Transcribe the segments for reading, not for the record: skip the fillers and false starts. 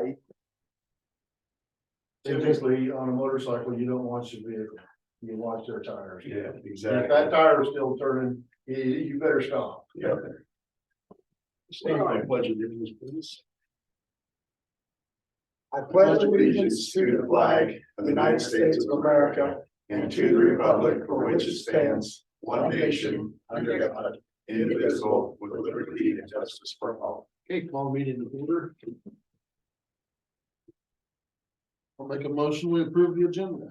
light. Typically, on a motorcycle, you don't watch the vehicle, you watch their tires. Yeah, If exactly. that tire is still turning, you better stop. Yeah. Stand by pledge of allegiance, please. I pledge allegiance to the flag of the United States of America and to the republic for which it stands, one nation, under God, indivisible, with liberty and justice for all. Okay, call meeting to order. I'll make a motion, we approve the agenda.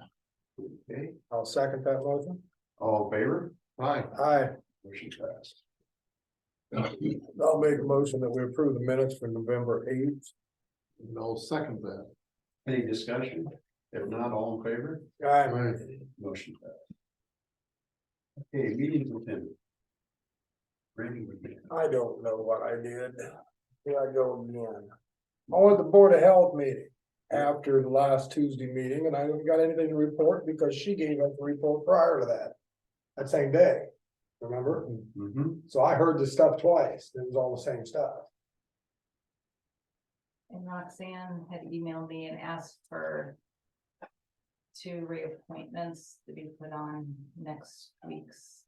Okay, I'll second that motion. all in favor? Aye. Aye. Motion passed. I'll make a motion that we approve the minutes for November 8th. And I'll second that. Any discussion? If not, all in favor? Aye. Motion passed. Okay, meetings attended. Randy, I don't know what I did. Here I go again. I went to the Board of Health meeting after the last Tuesday meeting, and I haven't got anything to report because she gave us a report prior to that same day, remember? mm-hmm. So I heard the stuff twice. It was all the same stuff. And Roxanne had emailed me and asked for 2 reappointments to be put on next week's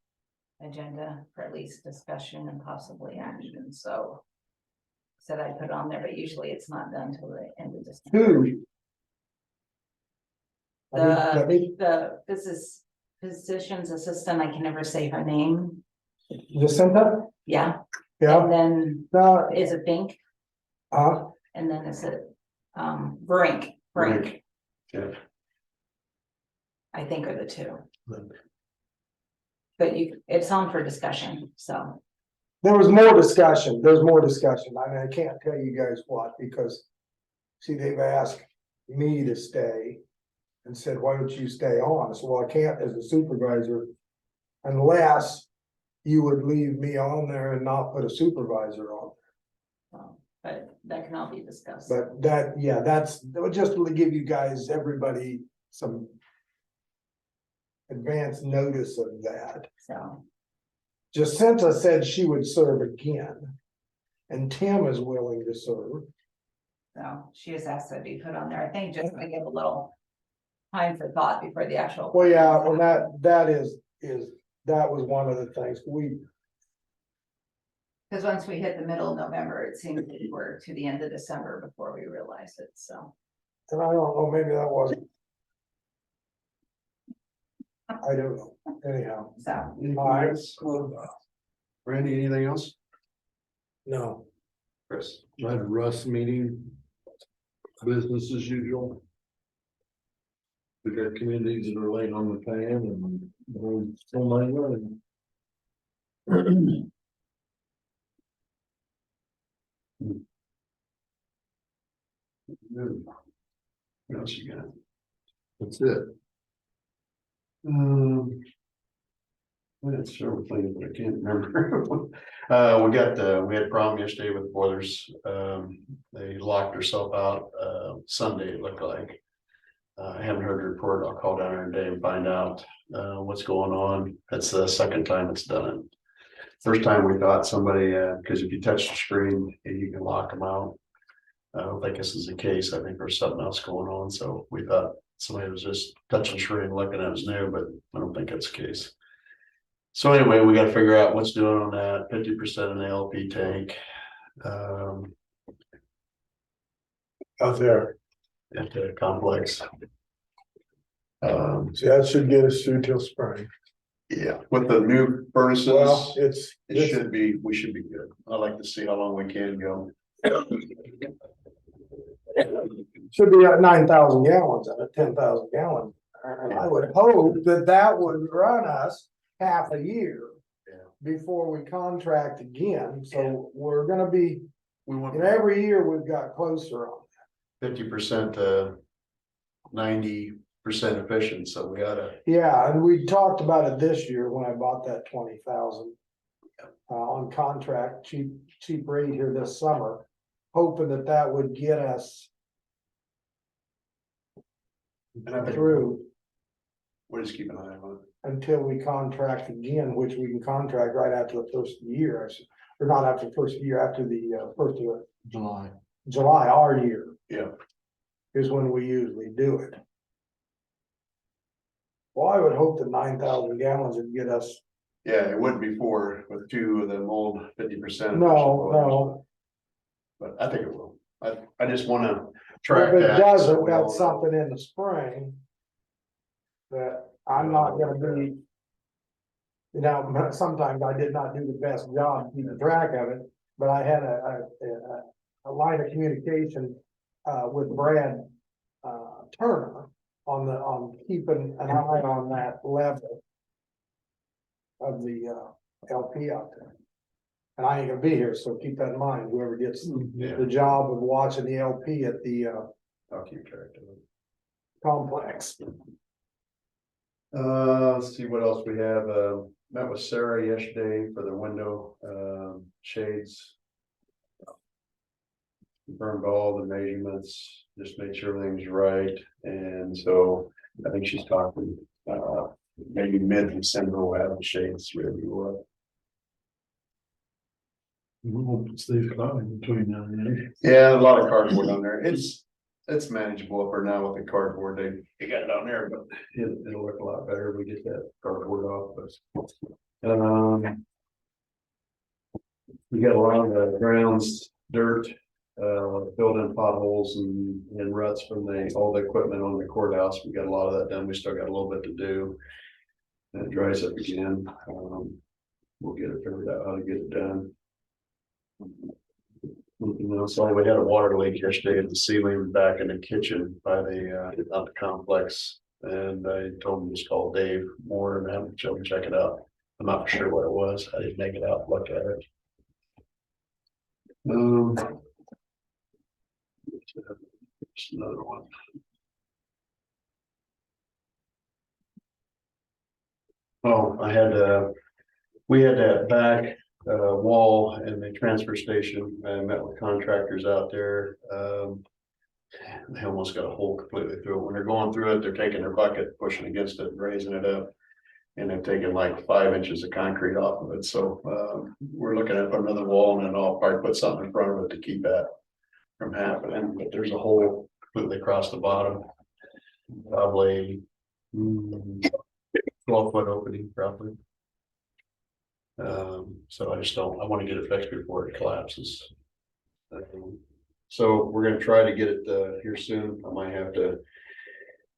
agenda for at least discussion and possibly action, so said I put on there, but usually it's not done till the end of December. Who? I mean, The physician's assistant, I can never say her name, Jacinta? yeah, Yeah, and then no, is it Bink, and then is it Brink, Yeah. I think are the 2. But it's on for discussion, so. there was more discussion. There's more discussion. I mean, I can't tell you guys what, because see, they've asked me to stay and said, why don't you stay on? I said, well, I can't as a supervisor unless you would leave me on there and not put a supervisor on. But that can all be discussed. But that, yeah, that's just to give you guys, everybody, some advance notice of that. So, Jacinta said she would serve again, and Tim is willing to serve. she has asked that be put on there, I think just to give a little time for thought before the actual. Well, yeah, and that was one of the things Because once we hit the middle of November, it seems like we're to the end of December before we realize it, so. and I don't know, maybe that wasn't. I don't know, anyhow. So, Anything All right. else? Randy, anything else? No, Chris? I had a Russ meeting. Business as usual. We got communities that are laying on the pan and still money running. Good. What else you got? That's it. I had several things, but I can't remember. We had a problem yesterday with boilers. They locked herself out, Sunday, it looked like. I haven't heard the report. I'll call down there today and find out, what's going on. That's the second time it's done it. First time we thought somebody, because if you touch the screen, you can lock them out. I don't think this is the case. I think there's something else going on, so we thought somebody was just touching the screen, looking at us new, but I don't think that's the case. So anyway, we gotta figure out what's doing on that, 50% in the LP tank. out there. At the complex. See, that should get us through till spring. Yeah, with the new furnaces, Well, it should be, we should be good. I'd like to see how long we can go. Should be at 9,000 gallons and at 10,000 gallons. And I would hope that would run us half a year. Yeah. Before we contract again, so we're gonna be, We want and every year we've got closer on. 50% to 90% efficient, so we gotta, Yeah, and we talked about it this year when I bought that 20,000. On contract, cheap rate here this summer, hoping that would get us and I think through we'll just keep an eye on it. until we contract again, which we can contract right after the first year, or not after the first year, after the first of July. July, our year. Yeah, is when we usually do it. Well, I would hope that 9,000 gallons would get us, yeah, it would be 4 with 2 of them old 50%. no, But I think it will. I just wanna if track it that. so doesn't, we all that's know. something in the spring. That I'm not gonna be. You know, sometimes I did not do the best job keeping track of it, but I had a line of communication, with Brad, Turner. On keeping an eye on that level. Of the, LP out there. And I ain't gonna be here, so keep that in mind, whoever gets Yeah, the job of watching the LP at the, I'll keep track of it. complex. Let's see what else we have. Met with Sarah yesterday for the window, shades. Confirmed all the measurements, just make sure everything's right, and so I think she's talking, maybe mid-December we'll have the shades ready to work. We hope it stays calm between now and then. Yeah, a lot of cardboard on there, it's manageable up there now with the cardboard, they got it on there, but it'll look a lot better if we get that cardboard off, but. We got a lot of the grounds, dirt, filled in potholes and ruts from all the equipment on the courthouse. We got a lot of that done. We still got a little bit to do. And it dries up again. We'll get it figured out how to get it done. So we had a water leak yesterday at the ceiling back in the kitchen by the complex. And I told him to just call Dave Moore and have him check it out. I'm not sure what it was. I didn't make it out, look at it. Just another one. Oh, we had that back wall in the transfer station. I met with contractors out there. They almost got a hole completely through it. When they're going through it, they're taking their bucket, pushing against it, and raising it up. And they're taking like 5 inches of concrete off of it. So we're looking at putting another wall and then I'll probably put something in front of it to keep that from happening. But there's a hole completely across the bottom. Probably 12-foot opening, probably. So I want to get it fixed before it collapses. So we're gonna try to get it here soon. I might have to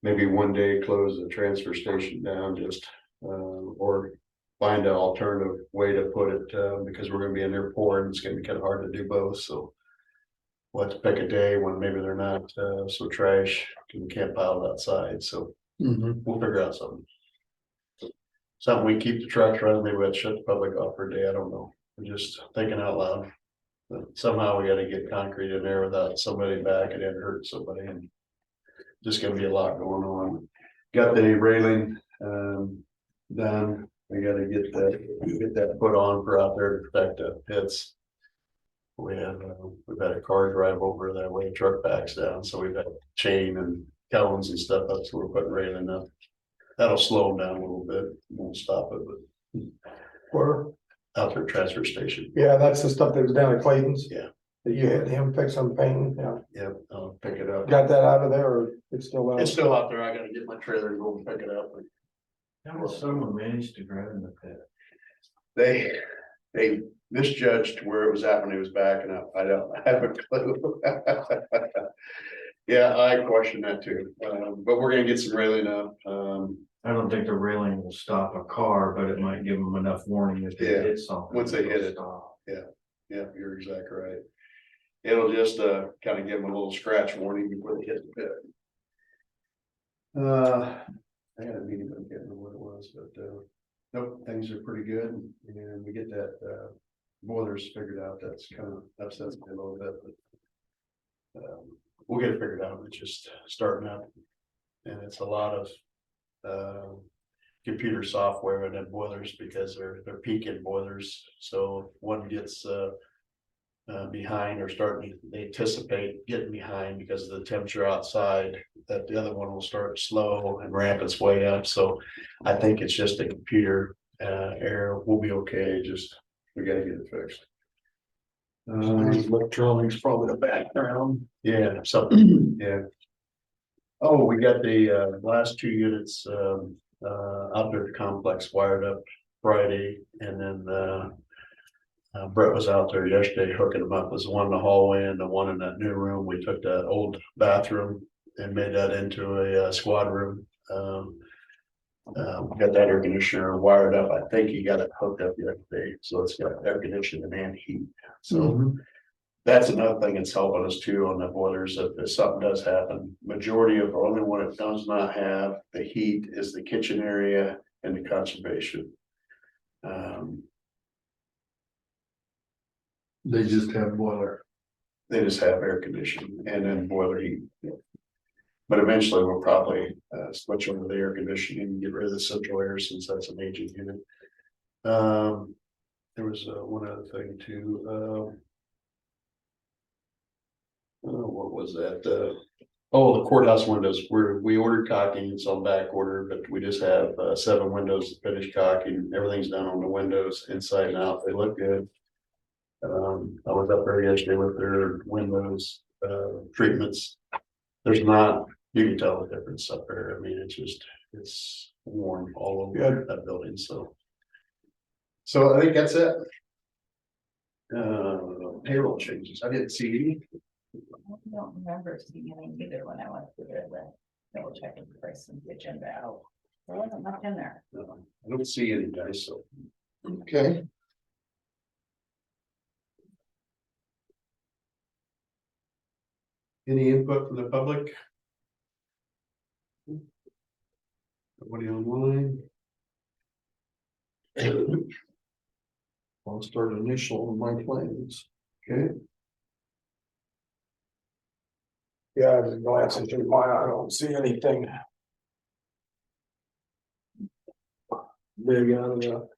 maybe one day close the transfer station down just or find an alternative way to put it because we're gonna be in there pouring. It's gonna be kind of hard to do both. So we'll have to pick a day when maybe they're not so trash and can't pile it outside. So we'll figure out something. Something we keep the trucks running. Maybe we'll shut the public off for a day. I don't know. I'm just thinking out loud. But somehow we got to get concrete in there without somebody back and it hurt somebody. And just gonna be a lot going on. Got the railing done. We got to get that put on for out there to protect the pits. We've had a car drive over that way, truck backs down, so we've got chain and cones and stuff up, so we're putting railing up. That'll slow them down a little bit, won't stop it, but Where, out there transfer station. yeah, that's the stuff that was down at Clayton's. Yeah. That you had him fix some painting, yeah. Yep, I'll pick it up. Got that out of there, or it's still out? It's still out there. I gotta get my trailer and go and pick it up. How did someone manage to drive in the pit? They misjudged where it was at when he was backing up. I have a clue. Yeah, I question that too. But we're gonna get some railing up. I don't think the railing will stop a car, but it might give them enough warning if they Yeah, hit something. once they hit it'll it. stop. Yeah, you're exactly right. It'll just kind of give them a little scratch warning before they hit the pit. I had a meeting, but I can't remember what it was, but nope, things are pretty good, and we get that boilers figured out. That's kind of upsets me a little bit, but we'll get it figured out. It's just starting up, and it's a lot of computer software in the boilers because they're peaking boilers. So if one gets behind or they anticipate getting behind because of the temperature outside, that the other one will start slow and ramp its way up. So I think it's just a computer error. We'll be okay. Just we got to get it fixed. Electronics probably the background. Yeah, something, yeah. Oh, we got the last two units out there at the complex wired up Friday, and then Brett was out there yesterday hooking them up. Was the one in the hallway and the one in that new room. We took that old bathroom and made that into a squad room. Got that air conditioner wired up. I think he got it hooked up the other day, so it's got air conditioning and heat. So that's another thing that's helping us too on the boilers. If something does happen, majority of the only one it does not have the heat is the kitchen area and the conservation. They just have boiler. They just have air conditioning and then boiler heat. But eventually we'll probably switch over to the air conditioning and get rid of the central air since that's an aging unit. There was one other thing too. What was that? The courthouse windows. We ordered caulking. It's on back order, but we just have 7 windows to finish caulking. Everything's done on the windows inside and out. They look good. I was up there yesterday with their windows treatments. There's not, you can tell the difference up there. I mean, it's worn all over that building. So I think that's it. Payroll changes. I didn't see any. I don't remember seeing any either when I went through the double checking the price and the agenda out. There wasn't much in there. I don't see any guys, so. Okay. Any input from the public? Nobody online? I'll start initial on my plans. Okay. Yeah, I just glancing through mine, I don't see anything. Big out of that.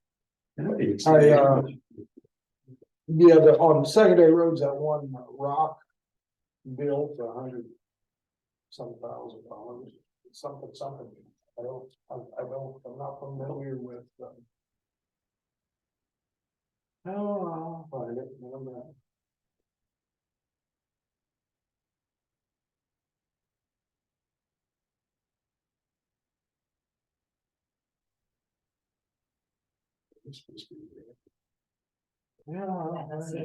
Yeah, on secondary roads, that one rock bill for $100,000, something. I'm not familiar with. Oh, I'll find it. in a minute. Yeah. Let's see.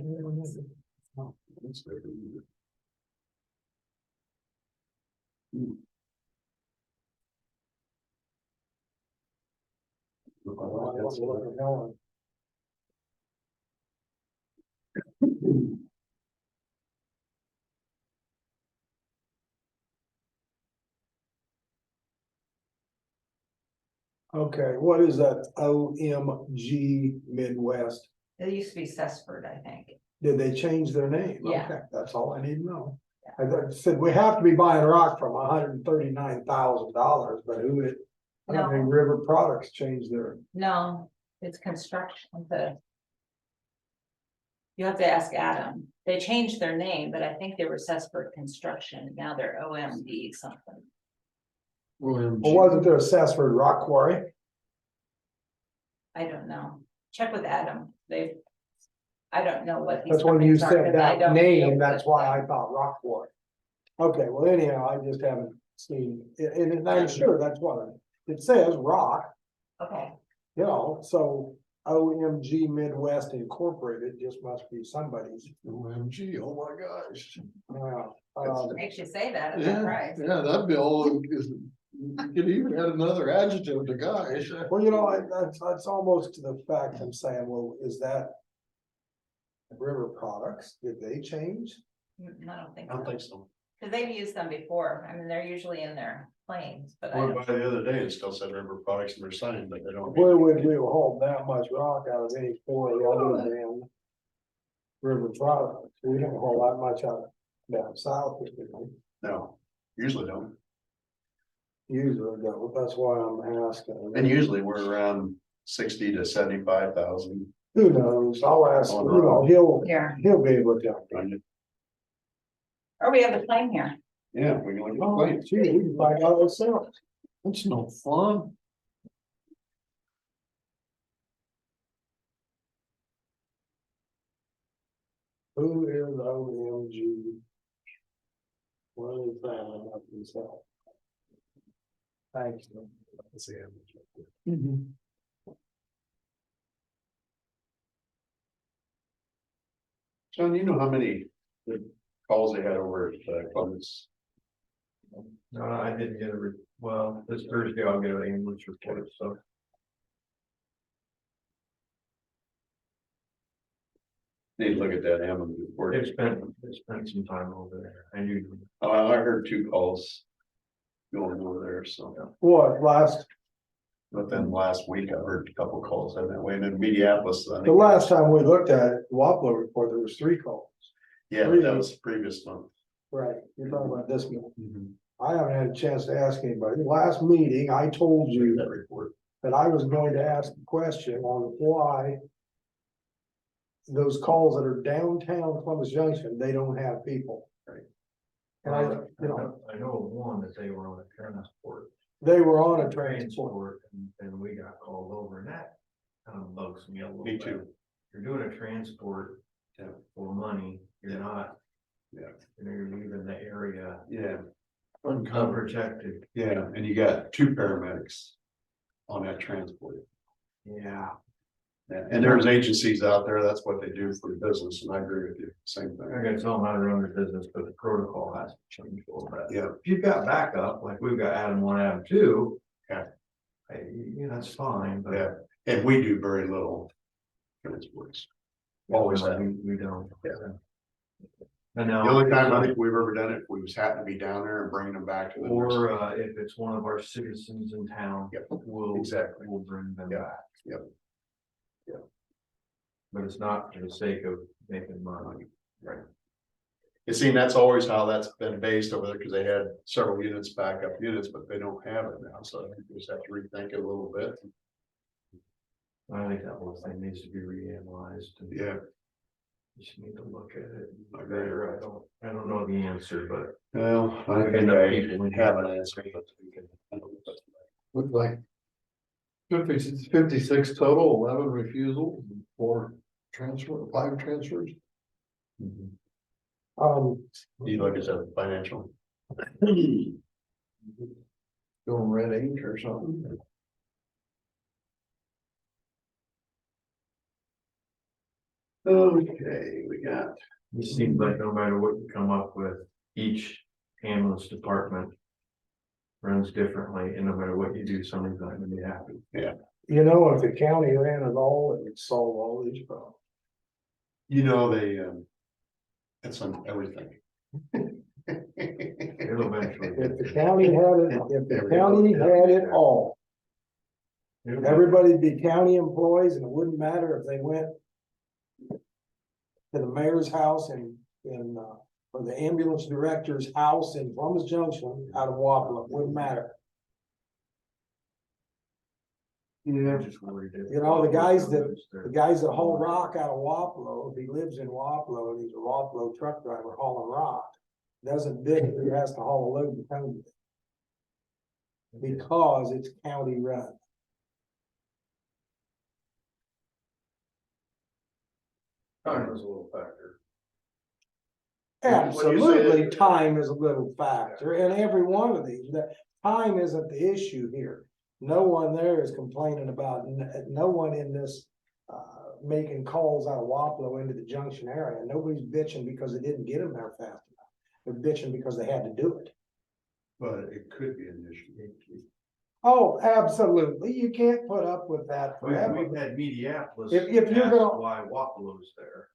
Okay, what is that? OMG Midwest? It used to be Cessford, I think. Did they change their name? Yeah. Okay, that's all I need to know. I said, we have to be buying rock from $139,000, but who did? I don't think No. River Products changed their. No, it's construction, you have to ask Adam. They changed their name, but I think they were Cessford Construction. Now they're OMD something. Well, wasn't there a Cessford Rock Quarry? I don't know. Check with Adam. I don't know what. these That's when you companies are, said 'cause I that don't name, deal that's with why them. I thought Rock Quarry. Okay, well anyhow, I just haven't seen, and I'm sure that's what it says, rock, Okay, you know, so OMG Midwest Incorporated just must be somebody's. OMG, oh my gosh. makes you say that at Yeah, that price. yeah, that bill is, you could even add another adjective to guys. Well, you know, that's almost to the fact I'm saying, well, is that River Products, did they change? I don't think I don't so. think so. Because they've used them before. I mean, they're usually in their planes, but I Went don't. by the other day, it still said River Products in their sign, but they don't. Where would we hold that much rock out of any quarry other than River Products? We don't hold that much out down south, you know. No, usually don't. Usually don't, that's why I'm asking. And usually we're around 60 to 75,000. Who knows, I'll ask, you know, he'll be able to tell me. Or we have a plane here. Yeah, we can look at the Oh, plane. gee, we can find out ourselves. It's no fun. Who is OMG? What is that about themselves? Thank you. Mhm. John, you know how many calls they had over at Clemens? No, I didn't get well, this Thursday I'll get an ambulance report, so. Need to look at that ambulance report. It's spent some time over there. I knew. I heard 2 calls going over there, so. What, last, But then last week I heard a couple calls in that way, and in Minneapolis. I think- the last time we looked at it, Waplo report, there was 3 calls. Yeah, but that was previous month. Right, you're talking about this one. Mm-hmm. I haven't had a chance to ask anybody. Last meeting, I told you That report. that I was going to ask a question on why those calls that are downtown Columbus Junction, they don't have people. Right. And I, you know, I know of one that they were on a transport. they were on a transport. And we got called over, and that kind of bugs me a little Me bit. too. You're doing a transport. Yeah. For money, you're not. Yeah. You're leaving the area Yeah, unprotected. yeah, and you got 2 paramedics on that transport. Yeah. Yeah, and there's agencies out there, that's what they do for the business, and I agree with you, same I thing. gotta tell them how to run their business, but the protocol has to change a little bit. Yeah, If you've got backup, like we've got Adam 1, Adam 2. Yeah. That's fine, but. yeah, and we do very little transports. Always have. We don't. Yeah. And The now. only time I think we've ever done it, we was happened to be down there and bringing them back to the. Or if it's one of our citizens in town. Yep, We'll. exactly. We'll bring them Yep, back. yep, yep. But it's not for the sake of making money. Right. You see, that's always how that's been based over there, because they had several units, backup units, but they don't have it now, so I think we just have to rethink it a little bit. I think that whole thing needs to be reanalyzed. And Yeah, just need to look at it I agree. better. I don't know the answer, but. Well, I We've think enough I people in have here. an answer, but we can. Look like 56 total, 11 refusals, 4 transfer, 5 transfers. Um, Do you look at the financial? Going red ink or something. Okay, we got. It seems like no matter what you come up with, each ambulance department runs differently, and no matter what you do, somebody's not gonna be happy. you know, if the county ran it all, it would solve all these problems. You know, they, it's on everything. It'll eventually. If the county had it, if the county had it all, everybody'd be county employees, and it wouldn't matter if they went to the mayor's house or the ambulance director's house in Columbus Junction out of Wapello, it wouldn't matter. I'm just worried. if- You know, the guys that haul rock out of Wapello, if he lives in Wapello and he's a Wapello truck driver hauling rock, doesn't bid if he has to haul a load to come because it's county run. Time is a little factor. Absolutely, time is a little factor, and every one of these, the time isn't the issue here. No one there is complaining about, no one in this, making calls out of Wapello into the junction area. Nobody's bitching because they didn't get them there fast enough. They're bitching because they had to do it. But it could be an issue. Oh, absolutely, you can't put up with that forever. We've had Mediapolis. If you're ask gonna- Why Wapello's there.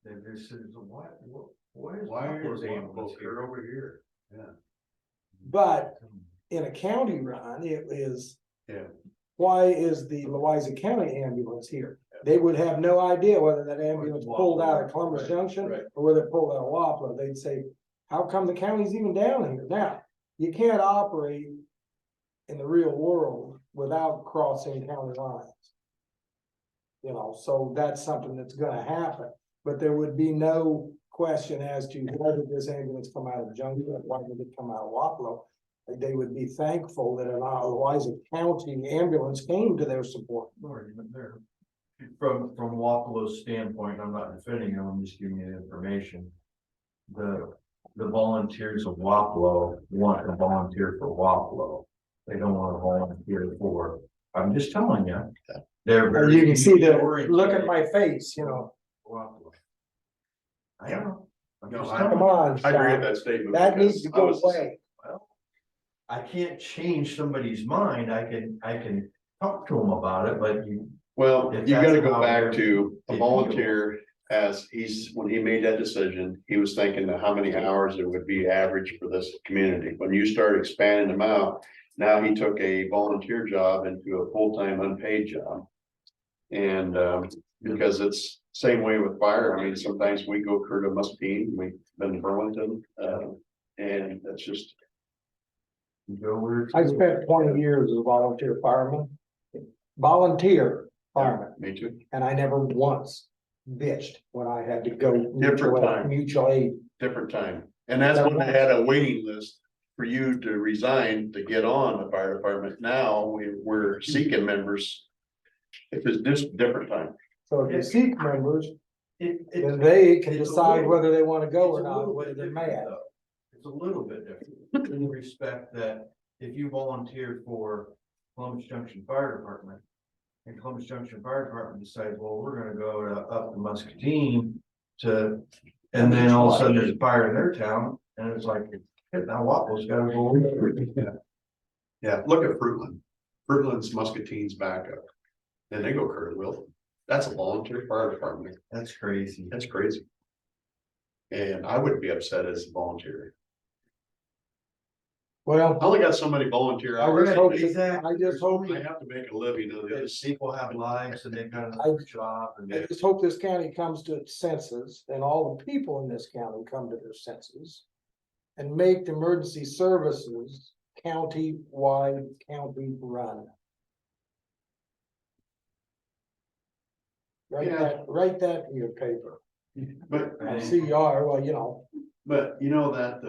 They said, why is Why are Wapello's you ambulance here over here? Yeah. But in a county run, it is. Yeah. Why is the Louisa County ambulance here? They would have no idea whether that ambulance pulled out of Columbus Right, Junction right. or whether it pulled out of Wapello. They'd say, how come the county's even down here? Now, you can't operate in the real world without crossing county lines. You know, so that's something that's gonna happen, but there would be no question as to why did this ambulance come out of Junction, why did it come out of Wapello? They would be thankful that an Louisa County ambulance came to their support. Or even there. from Wapello's standpoint, I'm not defending them, I'm just giving you the information. The volunteers of Wapello want to volunteer for Wapello. They don't want to volunteer for, I'm just telling you. They're And very. you can see the, oriented. look at my face, you know, Wapello. I don't know. I'm No, just I- telling come you. on, I agree with Sean. that statement. That because needs to I go was- away. Well, I can't change somebody's mind. I can talk to them about it, but you. Well, If you gotta that's go how back they're- to they a feel. volunteer as when he made that decision, he was thinking of how many hours it would be average for this community. When you start expanding them out, now he took a volunteer job into a full-time unpaid job. And, because it's same way with fire. I mean, sometimes we go to Muscatine, we've been to Burlington, and that's just. Go where. I spent 20 years as a volunteer fireman. Volunteer fireman, Me too. and I never once bitched when I had to go Different time. mutual aid. Different time. And that's when they had a waiting list for you to resign to get on the fire department. Now we're seeking members. If it's just different time. So if you seek members, It, then they can it's a decide little- whether they want to go or it's a not, little whether bit they're different, mad. though. It's a little bit different in the respect that if you volunteer for Columbus Junction Fire Department. And Columbus Junction Fire Department decides, well, we're gonna go to up to Muscatine to. And then all of a sudden there's a fire in their town and it's like, now Wapple's gotta go over. Yeah, look at Fruitland. Fruitland's Muscatine's backup. Then they go Curtisville. That's a volunteer fire department. That's crazy. That's crazy. And I wouldn't be upset as a volunteer. Well, I only got somebody volunteer I hours. just hope, Exactly. I just hope, I have to make a living of this. People have lives and they got another job and. I just hope this county comes to its senses and all the people in this county come to their senses. And make the emergency services county-wide, county run. Write that in your paper. But, CR, well, you know, but you know that,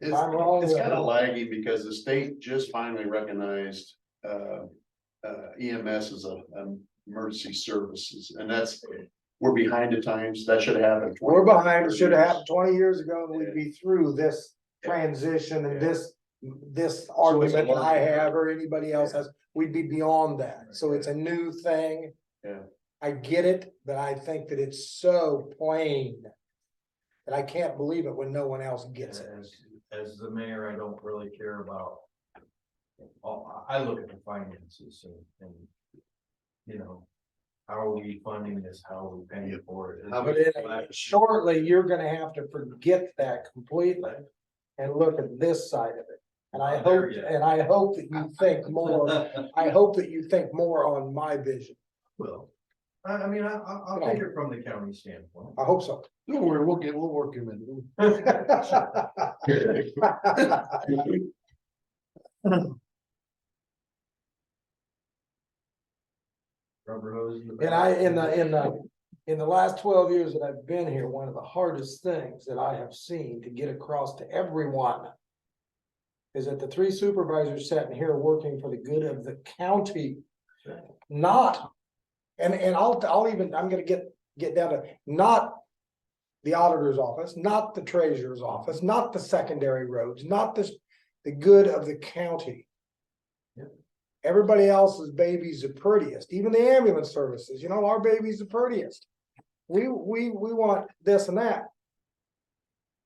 it's, I'm wrong, it's kind of lagging because the state just finally recognized, EMS as a, emergency services, and that's, we're behind the times, that should happen. we're behind, it should have happened 20 years ago, and we'd be through this transition and this argument that I have or anybody else has, we'd be beyond that, so it's a new thing. Yeah. I get it, but I think that it's so plain. That I can't believe it when no one else gets it. As the mayor, I don't really care about. I look at the finances and, you know, how are we funding this? How are we paying for it? But shortly, you're gonna have to forget that completely and look at this side of it. And I Not there hope, yet. and I hope that you think more, I hope that you think more on my vision. Well, I mean, I'll take it from the county standpoint. I hope so. Don't worry, we'll work him in. Rubber hose in the And back. in the last 12 years that I've been here, one of the hardest things that I have seen to get across to everyone. Is that the three supervisors sitting here working for the good of the county, not. And I'll even, I'm gonna get down to not. The auditor's office, not the treasurer's office, not the secondary roads, not the good of the county. Yep. Everybody else's baby's the prettiest, even the ambulance services, you know, our baby's the prettiest. We want this and that.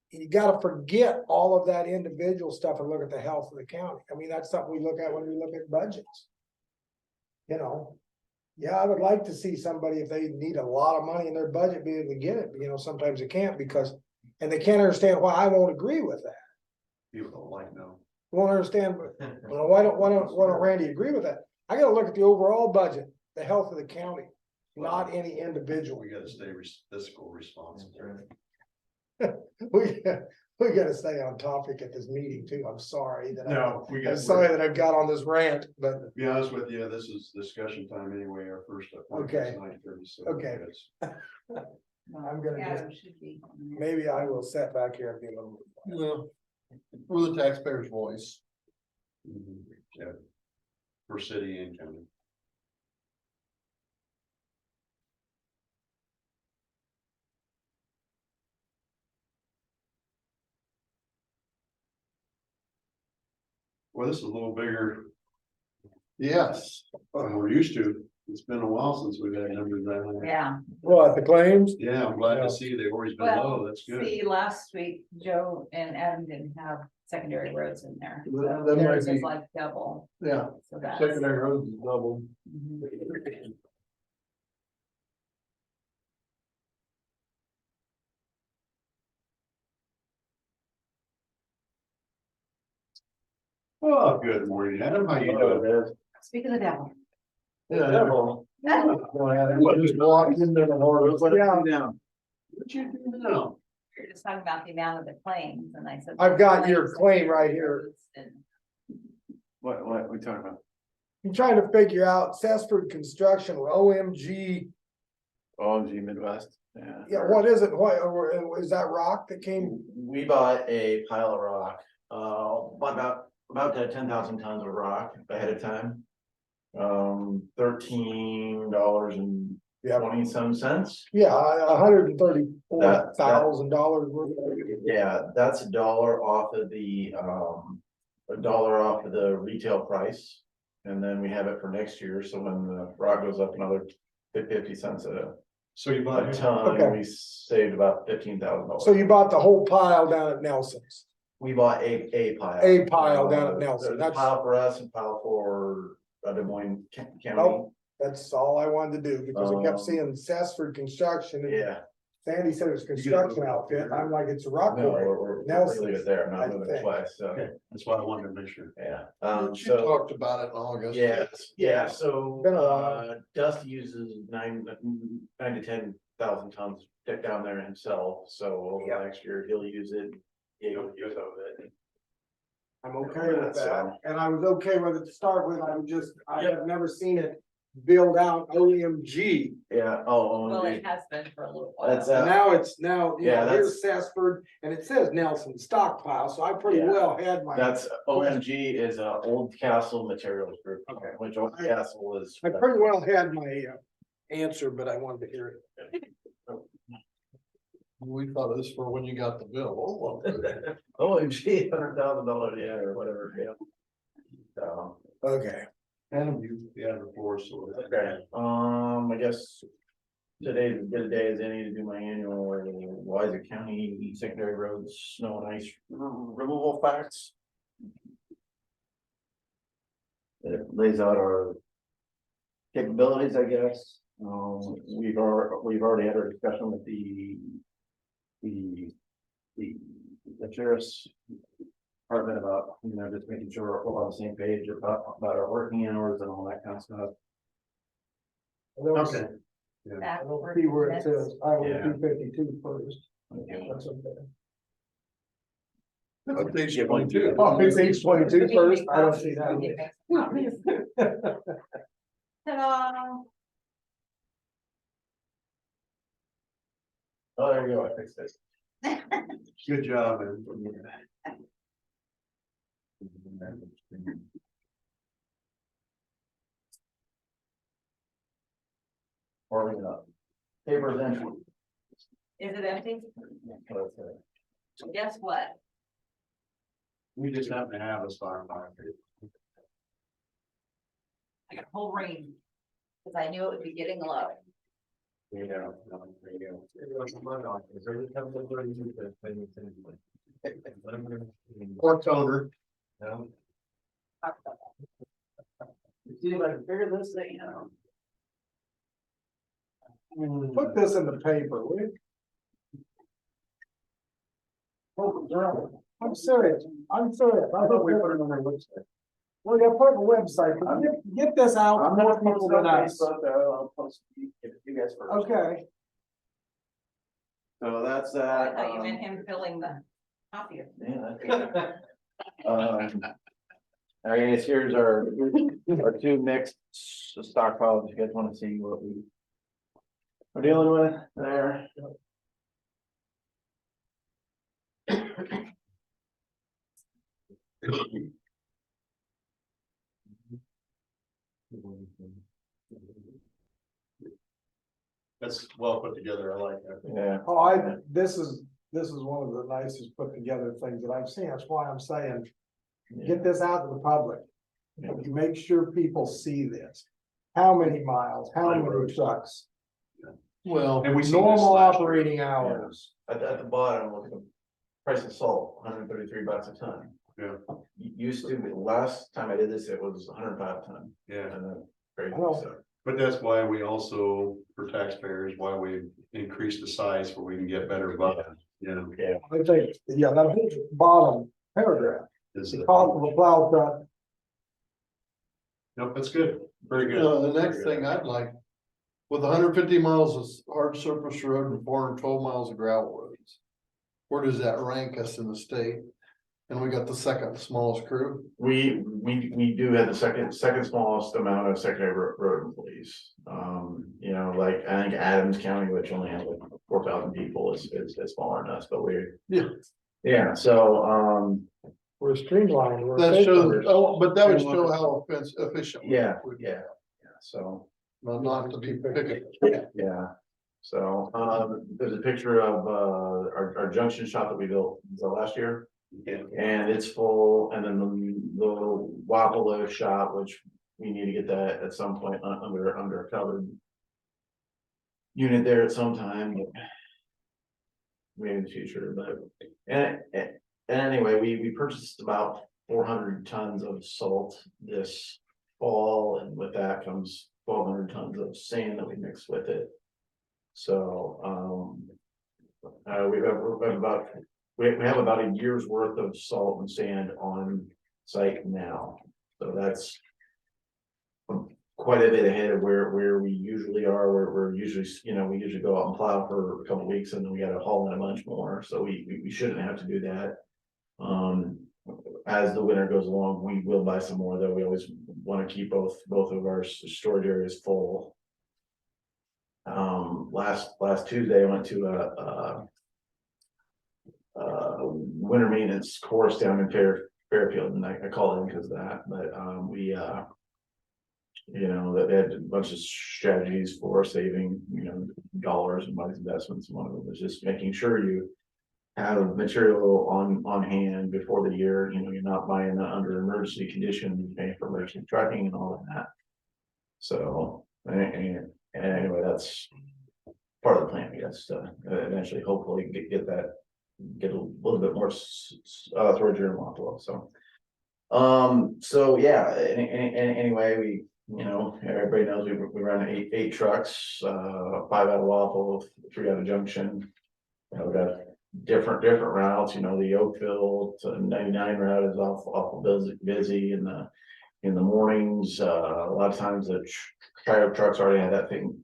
You gotta forget all of that individual stuff and look at the health of the county. I mean, that's something we look at when we look at budgets. You know, yeah, I would like to see somebody, if they need a lot of money in their budget, be able to get it, but you know, sometimes they can't because, and they can't understand why I won't agree with that. People don't like no. Won't understand, well, why don't Randy agree with that? I gotta look at the overall budget, the health of the county, not any individual. We gotta stay fiscal responsible. We gotta stay on topic at this meeting too. I'm sorry that We I'm sorry that I've got on this rant, but To be honest with you, this is discussion time anyway, our first. Okay. 9:30, so Okay. it's- I'm gonna just- Adam should be. maybe I will sit back here and be a little. Well, we're the taxpayer's voice. Yeah. For city and county. Well, this is a little bigger. Yes, than we're used to. It's been a while since we've had numbers that high. Yeah, What, the claims? Yeah, I'm glad Yeah. to see they've always been well, low. That's good. see, last week, Joe and Adam didn't have secondary roads in there. So That might theirs is be- like double, Yeah, so that's. secondary roads is double. Mhm. Oh, good morning, Adam. How you doing? Speak of the devil. Yeah. Just walked in there and Yeah. down. What you do now? You're just talking about the amount of the claims, and I said. I've got your claims claim right here. and- What we talking about? I'm trying to figure out Cessford Construction, OMG, OMG Midwest, yeah. yeah, what is it? What, or is that rock that came? We bought a pile of rock, about 10,000 tons of rock ahead of time. $13 Yeah. 20 some cents. Yeah, $134,000 worth. Yeah, that's $1 off of the, $1 off of the retail price. And then we have it for next year, so when the rock goes up another 50 cents So you a bought. ton, Okay. we saved about $15,000. So you bought the whole pile down at Nelson's? We bought a pile. A pile down at Nelson, There's a that's- pile for us and pile for Des Moines County. Nope. That's all I wanted to do, because I kept Um, seeing Cessford Construction, and Yeah. Sandy said it was construction outfit, I'm like, it's a rock No, quarry. we're Nelson's, leave it there, I not moving it think. twice, so, Okay, that's why I wanted to make sure. yeah. You So, talked about it in August. yeah, so, Been a while. Dusty uses 9 to 10,000 tons down there himself, so over Yep. next year, he'll use it. He'll use of it. I'm okay with So- that, and I was okay with it to start with, I have never seen it build out OMG. Yeah, Well, it has been for a little while. That's And now it's you Yeah, know, here's Cessford, and it says Nelson stockpile, so I pretty Yeah. well had my. That's OMG is Old Castle Materials Group, Okay. which Old Castle is. I pretty well had my answer, but I wanted to hear it. We thought it was for when you got the bill. Oh, well. OMG, $100,000, yeah, or whatever, yeah. So, Okay. And you, yeah, before, so. okay, I guess today's as good a day as any to do my annual Louisa County secondary roads, snow and ice removal facts. It lays out our capabilities, I guess. We've already had our discussion with the sheriff's department about, just making sure we're all on the same page about our working hours and all that kind of stuff. Okay. I don't see where it says Highway Yeah. 252 first. Okay. That's okay. That's page 22. Oh, it's H22 first, I don't see that. Ta-da! Oh, there you go, I fixed it. Good job, man. Warming up. Paper's empty. Is it empty? Okay. Guess what? We just happen to have a star market. I got a whole ring. Cause I knew it would be getting low. There you go. There you go. Or toner. See if I can figure this thing out. Put this in the paper, will you? I'm serious, I thought we put it on our website. Well, you put it on the website, but get this out, I'm more gonna people post it than on us. Facebook, I'll post it to you guys first. Okay, So that's I that. thought you meant him filling the copier. Yeah. All right, here's our two mixed stockpiles, if you guys wanna see what we're dealing with there. That's well put together, I like that. Yeah. this is one of the nicest put together things that I've seen, that's why I'm saying. get this out to the public. You make sure people see this. How many miles, how many trucks, Well, And we seen this normal last year. operating hours. At the bottom, look at the price of salt, $133 a ton. Yeah. Used to, be last time I did this, it was 105 a ton. Yeah, And then crazy, I know. so. but that's why we also, for taxpayers, why we increase the size where we can get better butter, you know. I think, yeah, that whole bottom paragraph, is the the- cost of a plow truck. Nope, that's good, very good. the next thing I'd like, with 150 miles of hard surface road and 412 miles of gravel roads. Where does that rank us in the state? And we got the second smallest crew. We do have the second smallest amount of secondary road employees. You know, like, I think Adams County, which only has like 4,000 people, is smaller than us, but we're. Yeah. Yeah, so, We're streamlined. we're That shows, efficient. oh, but that would show how efficient. we yeah, are. yeah, so, Not to be picky. yeah. So, there's a picture of, our junction shop that we built, was that last year? Yeah. And it's full, and then the Wapello shop, which we need to get that at some point under a covered unit there at some time, but maybe in the future, but, and anyway, we purchased about 400 tons of salt this fall, and with that comes 1,200 tons of sand that we mix with it. So, we have about a year's worth of salt and sand on site now, so that's quite a bit ahead of where we usually are, where we're usually, you know, we usually go out and plow for a couple of weeks and then we gotta haul in a bunch more, so we shouldn't have to do that. As the winter goes along, we will buy some more, though we always want to keep both of our storage areas full. Last Tuesday, I went to winter maintenance course down in Fairfield, and I called in because of that, but you know, that they had a bunch of strategies for saving, you know, dollars and wise investments. One of them was just making sure you have material on hand before the year, you know, you're not buying under emergency conditions, paying for emergency trucking and all of that. So, and anyway, that's part of the plan, I guess, to eventually, hopefully get a little bit more storage here in Wapello, so. So yeah, anyway, we, you know, everybody knows we run eight trucks, 5 out of Wapello, 3 out of Junction. You know, we got different routes, you know, the Oakville to 99 route is awful busy in the mornings. A lot of times the trucks already have that thing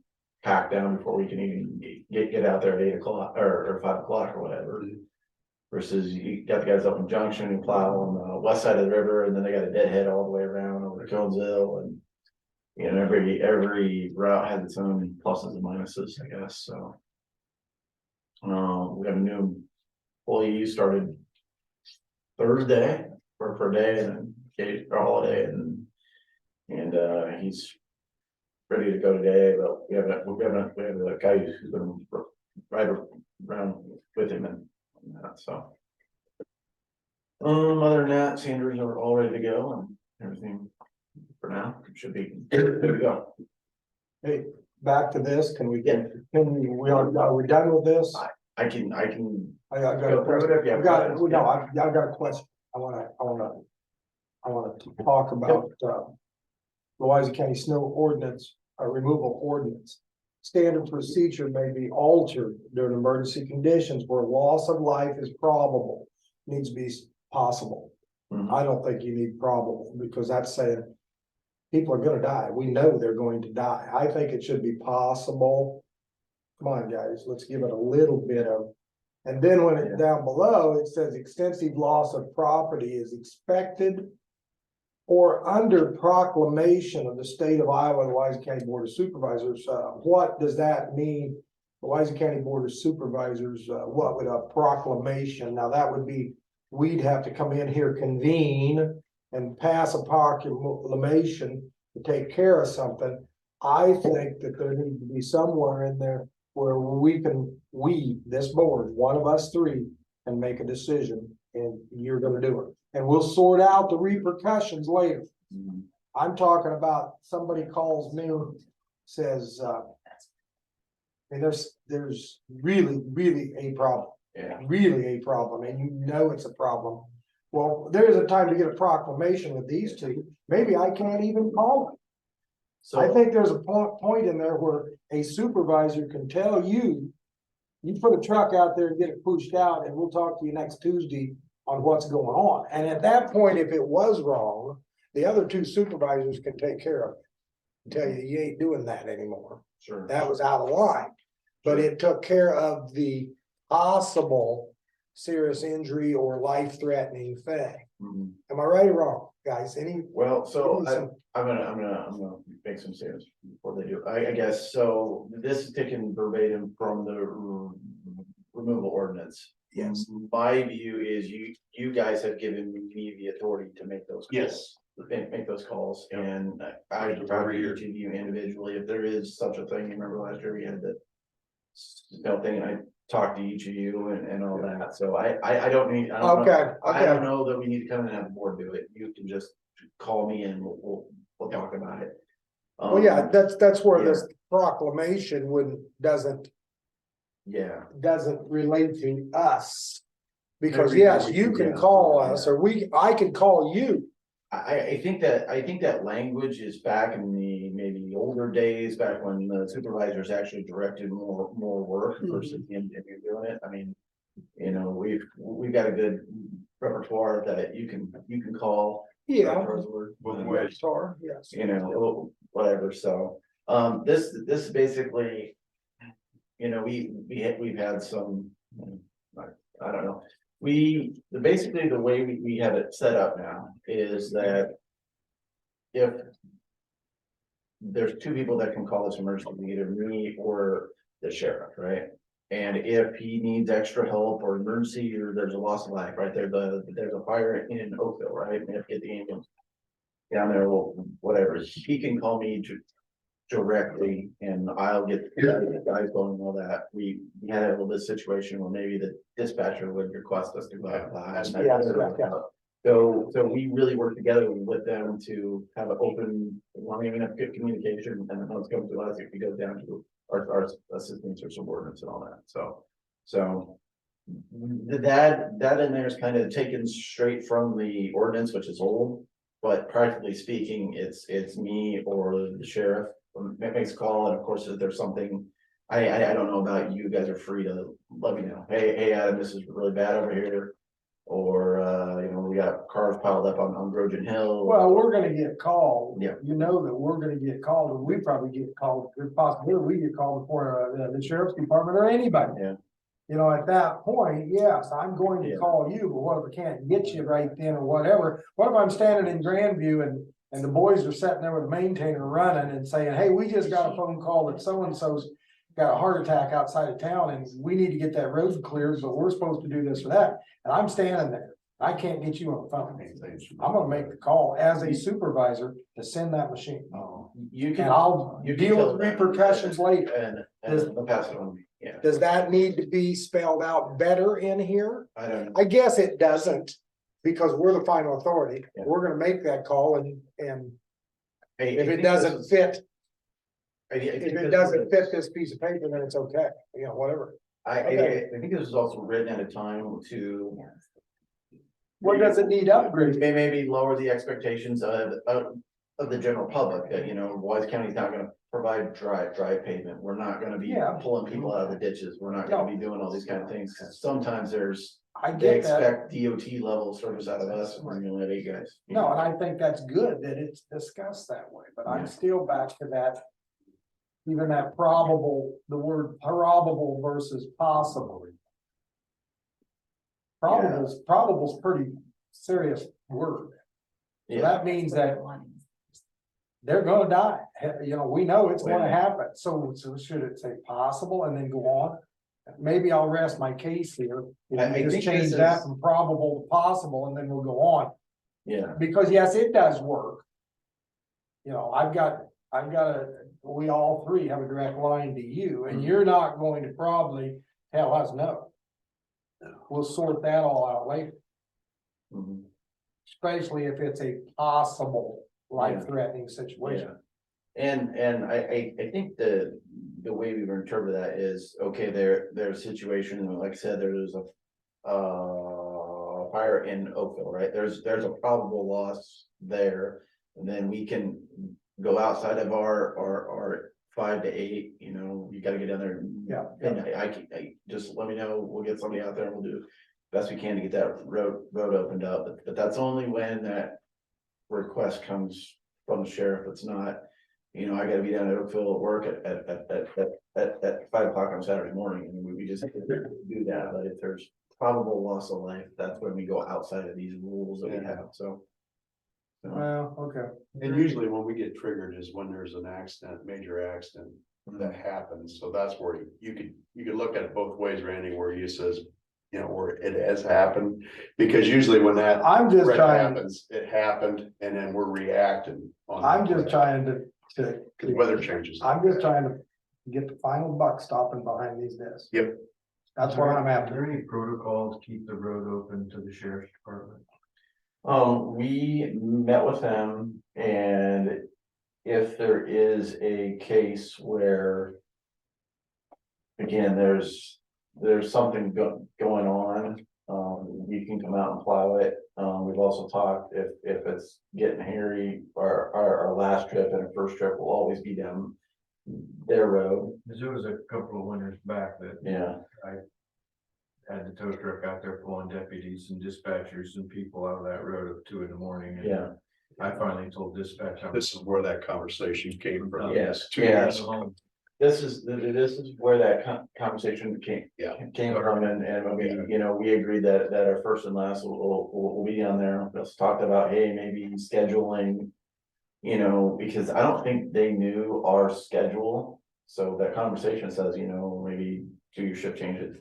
packed down before we can even get out there at 8 o'clock or 5 o'clock or whatever. Versus you got the guys up in Junction who plow on the west side of the river, and then they got a deadhead all the way around over to Conesville, and you know, every route has its own pluses and minuses, I guess. So we have a new employee started Thursday for a day and then a holiday, and he's ready to go today, but we have a guy who's gonna ride around with him and that, so. Other than that, Sanders are all ready to go and everything for now should be good to go. Hey, back to this, are we done with this? I can. I got Go a through question. it if you have questions. I've got a question. I wanna talk about, Louisa County snow ordinance, removal ordinance. Standard procedure may be altered during emergency conditions where loss of life is probable, needs to be possible. Mhm. I don't think you need probable, because that's saying people are gonna die. We know they're going to die. I think it should be possible. Come on, guys, let's give it a little bit of, and then when it's down below, it says extensive loss of property is expected or under proclamation of the state of Iowa, the Louisa County Board of Supervisors. What does that mean? The Louisa County Board of Supervisors, what would a proclamation? Now that would be, we'd have to come in here, convene and pass a proclamation to take care of something. I think that there needs to be somewhere in there where this board, one of us three, can make a decision, and you're gonna do it. And we'll sort out the repercussions later. Mhm. I'm talking about somebody calls me, says, and there's really a problem. Yeah, Really a problem, and you know it's a problem. Well, there is a time to get a proclamation with these two, maybe I can't even call them. I so, think there's a point in there where a supervisor can tell you. You put a truck out there and get it pushed out, and we'll talk to you next Tuesday on what's going on. And at that point, if it was wrong, the other two supervisors can take care of it. And tell you, you ain't doing that anymore. sure. That was out of line. But it took care of the possible serious injury or life-threatening thing. Mhm. Am I right or wrong, guys? Well, so Give me some- I'm gonna make some statements before they do. I guess, so this is taken verbatim from the removal ordinance. Yes. My view is you guys have given me the authority to make those. Yes. Make those calls, Yep. and I We do talk every to year. each of you individually, if there is such a thing. You remember last year we had the thing, and I talked to each of you and all that, so I don't need, I don't know. Okay, I don't okay. know that we need to come in and have the board do it. You can just call me and we'll talk about it. Well, yeah, that's where yeah. this proclamation doesn't relate to us. Because Every- yes, every- you can yeah, call yeah. us, or I can call you. I think that language is back in the maybe older days, back when the supervisors actually directed more work versus him doing it. I mean, you know, we've got a good repertoire that you can call. Yeah. Buzzword, Both ways. Star, yes. you know, whatever, so, this basically, you know, we've had some, I don't know. Basically, the way we have it set up now is that if there's two people that can call this emergency, either me or the sheriff, right? And if he needs extra help or emergency, or there's a loss of life, right, there's a fire in Oakville, right, and they have to get the ambulance down there, well, whatever, he can call me directly, and I'll get the guys going and all that. We had a little bit of situation where maybe the dispatcher would request us to go out. So we really work together with them to have an open, line of good communication, and then it's going to us if we go down to our assistants or subordinates and all that, so. That in there is kind of taken straight from the ordinance, which is old, but practically speaking, it's me or the sheriff makes a call, and of course, if there's something. I don't know about you guys are free to let me know, hey Adam, this is really bad over here. Or, you know, we got cars piled up on Grogan Hill. Well, we're gonna get called. Yeah. You know that we're gonna get called, and we probably get called, there's a possibility we get called before the sheriff's department or anybody. Yeah. You know, at that point, yes, I'm going to Yeah. call you, but what if I can't get you right then or whatever? What if I'm standing in Grandview and the boys are sitting there with a maintainer running and saying, hey, we just got a phone call that so-and-so's got a heart attack outside of town and we need to get that road cleared, but we're supposed to do this or that. And I'm standing there. I can't get you on the phone. I'm gonna make the call as a supervisor to send that machine. You And can, I'll you can deal tell with them. repercussions later. and they'll pass it on, yeah, Does that need to be spelled out better in here? I don't know. I guess it doesn't, because we're the final authority. Yeah. We're gonna make that call and I if it think doesn't this is- fit, I think if it this doesn't is- fit this piece of paper, then it's okay, you know, whatever. Okay. I think this is also written at a time to. What does it need upgraded? Maybe lower the expectations of the general public, that, you know, Wise County's not gonna provide dry pavement. We're not gonna be Yeah. pulling people out of the ditches. We're not gonna be doing all these kind of things. Sometimes I they get that. expect DOT level service out of us, and we're gonna let you guys. No, and I think that's good that it's discussed that way, but I'm Yeah. still back to that. Even that probable, the word probable versus possible. Probable's pretty serious word. So Yeah, that means that they're gonna die. You know, we know it's gonna Right. happen. So should it say possible and then go on? Maybe I'll rest my case here. If I you just think change this that is- from probable to possible and then we'll go on. yeah, Because yes, it does work. You know, we all three have a direct line to you and you're not going to probably tell us no. We'll sort that all out later. mhm. especially if it's a possible life-threatening situation. And I think the way we interpret that is, okay, there's a situation, and like I said, there's a. Fire in Oakville, right? There's a probable loss there. And then we can go outside of our 5 to 8, you know, you gotta get down there. Yeah. And I just let me know, we'll get somebody out there and we'll do best we can to get that road opened up, but that's only when that request comes from the sheriff. It's not, you know, I gotta be down at Oakville at work at 5 o'clock on Saturday morning, and we just do that. But if there's probable loss of life, that's when we go outside of these rules that we have, so. Well, okay. And usually when we get triggered is when there's an accident, major accident that happens, so that's where you could look at it both ways, Randy, where you says, you know, where it has happened, because usually when that I'm just wreck trying, happens, it happened, and then we're reacting on. I'm just trying to, Because weather changes. I'm just trying to get the final buck stopping behind these desks. Yep. That's what I'm Is after. there any protocol to keep the road open to the sheriff's department? We met with them, and if there is a case where. Again, there's something going on, you can come out and plow it. We've also talked if it's getting hairy, our last trip and our first trip will always be down their road. Cause there was a couple of winters back that Yeah, had the tow truck out there pulling deputies and dispatchers and people out of that road at 2 a.m. and yeah. I finally told dispatch. This is where that conversation came from. Yes, 2 yes. years. This is where that conversation came from, and we, you know, we agreed that our first and last will be down there. Let's talk about, hey, maybe scheduling. You know, because I don't think they knew our schedule, so that conversation says, you know, maybe do your shift changes.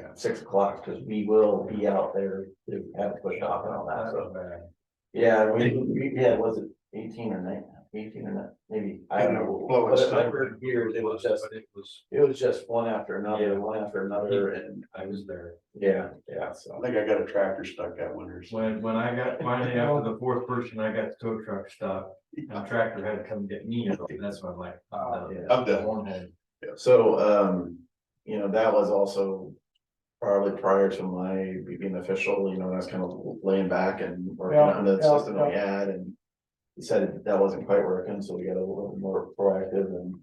At 6 o'clock, because we will be out there to have to push off and all that, so. Yeah, we had, was it 18 or 19, 18 or not, maybe, I don't know. Blowing But snow. for years, it was just one after another, and I was there. yeah, I so. think I got a tractor stuck that winter. so- When I got, finally after the 4th person, I got the tow truck stopped, the tractor had to come get me, and that's when I'm like, Yeah. I'm done. One head. So, you know, that was also probably prior to my being official, you know, I was kind of laying back and working on the system that we had, and he said that wasn't quite working, so we got a little more proactive and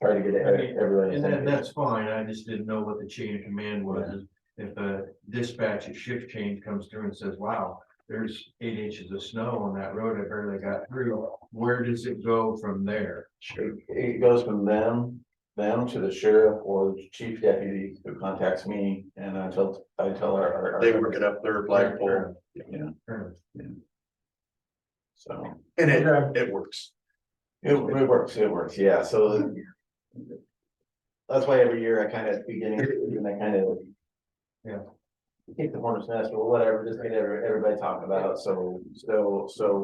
try to get everybody. And that's fine, I just didn't know what the chain of command was. If a dispatch at shift change comes through and says, wow, there's 8 inches of snow on that road, I barely got through, where does it go from there? It goes from them to the sheriff or the chief deputy who contacts me, and I tell our. They work it up their flagpole. Yeah, so. And Okay. it works. It works, yeah, so. That's why every year I kind of beginning, and I kind of. Yeah. Kick the hornet's nest or whatever, just get everybody talking about it, so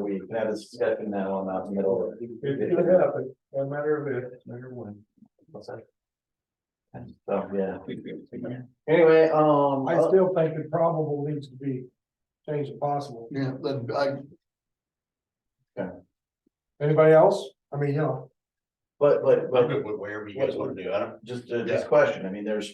we can have this discussion now, I'm out in the middle of. It could happen, no matter if, no matter when. What's that? So, yeah. Anyway, I still think the probable needs to be changed to possible. Yeah, then Anybody else? I mean, you know, but Whatever you guys want to do, I don't. just this question, I mean, there's.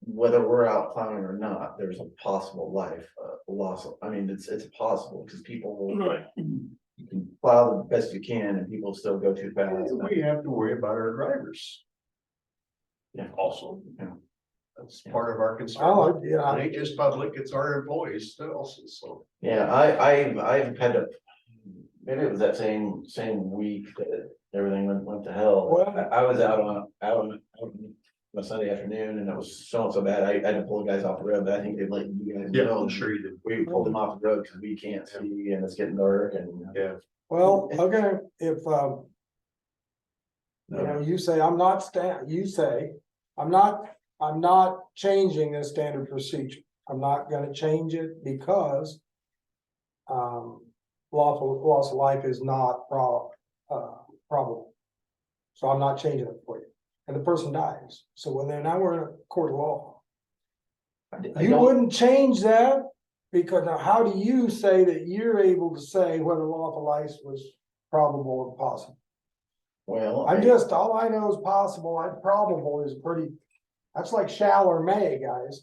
Whether we're out plowing or not, there's a possible life loss, I mean, it's possible, because people will. You can plow the best you can and people still go too fast. We have to worry about our drivers. Yeah. Also, Yeah. that's part of our concern. oh, yeah, It ain't just public, it's our employees still, so. Yeah, I've had to, maybe it was that same week that everything went to hell. Well- I was out on a Sunday afternoon, and it was so bad, I had to pull the guys off the road, but I think they'd let you guys know. I'm sure you did. We pulled them off the road because we can't see and it's getting dark and. Yeah. well, okay, if, you know, you say, I'm not changing the standard procedure. I'm not gonna change it because. Loss of life is not probable. So I'm not changing it for you. And the person dies. So now we're in a court of law. I You don't- wouldn't change that Because now how do you say that you're able to say whether lawful ice was probable or possible? Well, All I know is possible, probable is pretty, that's like shall or may, guys.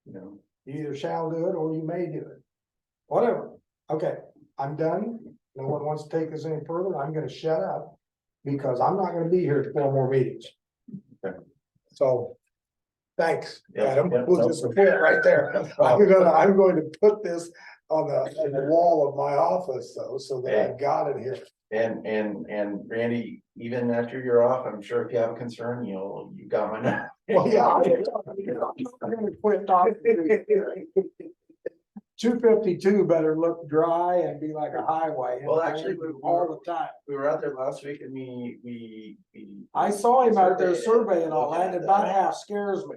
you know, You either shall do it or you may do it. Whatever. Okay, I'm done. No one wants to take this any further. I'm gonna shut up. Because I'm not gonna be here for 4 more meetings. Okay. So, thanks, Yeah, Adam. yeah, We'll no just problem. quit right there. I'm going to put this on the wall of my office though, so that I've got it here. and Randy, even after you're off, I'm sure if you have a concern, you got my number. Well, yeah, I'm gonna quit talking. 252 better look dry and be like a highway. Well, actually, All the time. We were out there last week and we. I saw him out there surveying all looking that, at and about that. half scares me.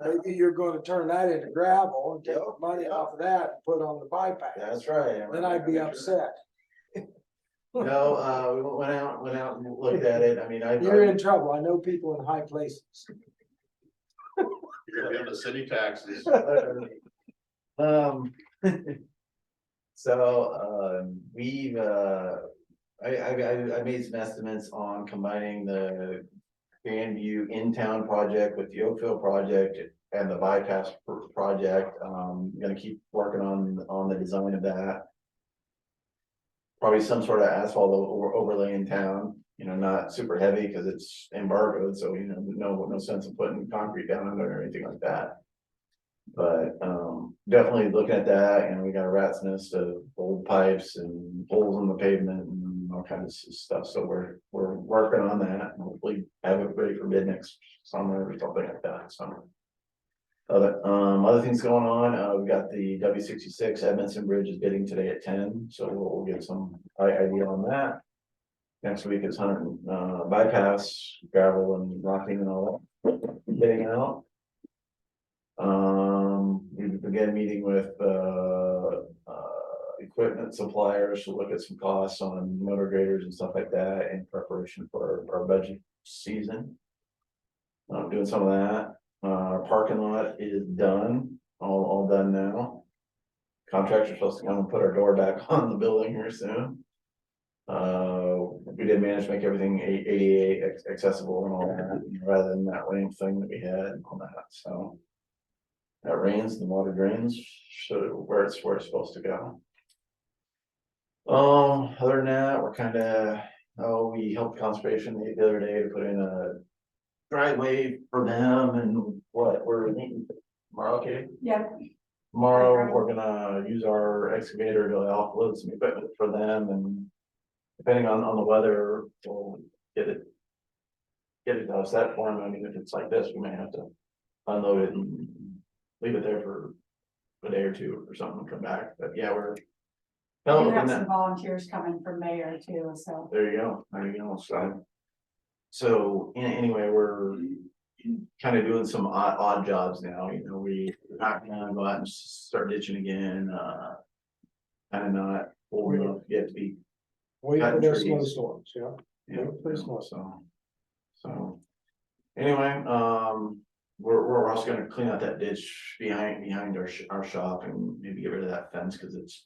Maybe you're gonna turn that into gravel and take Yep. the money off of that and put on the bypass. That's right. Then I'd be upset. No, we went out and looked at it. I mean, You're in trouble. I know people in high places. You're gonna be on the city taxes. Um. So, I made some estimates on combining the Grandview in-town project with the Oakville project and the bypass project. I'm gonna keep working on the design of that. Probably some sort of asphalt overlay in town, not super heavy because it's embargoed, so no sense of putting concrete down on it or anything like that. But definitely looking at that, and we got a rat's nest of old pipes and holes in the pavement and all kinds of stuff. So we're working on that and hopefully have it ready for bid next summer or something like that. Summer. Other things going on, we got the W66 Edmondson Bridge is bidding today at 10, so we'll get some idea on that. Next week is Hunter bypass, gravel and rocking and all that, bidding out. We began meeting with equipment suppliers to look at some costs on motor graders and stuff like that in preparation for our budget season. Doing some of that. Our parking lot is done, all done now. Contractors are supposed to come and put our door back on the building here soon. We did manage to make everything ADA accessible and all that, rather than that ramp thing that we had and all that, so. That rains, the water drains, so where it's supposed to go. Other than that, we helped conservation the other day to put in a driveway for them, and we're meeting tomorrow, okay? Yep. Tomorrow, we're gonna use our excavator to offload some equipment for them, and depending on the weather, we'll get it set for them. I mean, if it's like this, we may have to unload it and leave it there for a day or two or something and come back, but yeah, we're. You have some volunteers coming from mayor too, so. There you go, so anyway, we're kind of doing some odd jobs now, we're not gonna go out and start ditching again, kind of not old enough yet to be. Wait for Cutting their trees. snowstorms, yeah. Yeah, Pretty small. so anyway, we're also gonna clean out that ditch behind our shop and maybe get rid of that fence because it's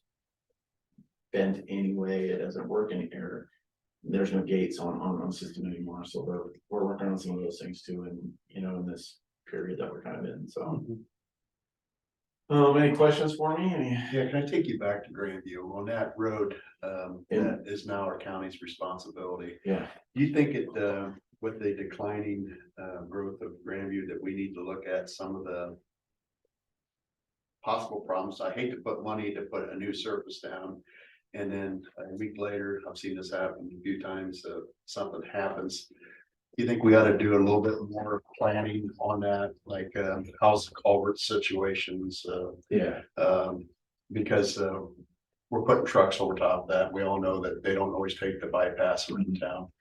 bent anyway. It doesn't work anywhere. There's no gates on the system anymore, so we're working on some of those things too, and in this period that we're kind of in. So, any questions for me? Yeah, can I take you back to Grandview on that road? That is now our county's responsibility. Yeah. Do you think with the declining growth of Grandview, that we need to look at some of the possible problems? I hate to put money to put a new surface down, and then a week later, I've seen this happen a few times, something happens. Do you think we ought to do a little bit more planning on that, like house culvert situations? Yeah. Because we're putting trucks over top of that. We all know that they don't always take the bypass around town.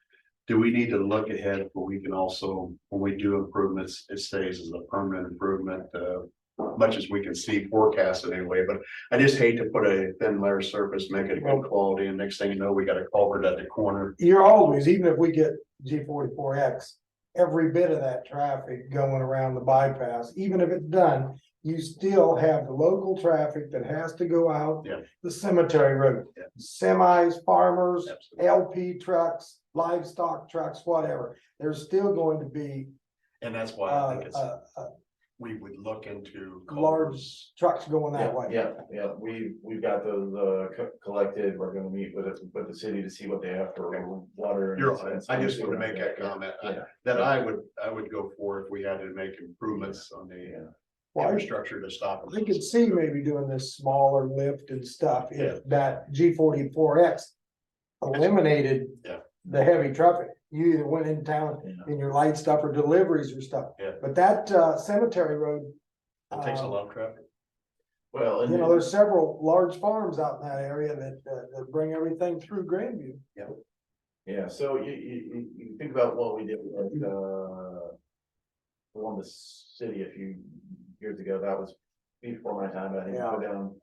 Do we need to look ahead where we can also, when we do improvements, it stays as a permanent improvement, much as we can see forecasted anyway, but I just hate to put a thin layer surface, make it a good quality, and next thing you know, we got a culvert at the corner. You're always, even if we get G44X, every bit of that traffic going around the bypass, even if it's done, you still have the local traffic that has to go out. Yeah. The cemetery road, Yeah. semis, farmers, Absolutely. LP trucks, livestock trucks, whatever. There's still going to be, And that's why I think it's, uh, we would look into. large culverts. trucks going that Yeah, way. yeah, we've got those, collected, we're gonna meet with the city to see what they have for water. and- You're right. I just want to make that Yeah, comment, yeah. that I would go for if we had to make improvements on the Yeah. Well, I- infrastructure to stop. I could see maybe doing this smaller lift and stuff, Yeah. if that G44X eliminated. Yeah. The heavy traffic, you either went in town Yeah. in your light stuff or deliveries or stuff. Yeah. But that cemetery road, It takes a lot of traffic. Well, and you know, there's several large farms out in that area that bring everything through Grandview. yeah, so you think about what we did with, the city a few years ago, that was before my time, but I think we Yeah. put down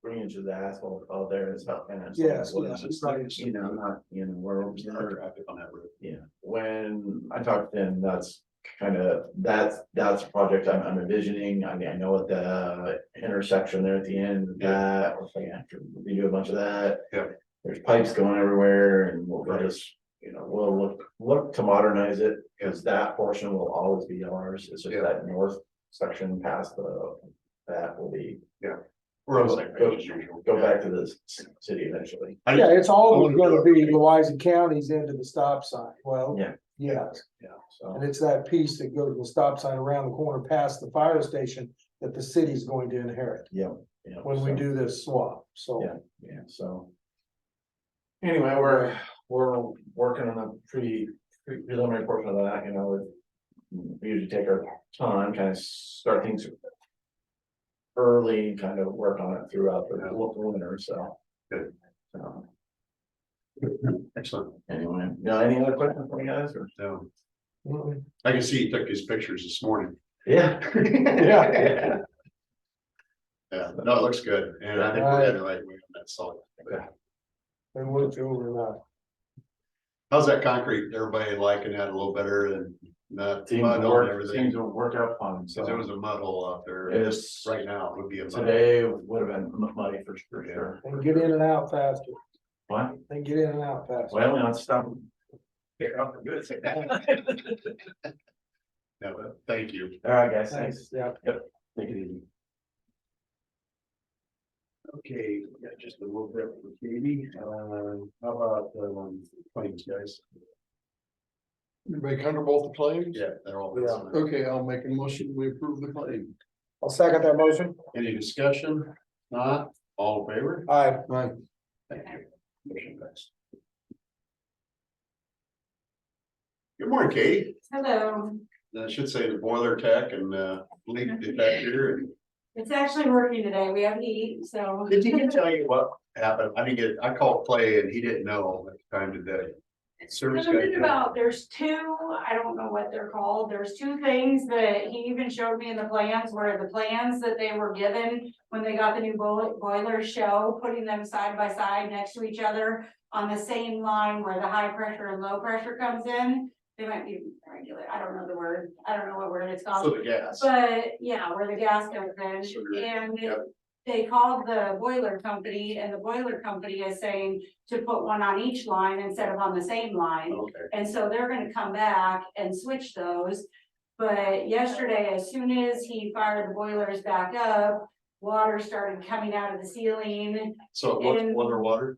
3 inches of asphalt out there, it's about 10 inches. Yes, Well, yes, it's right. You know, not, we're. There's a lot of traffic on that road. Yeah, when I talked to them, that's that's a project I'm envisioning. I mean, I know at the intersection there at the end, that, we're gonna have to redo a bunch of that. Yeah. There's pipes going everywhere and we'll Right. just, we'll look to modernize it, because that portion will always be ours. It's just Yeah. that north section past that will be. We're on the same page as usual. Go back to the city eventually. I Yeah, just- it's all I wanna gonna do be Louisa County's into the stop sign. Well, Yeah. yes. So, And it's that piece that goes to the stop sign around the corner past the fire station that the city's going to inherit yeah. when we so- do this swap, so. Yeah, so. Anyway, we're working on a pretty preliminary portion of that, we usually take our time, kind of start things early, kind of work on it throughout the winter, so. Good. So, Excellent. anyway, any other questions for you guys, or? So, Mm, I can see he took his pictures this morning. Yeah. Yeah. Yeah, no, it looks good, and I think we're heading right way on that solid. They worked overnight. How's that concrete? Everybody liking that a little better and not Seems mud to on work, everything? seems to work out fine, Since there was so. a mud hole out there, It's, right now it would be a mud. today would have been muddy for sure. And get in and out faster. What? And get in and out faster. Well, we don't stop. Pick up the goods. Yeah, but thank you. All right, guys, thanks. Yeah. Take it easy. Okay, we got just a little bit for Katie. How about claims, guys? Everybody comfortable with the claims? Yeah, they're all. Yeah. Okay, I'll make a motion, we approve the claim. I'll second that motion. Any discussion? Not all in favor? Aye. Thank you. Motion passed. Good morning, Katie. Hello, I should say the boiler tech and leak detector. it's actually working today, we have heat, so. Did he tell you what happened? I called Clay and he didn't know at the time today. Service guy. Something about, there's two, I don't know what they're called, there's two things that he even showed me in the plans, where the plans that they were given when they got the new boilers show, putting them side by side next to each other on the same line where the high pressure and low pressure comes in. They might be regular, I don't know the word, I don't know what word it's called. So the gas. But yeah, where the gas goes in, and Yep. they called the boiler company, and the boiler company is saying to put one on each line instead of on the same line. Okay. And so they're gonna come back and switch those. But yesterday, as soon as he fired the boilers back up, water started coming out of the ceiling. So what's And- water?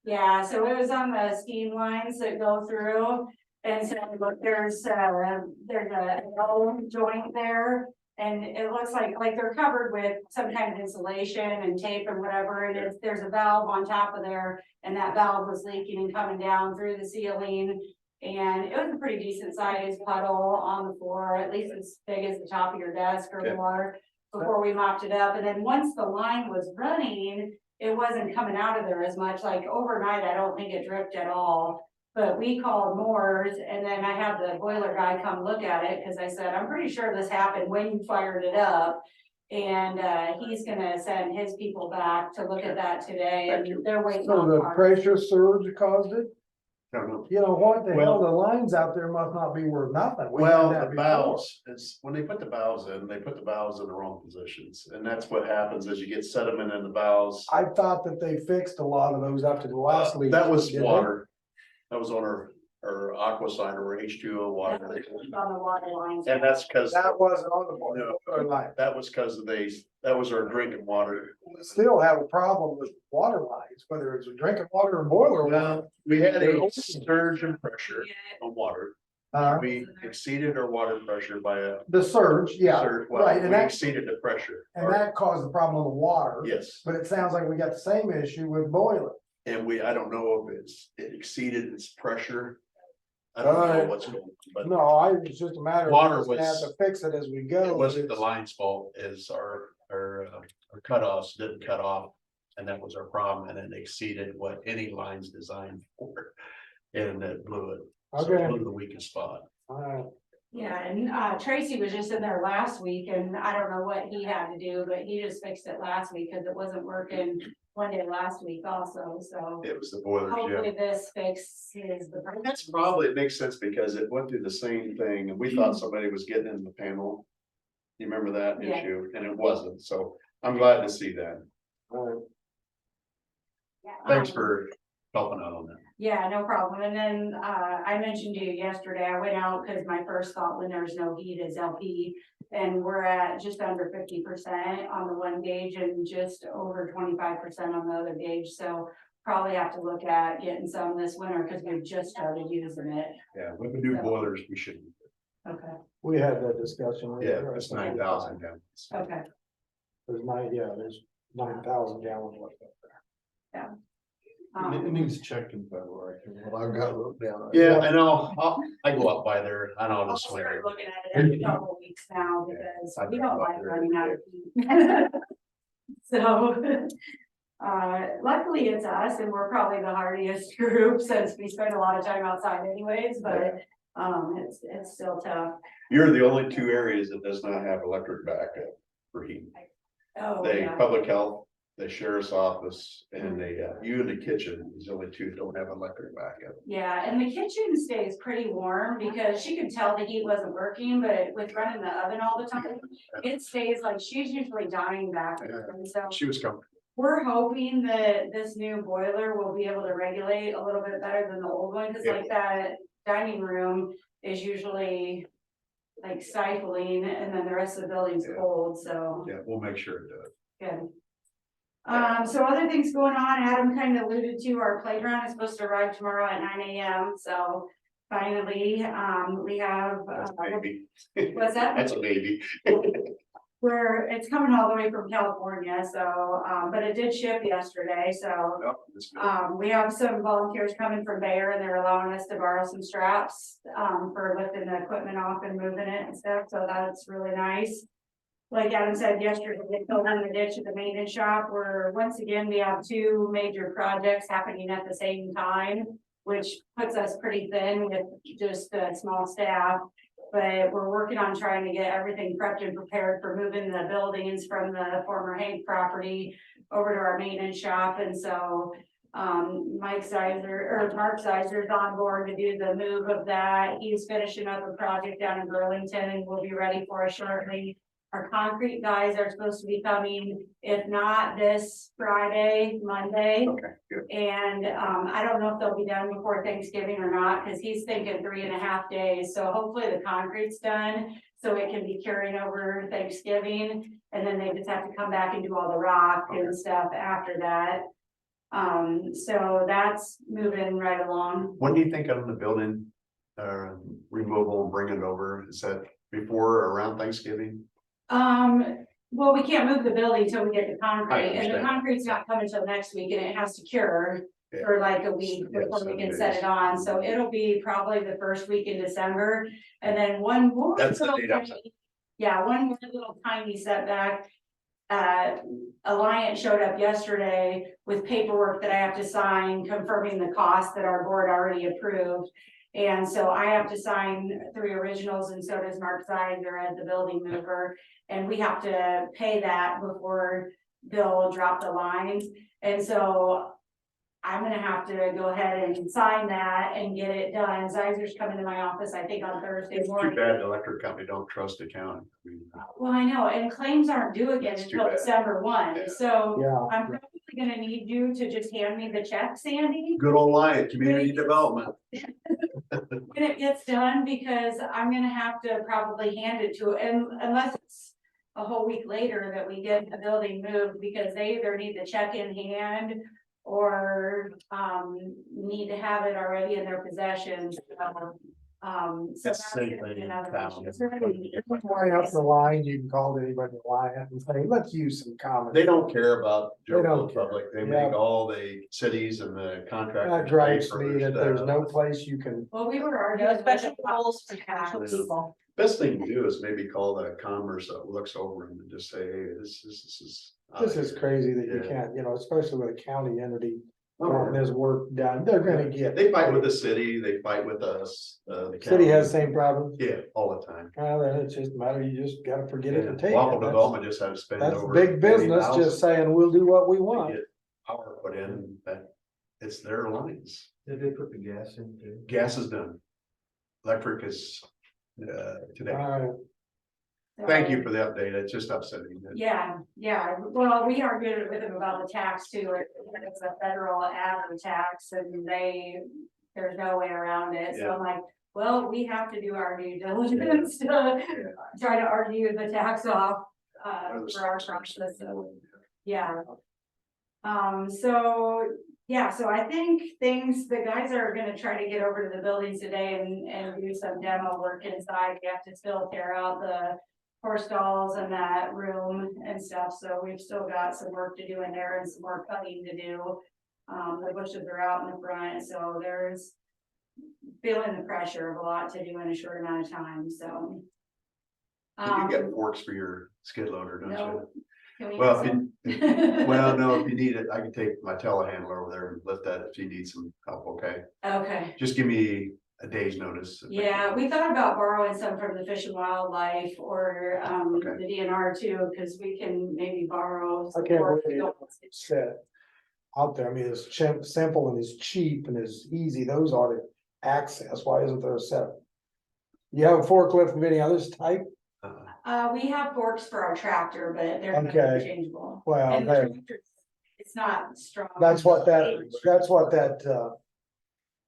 Yeah, so it was on the steam lines that go through. And so look, there's a L joint there. And it looks like they're covered with some kind of insulation and tape and whatever, and there's a valve on top of there. And that valve was leaking and coming down through the ceiling. And it was a pretty decent sized puddle on the floor, at least as big as the top of your desk or Okay. more. Before we mopped it up, and then once the line was running, it wasn't coming out of there as much, like overnight, I don't think it dripped at all. But we called Moore's, and then I had the boiler guy come look at it, cause I said, I'm pretty sure this happened when you fired it up. And he's gonna send his people back to look at that today, Thank you. and they're waiting So on the parts. pressure surge caused it? I don't know. You know what, the hell, Well- the lines out there must not be worth nothing. We had Well, that the before. valves, is, when they put the valves in, they put the valves in the wrong positions, and that's what happens as you get sediment in the valves. I thought that they fixed a lot of those after the last leak. That was Did they? water. That was on our aqua sign or H2O water. On the water lines. And that's because, That wasn't on the boiler line. that was because that was our drinking water. We still have a problem with water lines, whether it's drinking water or boiler water. Well, we had a surge in pressure on water. Uh, We exceeded our water pressure by a the surge, yeah, surge. Well, right, we and that, exceeded the pressure. and that caused the problem on the water. Yes, But it sounds like we got the same issue with boiler. and I don't know if it exceeded its pressure. I don't know Alright. what's going on, but No, it's just a matter of Water just gonna have was- to fix it as we go. it wasn't the It's- line's fault, is our cutoffs didn't cut off. And that was our problem, and it exceeded what any line's designed for. And it blew it. So it Okay. blew the weakest spot. Yeah, and Tracy was just in there last week and I don't know what he had to do, but he just fixed it last week because it wasn't working one day last week also, so. It was the boiler, Hopefully yeah. this fixes the. problem. That's probably, it makes sense because it went through the same thing and we thought somebody was getting in the panel. You remember that Yeah. issue? And it wasn't, so I'm glad to see that. Yeah, Thanks for helping out on that. Yeah, no problem. And then, I mentioned to you yesterday, I went out because my first thought when there's no heat is LP. And we're at just under 50% on the one gauge and just over 25% on the other gauge. So probably have to look at getting some this winter because we've just started using it. Yeah, with the new boilers, we should, Okay, We had that discussion. yeah, it's 9,000 gallons. okay. There's 9,000 gallons left up there. It needs checked in February, what I've got wrote down. Yeah, I know. I go up by there. I know I'll this start winter. looking at it every couple of weeks now because I've we been don't up like there running out every of heat. So, luckily it's us and we're probably the hardiest group since we spend a lot of time outside anyways, but, it's still tough. You're the only two areas that does not have electric backup for heat. Oh, The yeah. public health, the sheriff's office, and you in the kitchen is the only two that don't have electric backup. Yeah, and the kitchen stays pretty warm because she could tell the heat wasn't working, but with running the oven all the time, it stays like she's usually dying back there. And so She was comfortable. we're hoping that this new boiler will be able to regulate a little bit better than the old one, because like that dining room is usually like stifling and then the rest of the building's Yeah. cold, so Yeah, we'll make sure it does. good. So other things going on, Adam kind of alluded to, our playground is supposed to arrive tomorrow at 9 AM, so finally, we have. That's a baby. What's that? That's a baby. It's coming all the way from California, so, but it did ship yesterday, so. No, that's good. We have some volunteers coming from Bayer and they're allowing us to borrow some straps, for lifting the equipment off and moving it and stuff, so that's really nice. Like Adam said yesterday, they filled in the ditch at the maintenance shop, where once again, we have two major projects happening at the same time, which puts us pretty thin with just a small staff. But we're working on trying to get everything prepped and prepared for moving the buildings from the former Hank property over to our maintenance shop, and so Mark Sizer's on board to do the move of that. He's finishing up a project down in Burlington and will be ready for us shortly. Our concrete guys are supposed to be coming, if not this Friday, Monday. Okay, good. And I don't know if they'll be done before Thanksgiving or not, because he's thinking 3.5 days, so hopefully the concrete's done. So it can be carrying over Thanksgiving, and then they just have to come back and do all the rock and stuff after that. So that's moving right along. When do you think of the building, removal and bringing it over? Is that before or around Thanksgiving? Well, we can't move the building till we get the concrete, and the understand. concrete's not coming till next week, and it has to cure for like a week Yeah, before we 7 can set days. it on, so it'll be probably the first week in December. And then one more That's the little date I'm tiny, yeah, one more little tiny setback. Alliance showed up yesterday with paperwork that I have to sign confirming the cost that our board already approved. And so I have to sign 3 originals, and so does Mark Sizer as the building mover. And we have to pay that before they'll drop the lines. And so I'm gonna have to go ahead and sign that and get it done. Zeizer's coming to my office, I think on Thursday It's too morning. bad the electric company don't trust the county. I mean, Well, I know, and claims aren't due again That's too until bad. December 1, Yeah. so Yeah. I'm probably gonna need you to just hand me the check, Sandy. Good old Lion, community development. When it gets done, because I'm gonna have to probably hand it to, and unless it's a whole week later that we get the building moved, because they either need the check in hand or, need to have it already in their possession, so. So That's that's the same gonna be thing in another town. issue. Way up the line, you can call anybody Wyatt and say, let's use some common. They don't care about They don't general care. public. They Yeah. make all the cities and the That contractors. pay gripes for me their that there's no stuff. place you can, Well, we were No arguing. special about rules for tax. special people. Best thing to do is maybe call the commerce that looks over them and just say, hey, this is. out this is here. crazy that you Yeah. can't, especially with a county entity Oh, wanting this work done, they're gonna get. They fight with the city, they fight with us, the City has the county. same problem. Yeah, all the time. Well, then it's just a matter, you just gotta forget it Yeah. and take Waffle it. That's- development just had to spend That's over. big business, 40,000 just saying, we'll do what we to want. get Power put in, that it's their lines. Did they put the gas in too? Gas is done. Electric is, today. Alright, Thank you for the update. It's just upsetting. that- Yeah, well, we argued with them about the tax too, it's a federal adder tax and there's no way around it, so Yeah. I'm like, well, we have to do our due diligence to try to argue the tax off, for our process, so, yeah. So I think the guys are gonna try to get over to the buildings today and do some demo work inside, we have to still tear out the horse stalls and that room and stuff, so we've still got some work to do in there and some more cutting to do. The bushes are out in the front, so there's feeling the pressure of a lot to do in a short amount of time, so. You get forks for your skid loader, don't No. Can we Well, have if you- some? Well, no, if you need it, I can take my telehandler over there and lift that if you need some help, okay? Okay, Just give me a day's notice. yeah, we thought about borrowing some from the Fish and Wildlife or, Okay. the DNR too, cause we can maybe borrow. I some can't more. believe it's set out there, I mean, it's simple and it's cheap and it's easy, those are to access, why isn't there a set? You have a forklift of any other type? We have forks for our tractor, but they're not Okay. interchangeable. Well, And the there- tractor's- it's not strong. that's what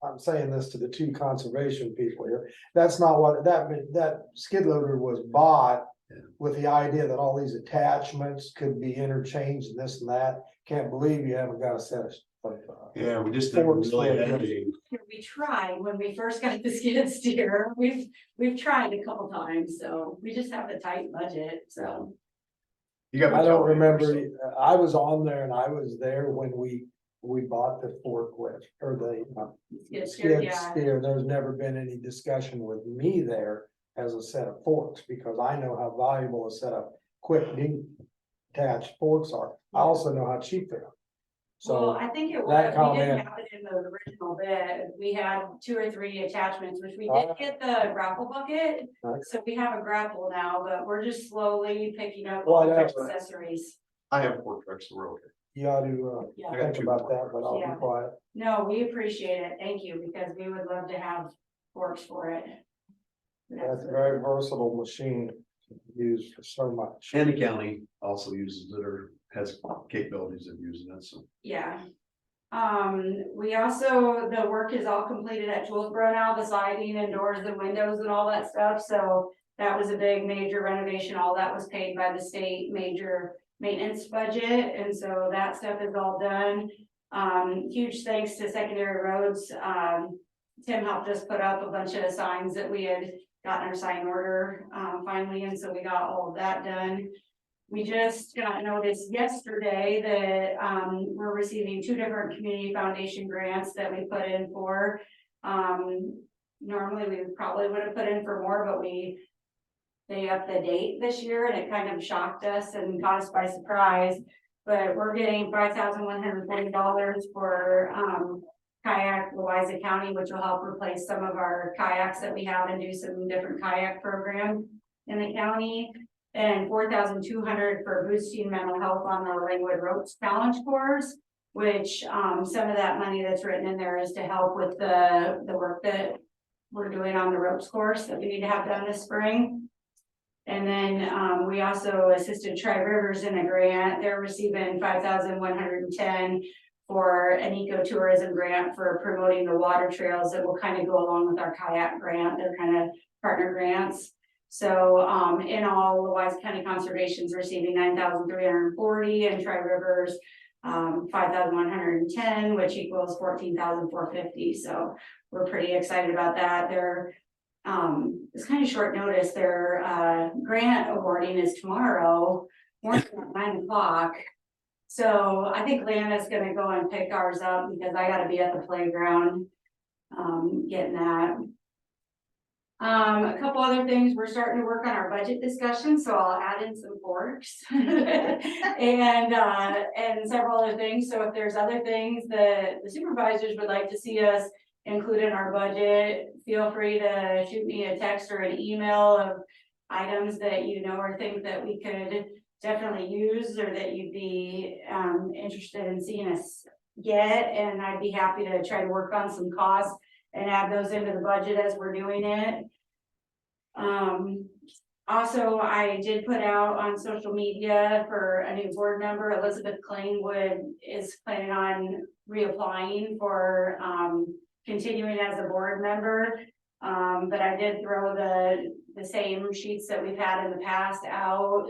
I'm saying this to the two conservation people here, that's not what, that skid loader was bought. Yeah. With the idea that all these attachments could be interchanged and this and that, can't believe you haven't got a set of. Yeah, we just never Forks really for had it. a, We tried when we first got the skid steer, we've tried a couple times, so we just have a tight budget, so. you got my. I don't telehandler, remember, so- I was on there and I was there when we bought the forklift or the Skid steer, skid yeah. steer, there's never been any discussion with me there as a set of forks, because I know how valuable a set of quick detached forks are. I also know how cheap they are. Well, So, I think it that was, we didn't comment- have it in the original bid, we had 2 or 3 attachments, which we Ah. did get the grapple bucket. Nice. So we have a grapple now, but we're just slowly picking up all the Whatever. accessories. I have fork trucks, so we're okay. you ought to, Yeah. I got think two about fork that, but I'll Yeah. be quiet. No, we appreciate it, thank you, because we would love to have forks for it. That's a very versatile machine used for so much. And the county also uses it or has capabilities of using it, so. Yeah. We also, the work is all completed at Julesboro now, the siding and doors and windows and all that stuff, so. That was a big major renovation, all that was paid by the state major maintenance budget, and so that stuff is all done. Huge thanks to Secondary Roads, Tim helped us put up a bunch of signs that we had gotten our sign order, finally, and so we got all of that done. We just got notice yesterday that, we're receiving 2 different community foundation grants that we put in for. Normally, we probably would have put in for more, but they upped the date this year and it kind of shocked us and caught us by surprise. But we're getting $5,140 for, kayak Louisa County, which will help replace some of our kayaks that we have and do some different kayak program in the county. And $4,200 for boosting mental health on the Langwood Ropes Challenge course. which, some of that money that's written in there is to help with the work that we're doing on the ropes course that we need to have done this spring. And then, we also assisted Tri Rivers in a grant. They're receiving 5,110 for an ecotourism grant for promoting the water trails that will kind of go along with our kayak grant. They're kind of partner grants. So, in all, Louisa County Conservation is receiving 9,340 and Tri Rivers 5,110, which equals 14,450. So we're pretty excited about that. They're it's kind of short notice. Their grant awarding is tomorrow, morning at 9 o'clock. So I think Lana's gonna go and pick ours up because I gotta be at the playground getting that. A couple other things, we're starting to work on our budget discussion, so I'll add in some forks. And several other things, so if there's other things that the supervisors would like to see us include in our budget, feel free to shoot me a text or an email of items that you know or think that we could definitely use or that you'd be interested in seeing us get, and I'd be happy to try to work on some costs and add those into the budget as we're doing it. Also, I did put out on social media for a new board member. Elizabeth Klingwood is planning on reapplying for continuing as a board member. But I did throw the same sheets that we've had in the past out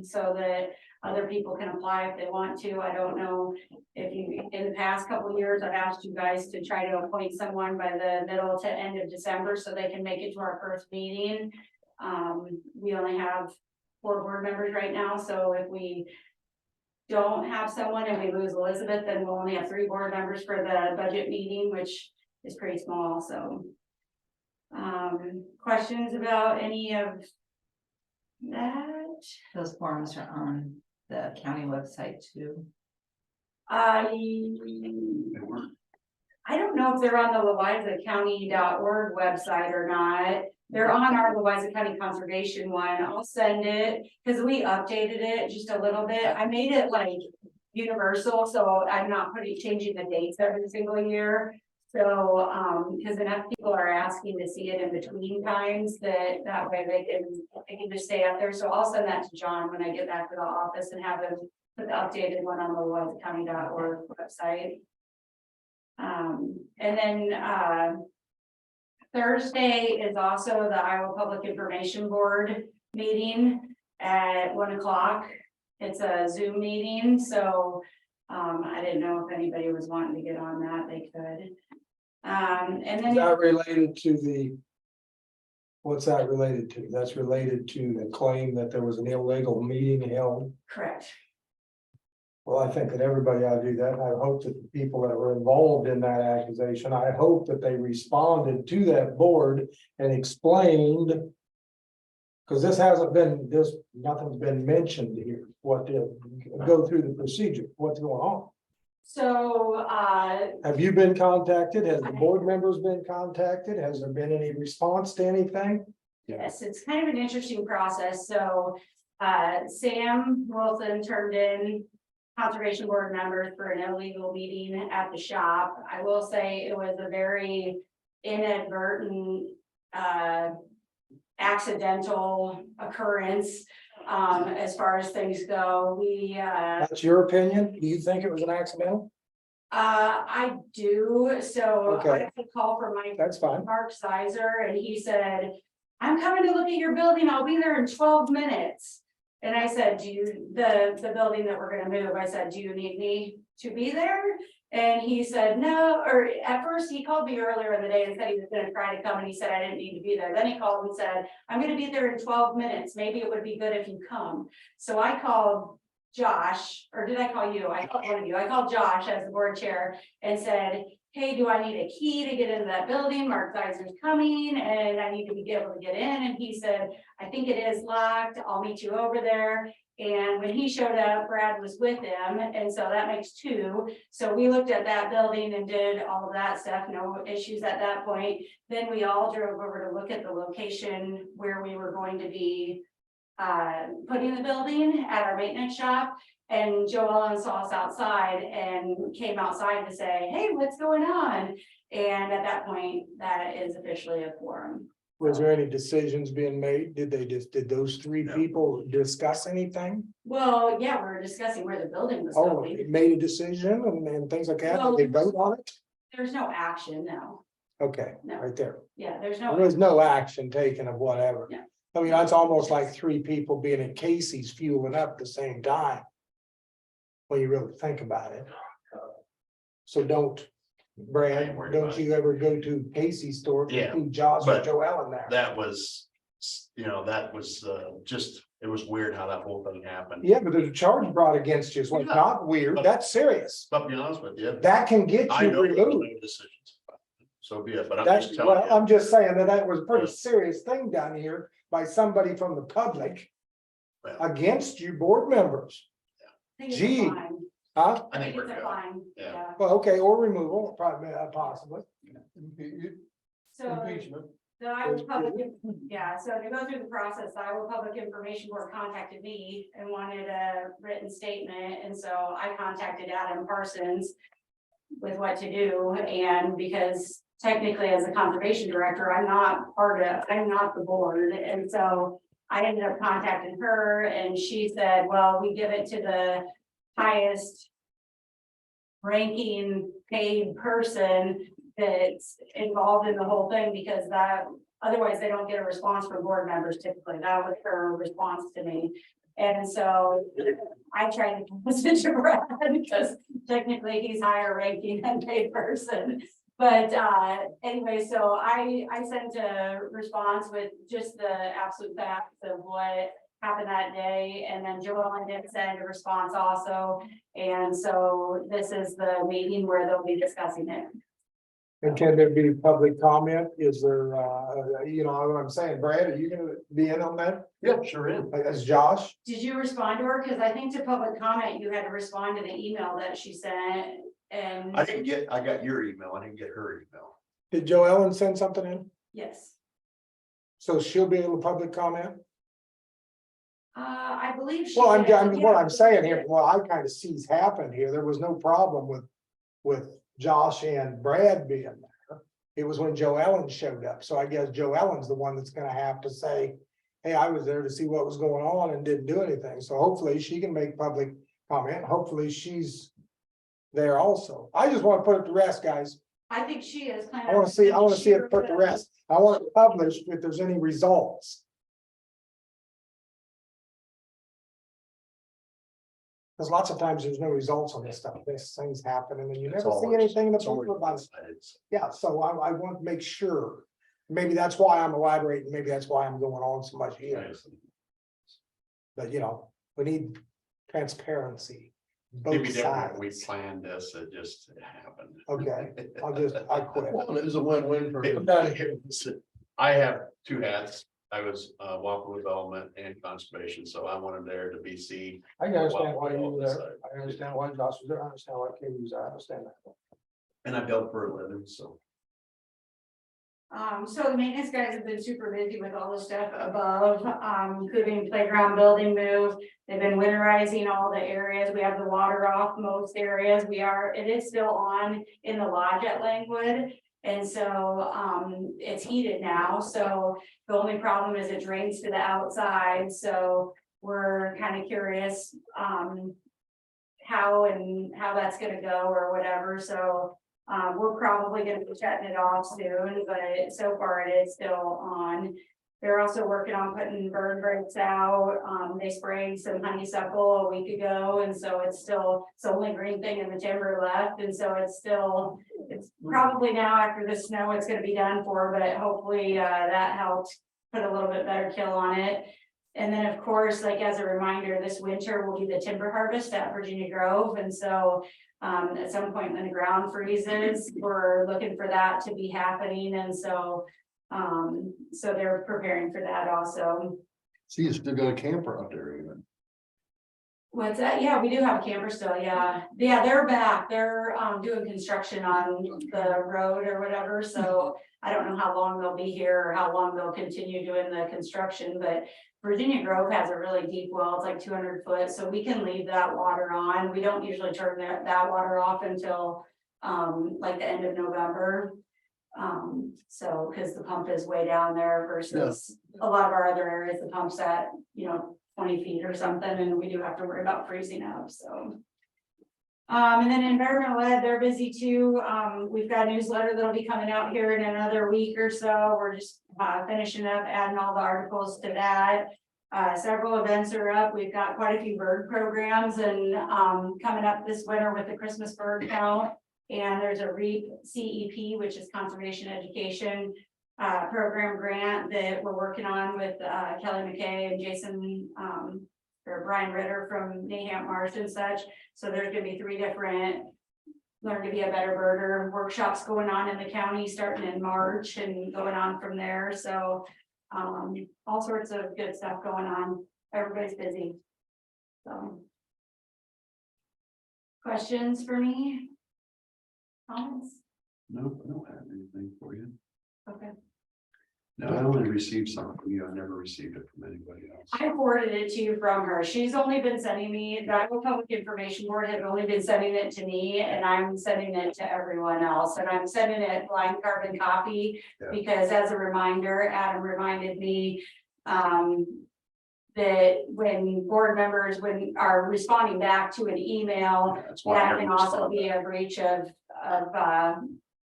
so that other people can apply if they want to. I don't know if you, in the past couple of years, I've asked you guys to try to appoint someone by the middle to end of December so they can make it to our first meeting. We only have 4 board members right now, so if we don't have someone and we lose Elizabeth, then we'll only have 3 board members for the budget meeting, which is pretty small. So questions about any of that? Those forms are on the county website too. I don't know if they're on the louisacounty.org website or not. They're on our Louisa County Conservation one. I'll send it because we updated it just a little bit. I made it like universal, so I'm not changing the dates every single year. So, because enough people are asking to see it in between times that way they can just stay up there. So I'll send that to John when I get back to the office and have him put the updated one on the louisacounty.org website. And then Thursday is also the Iowa Public Information Board meeting at 1 o'clock. It's a Zoom meeting, so I didn't know if anybody was wanting to get on that, they could. And then Is that related to the? What's that related to? That's related to the claim that there was an illegal meeting held. correct. Well, I think that everybody ought to do that. I hope that the people that were involved in that accusation, I hope that they responded to that board and explained. Because this hasn't been, nothing's been mentioned here. What did, go through the procedure, what's going on? So Have you been contacted? Has the board members been contacted? Has there been any response to anything? yes, it's kind of an interesting process. So Sam Wilson turned in conservation board members for an illegal meeting at the shop. I will say it was a very inadvertent accidental occurrence as far as things go. That's your opinion? Do you think it was an accident? I do. So I Okay. had a call from That's fine. Mark Sizer, and he said, I'm coming to look at your building. I'll be there in 12 minutes. And I said, do you, the building that we're gonna move, I said, do you need me to be there? And he said, no, or at first he called me earlier in the day and said he was gonna try to come, and he said, I didn't need to be there. Then he called and said, I'm gonna be there in 12 minutes. Maybe it would be good if you come. So I called Josh, or did I call you? I called one of you. I called Josh as the board chair and said, hey, do I need a key to get into that building? Mark Zeiser's coming and I need to be able to get in. And he said, I think it is locked. I'll meet you over there. And when he showed up, Brad was with him. And so that makes 2. So we looked at that building and did all of that stuff. No issues at that point. Then we all drove over to look at the location where we were going to be putting the building at our maintenance shop. And Joellen saw us outside and came outside to say, hey, what's going on? And at that point, that is officially a quorum. Was there any decisions being made? Did those three No. people discuss anything? Well, yeah, we were discussing where the building was Oh, going. they made a decision and things like that? Well- Did they vote on it? There's no action, no. Okay, No. right there. Yeah, there's There no, was no action taken of whatever. Yeah. I mean, that's almost like three people being at Casey's fueling up at the same time. When you really think about it. So don't, Brad, worried don't about you ever go to Casey's store Yeah, and see Josh or but Joelle in there? That was, that was just, it was weird how that whole thing happened. Yeah, but there's a charge brought against you, so it's not weird, that's serious. But to be honest with you, That can get I you know there was removed. no decisions. So be it, but I'm That's, just telling well, you. I'm just saying that was a pretty Yeah. serious thing done here by somebody from the public Well, against you board members, I think it's Gee. a fine. huh? I think we're It's a good. fine, Yeah. yeah. Well, okay, or removal, probably, possibly. So Impeachment. the Iowa Public, yeah, so to go through the process, the Iowa Public Information Board contacted me and wanted a written statement, and so I contacted Adam Parsons with what to do, and because technically as a conservation director, I'm not the board, and so I ended up contacting her, and she said, well, we give it to the highest ranking paid person that's involved in the whole thing, because that, otherwise they don't get a response from board members typically. That was her response to me. And so I tried to listen to Brad because technically he's higher ranking and paid person. But anyway, so I sent a response with just the absolute facts of what happened that day. And then Joellen did send a response also. And so this is the meeting where they'll be discussing it. And can there be public comment? Is there, you know what I'm saying, Brad, are you gonna be in on that Yeah, sure is. as Josh? Did you respond to her? Because I think to public comment, you had to respond to the email that she sent. And I got your email. I didn't get her email. Did Joe Ellen send something in? yes, So she'll be able to public comment? I believe. she Well, I'm, did. what Yeah, I'm saying she here, did. what I kind of sees happen here, there was no problem with Josh and Brad being there. It was when Joe Ellen showed up, so I guess Joe Ellen's the one that's gonna have to say, hey, I was there to see what was going on and didn't do anything, so hopefully she can make public comment, hopefully she's there also. I just wanna put it to rest, guys. I think she is. I wanna see it put to rest. I want it published if there's any results. Cause lots of times there's no results on this stuff. This things happen and then you never see anything in the paper about it. Yeah, so I want to make sure. Maybe that's why I'm elaborating. Maybe that's why I'm going on so much here. But you know, we need transparency. Maybe Both different. We sides. planned this. It just happened. Okay, I quit. Well, it was a win-win for. I have two hats. I was Wapco Development and Conservation, so I wanted there to be seen. I can understand why you were there. I understand why Josh was there. I understand why Katie was there. I understand that. And I built for a living, so. So the maintenance guys have been super busy with all the stuff above, including playground building move. They've been winterizing all the areas. We have the water off most areas. It is still on in the lodge at Langwood. And so, it's heated now. So the only problem is it drains to the outside. So we're kind of curious, how that's gonna go or whatever. So we're probably gonna be shutting it off soon, but so far it is still on. They're also working on putting bird breaks out. They sprayed some honeysuckle a week ago, and so it's the only green thing in the timber left, and so it's probably now after the snow, it's gonna be done for, but hopefully that helped put a little bit better kill on it. And then, of course, like as a reminder, this winter will be the timber harvest at Virginia Grove, and so at some point when the ground freezes, we're looking for that to be happening, and so they're preparing for that also. See, you still got a camper out there even. What's that? Yeah, we do have a camper still, yeah. Yeah, they're back. They're doing construction on the road or whatever, so I don't know how long they'll be here or how long they'll continue doing the construction, but Virginia Grove has a really deep well, it's like 200 foot, so we can leave that water on. We don't usually turn that water off until like the end of November. So, cause the pump is way down there versus a lot of our other areas, the pump's at, 20 feet or something, and we do have to worry about freezing up, so. And then environmental ed, they're busy too. We've got a newsletter that'll be coming out here in another week or so. We're just finishing up, adding all the articles to that. Several events are up. We've got quite a few bird programs and coming up this winter with the Christmas bird count. And there's a REAP CEP, which is Conservation Education Program grant that we're working on with Kelly McKay and Jason or Brian Ritter from Nahant Marsh and such. So there's gonna be 3 different Learn to Be a Better Birder workshops going on in the county starting in March and going on from there. So all sorts of good stuff going on. Everybody's busy. So questions for me? Comments? No, I don't have anything for you. Okay. No, I only received something from you. I never received it from anybody else. I forwarded it to you from her. She's only been sending me, the Iowa Public Information Board had only been sending it to me, and I'm sending it to everyone else. And I'm sending it blind carbon copy Yeah. because as a reminder, Adam reminded me that when board members are responding back to an email, Yeah, that's why I that never can also respond be back. a breach of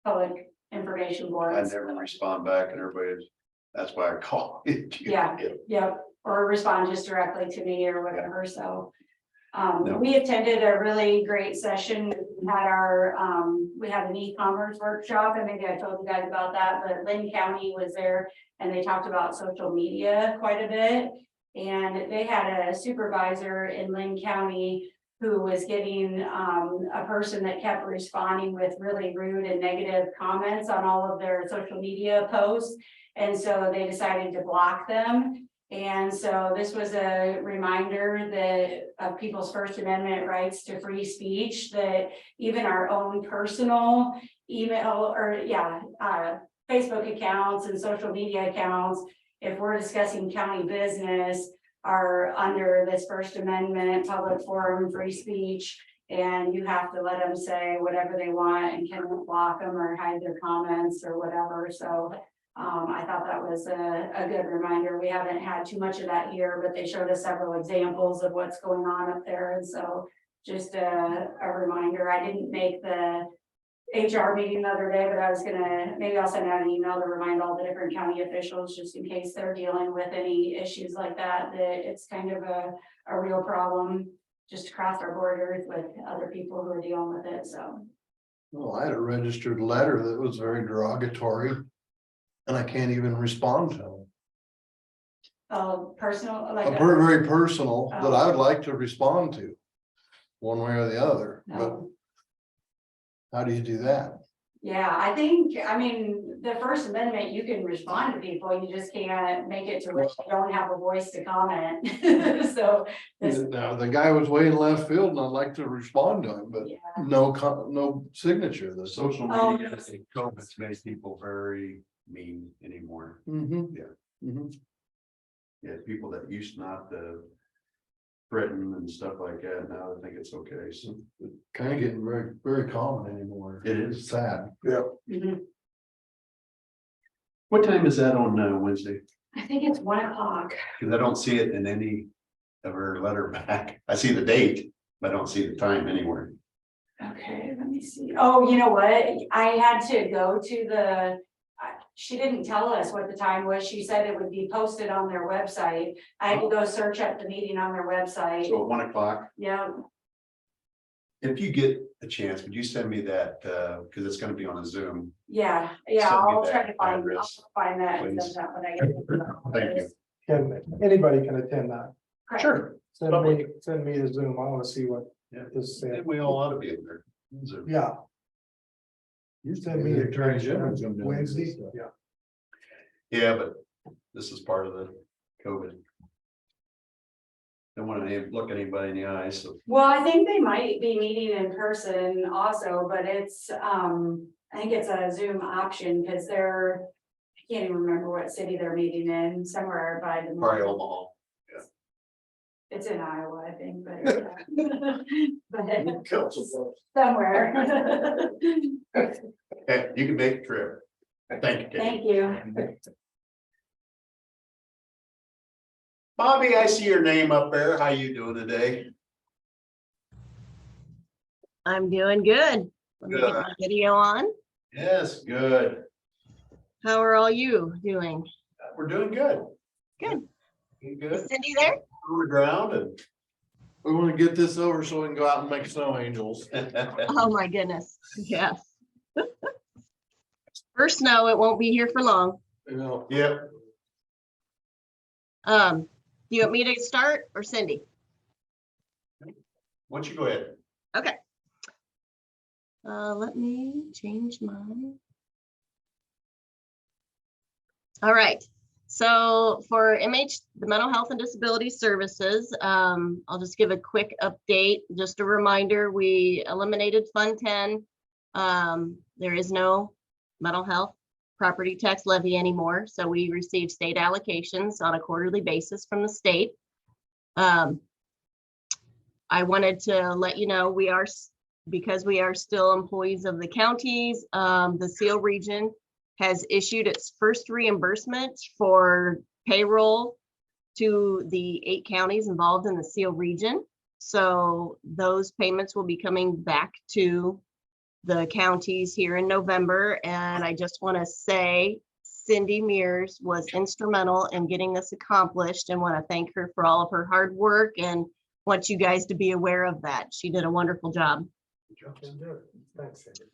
public information I boards. never respond back and everybody, that's why I call it. Yeah. Yep, or respond just directly to me or whatever, so. No. We attended a really great session, we had our, we had an e-commerce workshop, and maybe I told you guys about that, but Lynn County was there. And they talked about social media quite a bit, and they had a supervisor in Lynn County who was getting a person that kept responding with really rude and negative comments on all of their social media posts. And so they decided to block them. And so this was a reminder that of people's First Amendment rights to free speech, that even our own personal email or Facebook accounts and social media accounts, if we're discussing county business, are under this First Amendment, public forum, free speech, and you have to let them say whatever they want and can't block them or hide their comments or whatever. So I thought that was a good reminder. We haven't had too much of that here, but they showed us several examples of what's going on up there. And so just a reminder. I didn't make the HR meeting the other day, but I was gonna, maybe I'll send out an email to remind all the different county officials, just in case they're dealing with any issues like that, that it's kind of a real problem just across our borders with other people who are dealing with it, so. Well, I had a registered letter that was very derogatory. And I can't even respond to them. Personal, like. Very personal that Oh. I would like to respond to. One way or the other, but No. how do you do that? Yeah, I think, I mean, the First Amendment, you can respond to people, you just can't make it to where you don't have a voice to comment. So. this- Now, the guy was way in left field and I'd like to respond to him, but Yeah. no signature. The Social Oh, media, yes. COVID's made people very mean anymore. Mhm. Yeah. Mhm. Yeah, people that used not to threaten and stuff like that, now I think it's okay, so. Kind of getting very, very common anymore. It is. Sad. Mhm. What time is that on Wednesday? I think it's 1 o'clock. Cause I don't see it in any of her letter back. I see the date, but I don't see the time anywhere. Okay, let me see. Oh, you know what? I had to go to she didn't tell us what the time was. She said it would be posted on their website. I had to go search up the meeting on their website. So at 1 o'clock, Yeah, if you get a chance, would you send me that, cause it's gonna be on a Zoom. yeah, Send me I'll try that to find address, that. And please. send that when I get. Thank you. Anybody can attend that. Correct. Sure. Send me the Zoom. I wanna see what Yeah. this And said. we all ought to be in there. Zoom. Yeah. You send me The Attorney General's gonna be on this Wednesday, stuff. yeah. Yeah, but this is part of the COVID. Don't want to look anybody in the eye, so. Well, I think they might be meeting in person also, but it's, I think it's a Zoom option because I can't even remember what city they're meeting in, somewhere by the. Probably Omaha. It's in Iowa, I think, but. But somewhere. Hey, you can make the trip. Thank you, Katie. Thank you. Bobby, I see your name up there. How you doing today? I'm doing good. Let me get my video on. Yes, good. How are all you doing? We're doing good. Good. You Is good? Cindy there? On the ground and. We wanna get this over so we can go out and make snow angels. Oh my goodness. Yes. First snow, it won't be here for long. You know, Yep. You want me to start or Cindy? Why don't you go ahead? Okay. Let me change mine. All right. So for MH, the Mental Health and Disability Services, I'll just give a quick update. Just a reminder, we eliminated Fund 10. There is no mental health property tax levy anymore. So we receive state allocations on a quarterly basis from the state. I wanted to let you know because we are still employees of the counties, the Seal region has issued its first reimbursement for payroll to the 8 counties involved in the Seal region. So those payments will be coming back to the counties here in November. And I just want to say Cindy Mears was instrumental in getting this accomplished and want to thank her for all of her hard work and want you guys to be aware of that. She did a wonderful job. Thanks, Cindy.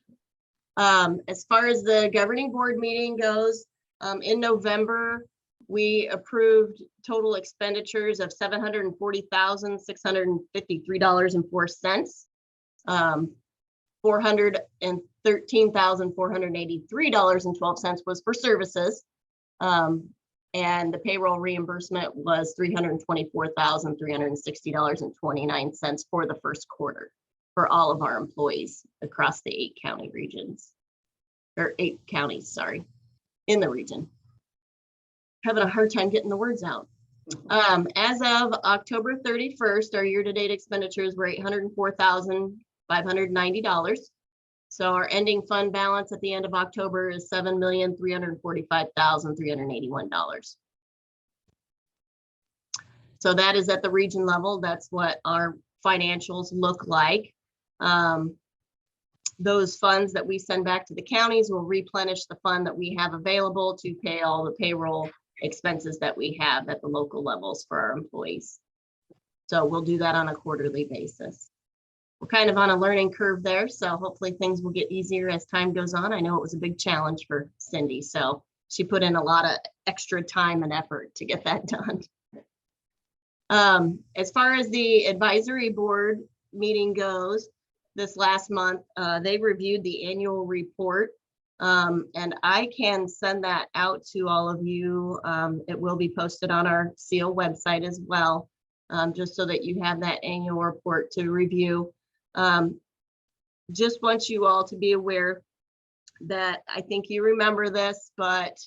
As far as the governing board meeting goes, in November, we approved total expenditures of $740,653.04. $413,483.12 was for services. And the payroll reimbursement was $324,360.29 for the first quarter for all of our employees across the 8 county regions, or 8 counties, sorry, in the region. Having a hard time getting the words out. As of October 31st, our year-to-date expenditures were $804,590. So our ending fund balance at the end of October is $7,345,381. So that is at the region level. That's what our financials look like. Those funds that we send back to the counties will replenish the fund that we have available to pay all the payroll expenses that we have at the local levels for our employees. So we'll do that on a quarterly basis. We're kind of on a learning curve there, so hopefully things will get easier as time goes on. I know it was a big challenge for Cindy, so she put in a lot of extra time and effort to get that done. As far as the advisory board meeting goes, this last month, they reviewed the annual report, and I can send that out to all of you. It will be posted on our Seal website as well, just so that you have that annual report to review. Just want you all to be aware that I think you remember this, but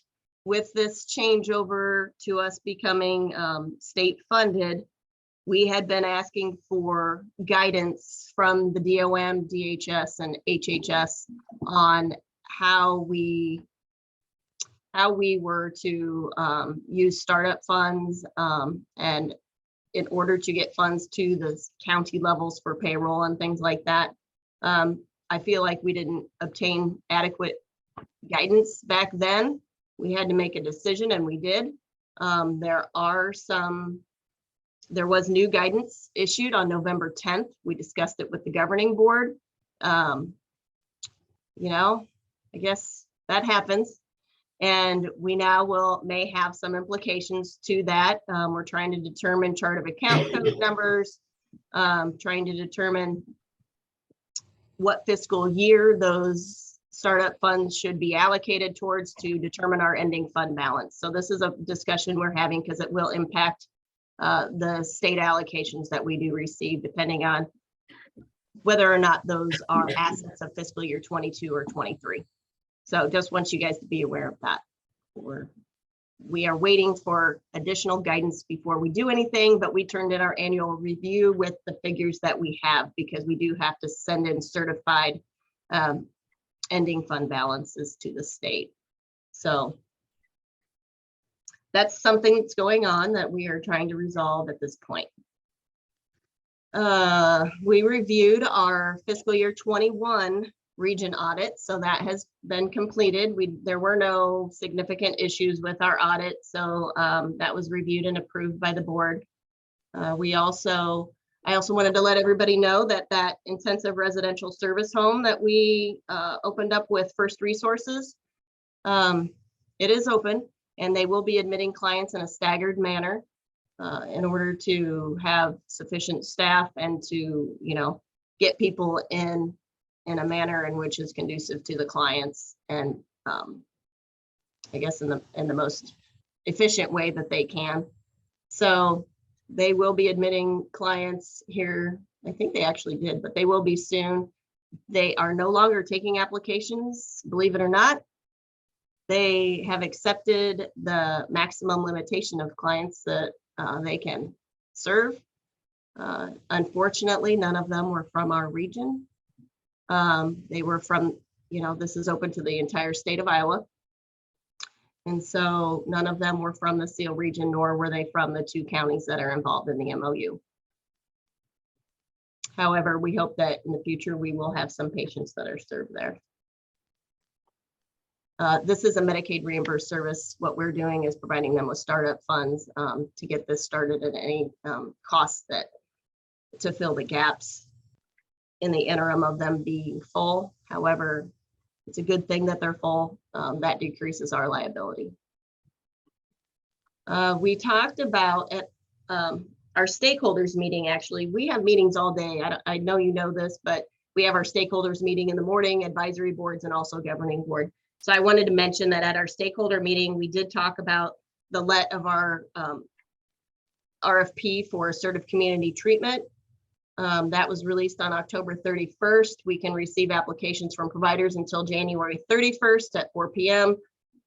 with this changeover to us becoming state funded, we had been asking for guidance from the DOM, DHS, and HHS on how we were to use startup funds and in order to get funds to the county levels for payroll and things like that. I feel like we didn't obtain adequate guidance back then. We had to make a decision, and we did. There was new guidance issued on November 10th. We discussed it with the governing board. You know, I guess that happens. And we now may have some implications to that. We're trying to determine chart of account code numbers, trying to determine what fiscal year those startup funds should be allocated towards to determine our ending fund balance. So this is a discussion we're having because it will impact the state allocations that we do receive, depending on whether or not those are assets of fiscal year 22 or 23. So just want you guys to be aware of that. we are waiting for additional guidance before we do anything, but we turned in our annual review with the figures that we have, because we do have to send in certified ending fund balances to the state. So that's something that's going on that we are trying to resolve at this point. We reviewed our fiscal year 21 region audit, so that has been completed. There were no significant issues with our audit, so that was reviewed and approved by the board. I also wanted to let everybody know that intensive residential service home that we opened up with First Resources, it is open, and they will be admitting clients in a staggered manner in order to have sufficient staff and to, get people in a manner in which is conducive to the clients, and I guess in the most efficient way that they can. So they will be admitting clients here. I think they actually did, but they will be soon. They are no longer taking applications, believe it or not. They have accepted the maximum limitation of clients that they can serve. Unfortunately, none of them were from our region. They were from, this is open to the entire state of Iowa. And so none of them were from the Seal region, nor were they from the 2 counties that are involved in the MOU. However, we hope that in the future we will have some patients that are served there. This is a Medicaid reimbursed service. What we're doing is providing them with startup funds to get this started at any costs to fill the gaps in the interim of them being full. However, it's a good thing that they're full. That decreases our liability. We talked about at our stakeholders meeting, actually, we have meetings all day. I know you know this, but we have our stakeholders meeting in the morning, advisory boards, and also governing board. So I wanted to mention that at our stakeholder meeting, we did talk about the let of our RFP for assertive community treatment. That was released on October 31st. We can receive applications from providers until January 31st at 4 p.m.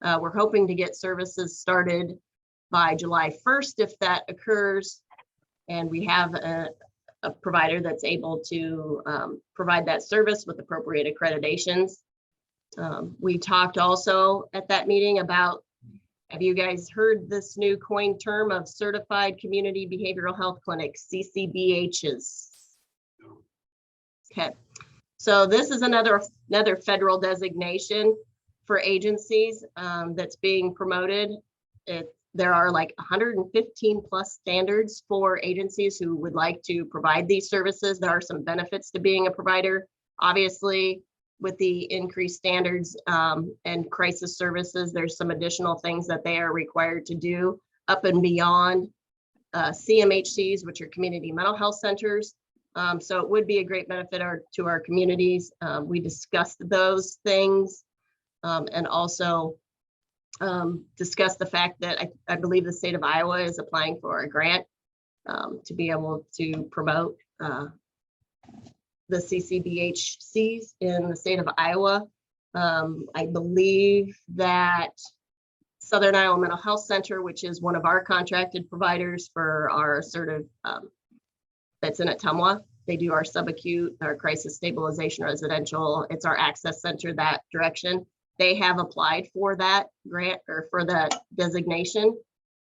We're hoping to get services started by July 1st if that occurs. And we have a provider that's able to provide that service with appropriate accreditations. We talked also at that meeting about, have you guys heard this new coined term of Certified Community Behavioral Health Clinics, CCBHs? Okay, so this is another federal designation for agencies that's being promoted. There are like 115 plus standards for agencies who would like to provide these services. There are some benefits to being a provider. Obviously, with the increased standards and crisis services, there's some additional things that they are required to do up and beyond CMHCs, which are community mental health centers. So it would be a great benefit to our communities. We discussed those things and also discussed the fact that I believe the state of Iowa is applying for a grant to be able to promote the CCBHCs in the state of Iowa. I believe that Southern Iowa Mental Health Center, which is one of our contracted providers for our assertive, that's in Ottumwa. They do our subacute, our crisis stabilization residential. It's our access center, that direction. They have applied for that grant or for that designation.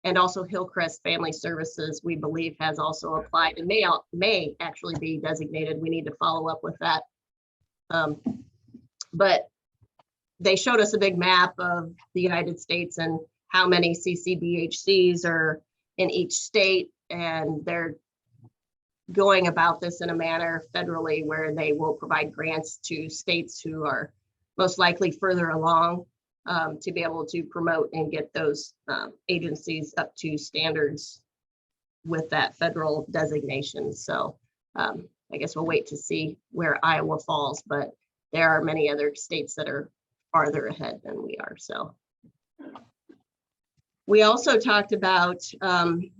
And also Hillcrest Family Services, we believe, has also applied and may actually be designated. We need to follow up with that. But they showed us a big map of the United States and how many CCBHCs are in each state, and they're going about this in a manner federally where they will provide grants to states who are most likely further along to be able to promote and get those agencies up to standards with that federal designation. So I guess we'll wait to see where Iowa falls, but there are many other states that are farther ahead than we are. So we also talked about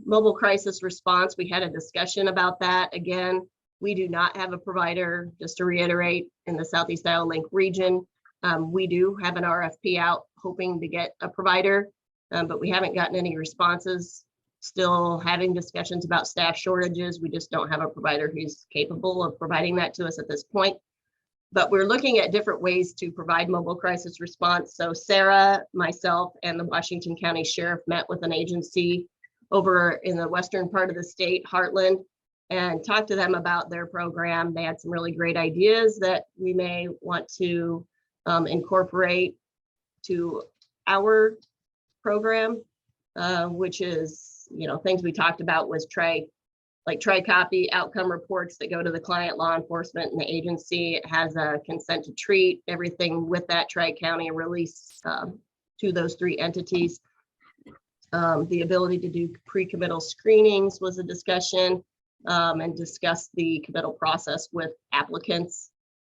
mobile crisis response. We had a discussion about that. Again, we do not have a provider, just to reiterate, in the Southeast Iowa Link region. We do have an RFP out hoping to get a provider. but we haven't gotten any responses. Still having discussions about staff shortages. We just don't have a provider who's capable of providing that to us at this point. But we're looking at different ways to provide mobile crisis response. So Sarah, myself, and the Washington County Sheriff met with an agency over in the western part of the state, Heartland, and talked to them about their program. They had some really great ideas that we may want to incorporate to our program, which is, things we talked about was tri-copy outcome reports that go to the client, law enforcement, and the agency. It has a consent to treat, everything with that tri-county release to those 3 entities. The ability to do pre-committal screenings was a discussion, and discuss the committal process with applicants.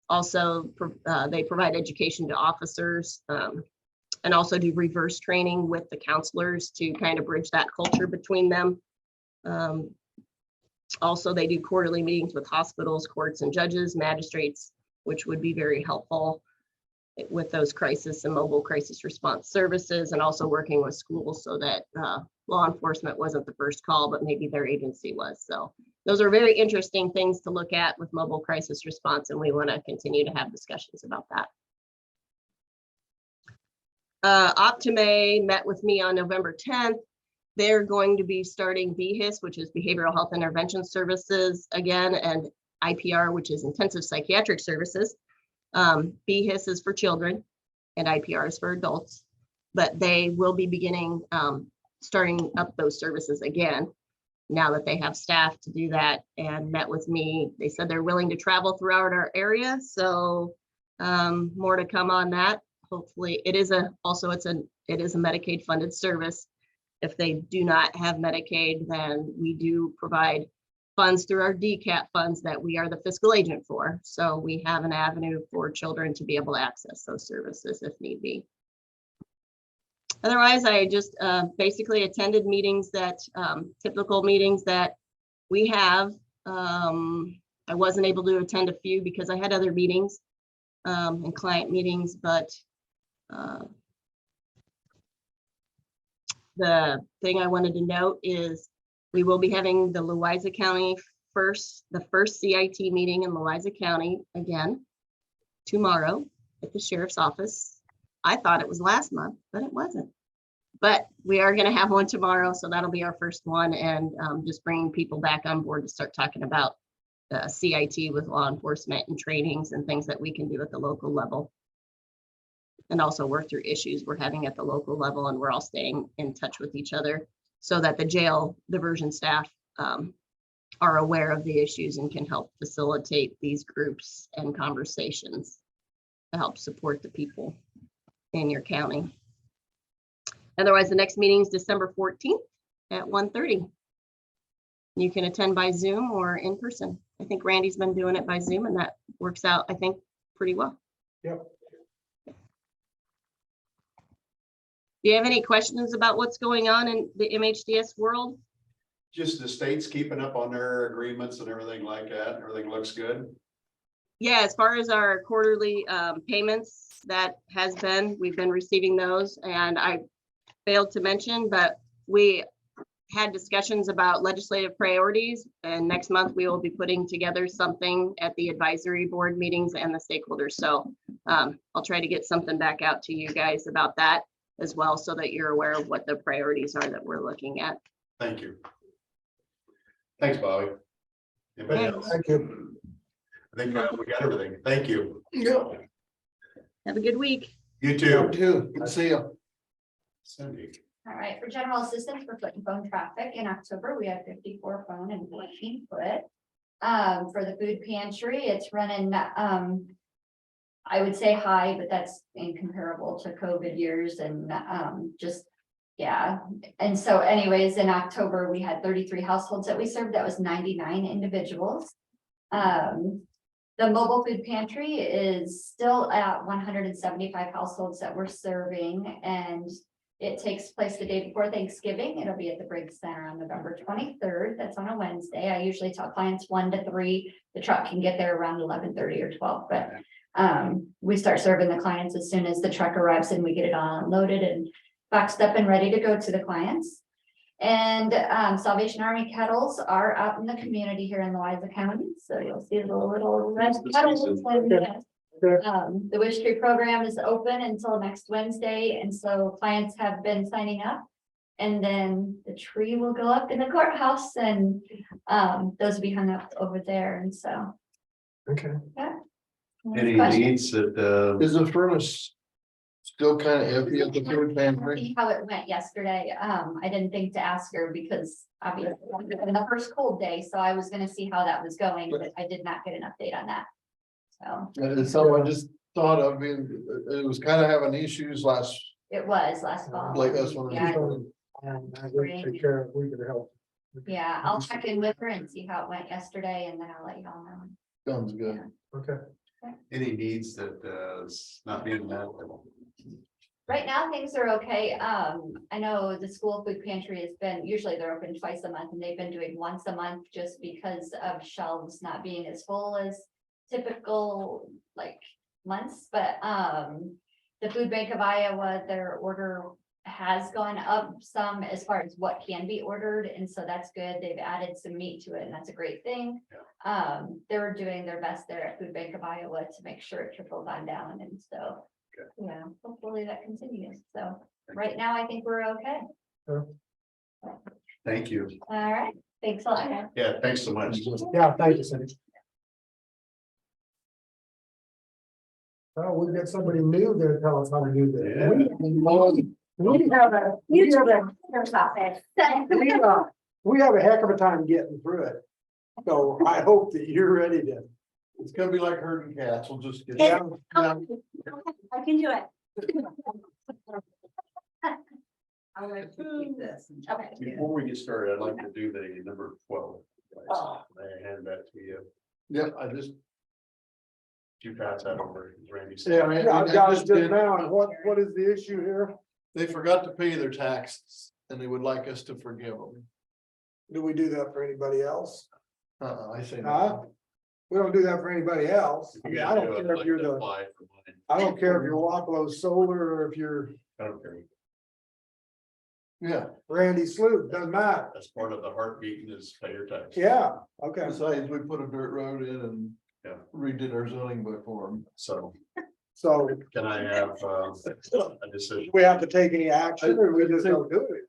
Also, they provide education to officers, and also do reverse training with the counselors to kind of bridge that culture between them. Also, they do quarterly meetings with hospitals, courts, and judges, magistrates, which would be very helpful with those crisis and mobile crisis response services, and also working with schools so that law enforcement wasn't the first call, but maybe their agency was. So those are very interesting things to look at with mobile crisis response, and we want to continue to have discussions about that. Optime met with me on November 10th. They're going to be starting BHIS, which is Behavioral Health Intervention Services again, and IPR, which is Intensive Psychiatric Services. BHIS is for children and IPR is for adults, but they will be beginning starting up those services again now that they have staff to do that, and met with me. They said they're willing to travel throughout our area, so more to come on that. Hopefully it is a Medicaid funded service. If they do not have Medicaid, then we do provide funds through our DCAT funds that we are the fiscal agent for. So we have an avenue for children to be able to access those services if need be. Otherwise, I just basically attended meetings that, typical meetings that we have. I wasn't able to attend a few because I had other meetings and client meetings, but the thing I wanted to note is we will be having the Louisa County the first CIT meeting in Louisa County again tomorrow at the sheriff's office. I thought it was last month, but it wasn't. But we are going to have one tomorrow, so that'll be our first one, and just bringing people back on board to start talking about CIT with law enforcement and trainings and things that we can do at the local level. And also work through issues we're having at the local level, and we're all staying in touch with each other so that the jail diversion staff are aware of the issues and can help facilitate these groups and conversations to help support the people in your county. Otherwise, the next meeting is December 14th at 1:30. You can attend by Zoom or in person. I think Randy's been doing it by Zoom, and that works out, I think, pretty well. Yep. Do you have any questions about what's going on in the MHDS world? Just the state's keeping up on their agreements and everything like that. Everything looks good. Yeah, as far as our quarterly payments, we've been receiving those, and I failed to mention, but we had discussions about legislative priorities, and next month we will be putting together something at the advisory board meetings and the stakeholders. So I'll try to get something back out to you guys about that as well, so that you're aware of what the priorities are that we're looking at. Thank you. Thanks, Bobby. Anybody else? Thank you. I think we got everything. Thank you. Yeah. Have a good week. You too. Good to see you. Cindy. All right, for general assistance for foot and phone traffic in October, we had 54 phone and 14 foot. For the food pantry, it's running, I would say high, but that's incomparable to COVID years and yeah. And so anyways, in October, we had 33 households that we served. That was 99 individuals. The mobile food pantry is still at 175 households that we're serving, and it takes place the day before Thanksgiving. It'll be at the Briggs Center on November 23rd. That's on a Wednesday. I usually tell clients 1 to 3. The truck can get there around 11:30 or 12, but we start serving the clients as soon as the truck arrives and we get it all unloaded, boxed up and ready to go to the clients. And Salvation Army kettles are out in the community here in Louisa County, so you'll see the little red kettles. The Wish Tree program is open until next Wednesday, and so clients have been signing up. And then the tree will go up in the courthouse, and those will be hung up over there, and so. Okay. Any Question? needs that, Is the furnace still kind of iffy at the food pantry? See how it went yesterday. I didn't think to ask her because obviously in the first cold day, so I was gonna see how that was going, but I did not get an update on that. So It's something I just thought of, it was kind of having issues last, it was last fall. like that's one of Yeah, the. I would take care of, we could help. yeah, I'll check in with her and see how it went yesterday, and then I'll let y'all know. Sounds good. Okay. any needs that, is not being met? Right now, things are okay. I know the school food pantry has been, usually they're open twice a month, and they've been doing once a month just because of shelves not being as full as typical like months, but the Food Bank of Iowa, their order has gone up some as far as what can be ordered, and so that's good. They've added some meat to it, and that's a great thing. They're doing their best there at Food Bank of Iowa to make sure it trickles on down, and so yeah, hopefully that continues. So right now, I think we're okay. Thank you. All right, thanks a lot. Yeah, thanks so much. Yeah, thank you, Cindy. Oh, we've got somebody new there to tell us how to do this. Yeah. We have a, we have a heck of a time getting through it. So I hope that you're ready to. It's gonna be like herding cats, we'll just get. Yeah, I can do it. I'll let you keep this. Okay. Before we get started, I'd like to do the number 12. Ah. I hand that to you. Yep, I just, You pass that over, Randy. yeah, I yeah, I've got it just just did, now. And what is the issue here? they forgot to pay their taxes and they would like us to forgive them. Do we do that for anybody else? I say Huh? no. We don't do that for anybody else. I mean, I don't care if you're the, Apply for mine. I don't care if you're Waplo Solar or if you're I don't care. Yeah, Randy Sloop, doesn't matter. That's part of the heartbeat is pay your tax. Yeah, okay. besides, we put a dirt road in and Yeah. redid our zoning book for them. So So can I have, a decision? we have to take any action or we just don't do it?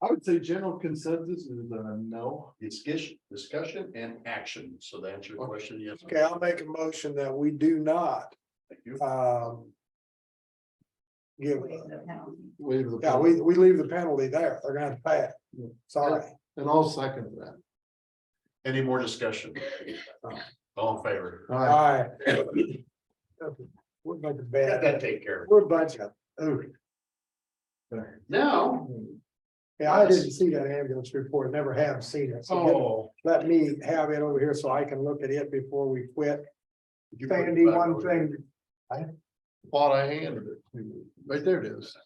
I would say general consensus is no. Discussion and action. So to answer your question, yes. Okay, I'll make a motion that we do not, Thank you. give, Waive the. yeah, we leave the penalty there. They're gonna have to pay it. Sorry. And I'll second that. Any more discussion? All in favor? All All right. right. We're about to Let that bed. take care of We're a bunch of, ooh. it. Now. Yeah, I didn't see that ambulance report, never have seen it. So Oh. let me have it over here so I can look at it before we quit. Did you put it Sandy, back one over? thing Thought I handed it to you. Right there it is.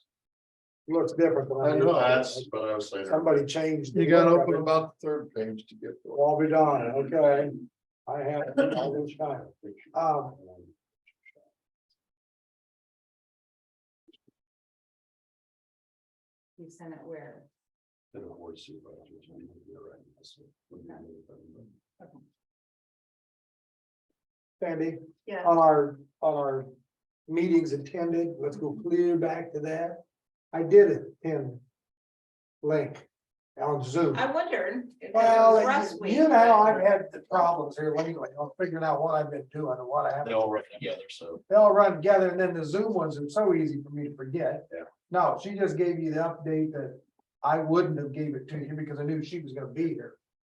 looks different than I I know, knew. That's what I was saying. Somebody changed. the You gotta look of open it. about the third page to get to it. All be done, okay. I have it all this time. You sent it where? To the board of supervisors. You're right. That's what we need. Sandy, Yeah. on our meetings attended, let's go clear back to that. I did attend link on Zoom. I wondered. if it Well, was Russ week, you know, but- I've had the problems here lately, I'm figuring out what I've been doing and what I They haven't. all run together, so. They all run together, and then the Zoom ones are so easy for me to forget. Yeah. No, she just gave you the update that I wouldn't have gave it to you because I knew she was gonna be here.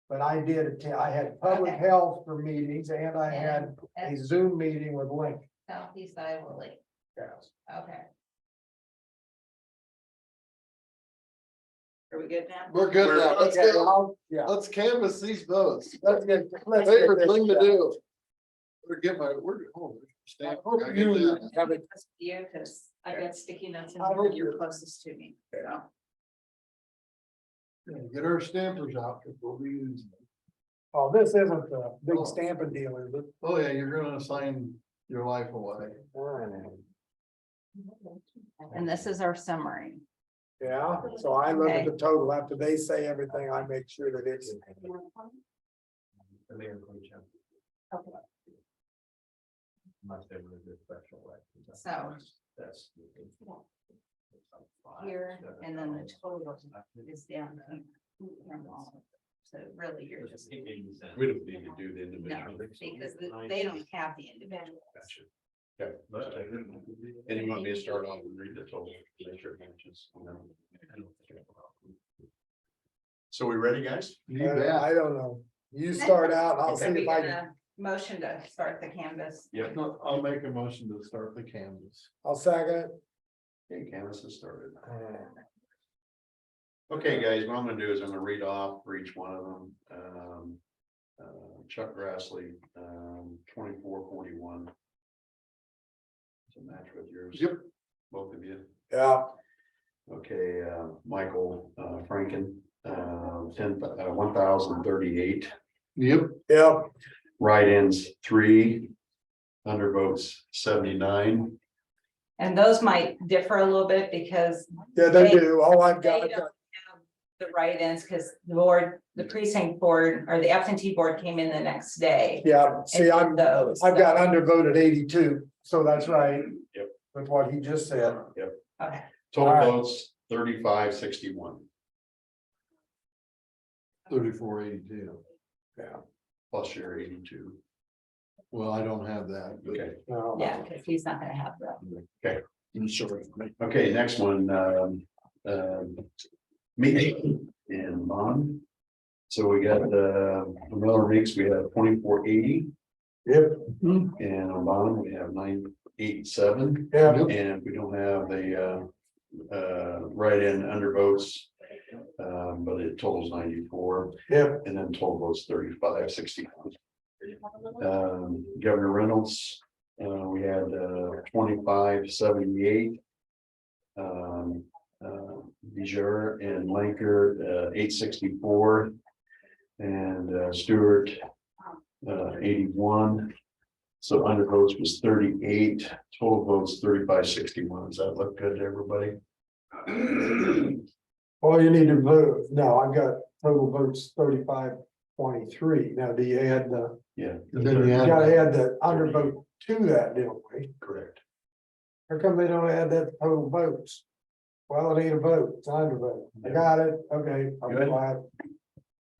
But I did attend, I had public Okay. health for meetings and I had a Zoom meeting with Link. Southeast Iowa Lake, Yes. okay. Are we good now? We're good now. Let's Okay, go. yeah. Let's canvass these votes. Let's get Favorite this thing to done. do. We're getting my, we're, oh, stamp. I hope I you get that. have it. That's you, because I've got sticky notes in I here, hope you're you're- closest to me, so. Get our stampers out, because we'll be using them. Oh, this isn't the Oh. big stamping deal, is it? Oh, yeah, you're gonna sign your life away. And this is our summary. Yeah, so I look at Okay. the total after they say everything, I make sure that it's. The mayor pro tem. Must have really good special election. So That's. here, and then the total is down. So really, you're just, We don't need to do the no, individual. because they don't have the individual. Gotcha. Okay. And you want me to start off and read the total? Make sure it matches, you know? So we ready, guys? You bet. I don't know. You start out, I'll see So we if I got can, a motion to start the canvas. Yep. No, I'll make a motion to start the canvas. I'll second it. Okay, canvas has started. Okay, guys, what I'm gonna do is I'm gonna read off for each one of them. Chuck Grassley, 2441. To match with yours. Yep. Both of you. Yeah, Okay, Michael, Franken, 1038. Yep. yep, Write-ins 3, undervotes 79. And those might differ a little bit because yeah, they do. All I've they got, don't have the write-ins, because the board, the precinct board, or the absentee board came in the next day. yeah, see, and did those. I've got undervoted 82, so that's right. Yep. With what he just said. Okay, Total All right. votes 3561. 3482. Yeah. Plus your 82. Well, I don't have that. but- Okay, No. yeah, because he's not gonna have that. Sorry. okay, next one, meeting in Bond. So we got, Miller Meeks, we have 2480, Yep, and on Bond, we have 987. yeah, And we don't have the, write-in undervotes, but it totals 94, yep, and then total votes 3561. Governor Reynolds, we had 2578. Bijur and Lanker, 864. And Stewart, 81. So undervotes was 38, total votes 3561. Does that look good to everybody? well, you need to vote, no, I've got total votes 3523. Now, do you add the, Yeah. And then you you add- gotta add the undervote to that, don't we? Correct. How come they don't add that total votes? Well, I need a vote, it's an undervote. I got it, okay. I'm Good. glad.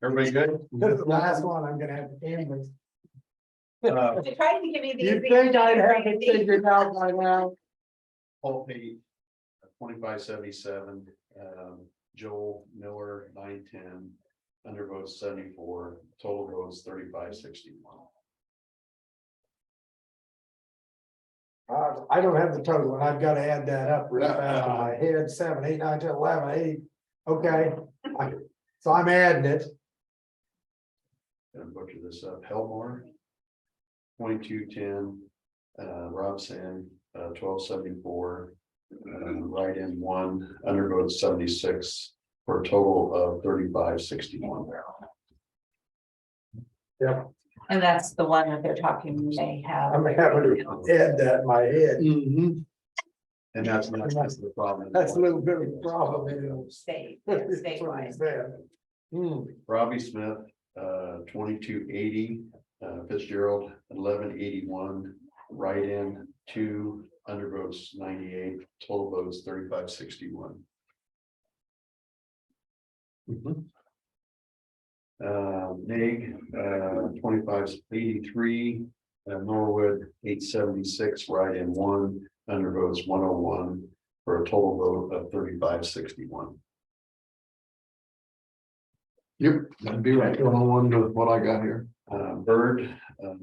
Everybody good? This is the last one, I'm gonna have to canvas. Uh, I tried to give you the. You think I'd have it figured out by now? Paul Pate, 2577, Joel Miller, 910, undervotes 74, total votes 3561. I don't have the total, and I've gotta add that up real fast in my head, 7, 8, 9, 10, 11, 8. Okay, so I'm adding it. Gonna butcher this up, Helmore, 2210, Rob Sand, 1274, write-in 1, undervotes 76, for a total of 3561. Yep, And that's the one that they're talking, they have. I'm having to add that in my head. Mhm. And that's not the problem. That's a little bit of a problem, you know. State, That's what statewide. he said. Robbie Smith, 2280, Fitzgerald, 1181, write-in 2, undervotes 98, total votes 3561. Nig, 2583, Norwood 876, write-in 1, undervotes 101, for a total vote of 3561. Yep, that'd be right on one to what I got here. Bird,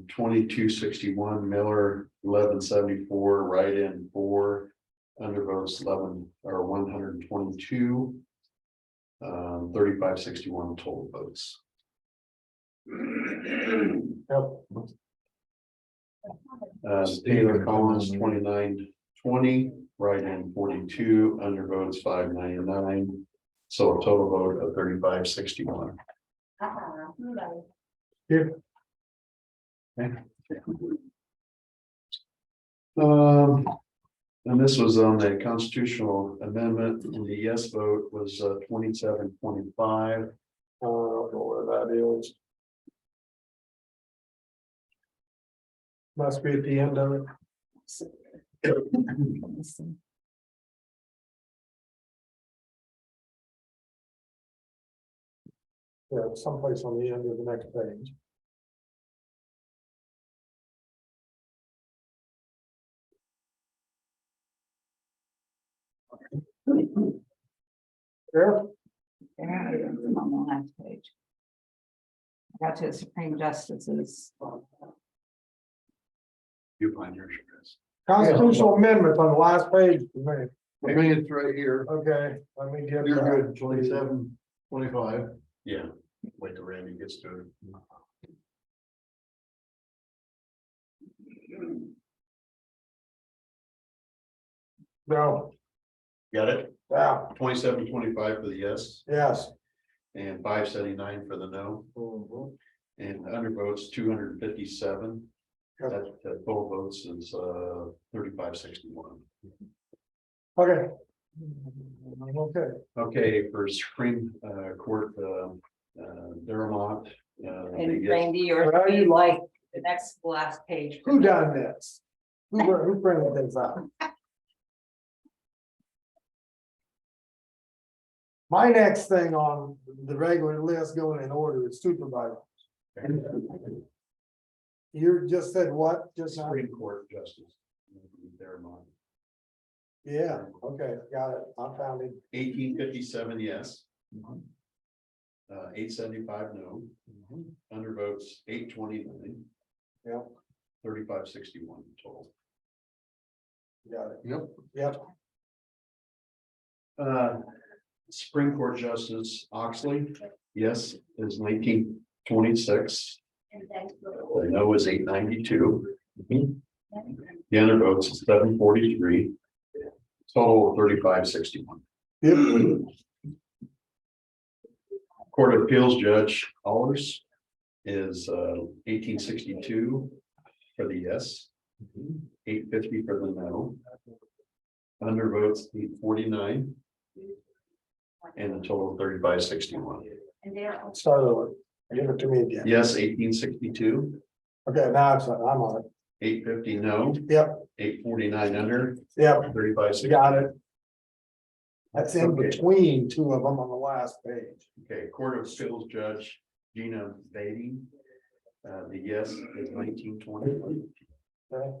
2261, Miller 1174, write-in 4, undervotes 11 or 122. 3561 total votes. Yep. Taylor Collins 2920, write-in 42, undervotes 599. So a total vote of 3561. And this was on the constitutional amendment, and the yes vote was 27-25. I don't know where that is. Must be at the end of it. Yeah, it's someplace on the end of the next page. There, Yeah, it's on the last page. I got to the Supreme Justice's. You find yours, Chris. constitutional amendment on the last page for me. I mean, it's right here. Okay, let me get. You're that. good, 27-25. Yeah, wait till Randy gets to it. No, Got it? yeah, 27-25 for the yes, yes. and 579 for the no, and undervotes 257. Yep. That total votes is 35-61. Okay. Okay, Okay, for Supreme Court, Dermont. And Randy, yours Well, would be you like the next last page. who done this? Who printed this out? My next thing on the regular list going in order is supervisor. You just said what, just now? Supreme Court Justice. Dermont. Yeah, okay, got it, I found it. 1857, yes. 875, no. Undervotes 829. Yep. 35-61 total. Got it, Yep. yep, Supreme Court Justice Oxley, yes, is 1926. The no is 892. The undervotes is 743. Total 35-61. yep, Court of Appeals Judge Allers is 1862 for the yes, 850 for the no. Undervotes 849. And a total of 35-61. start over, give it to me again. Yes, 1862, Okay, now I'm on it, 850 no, yep, 849 under, yep, 35-60. got it. That's in Okay. between two of them on the last page. Okay, Court of Appeals Judge Gina Beatty. The yes is 1920. Okay.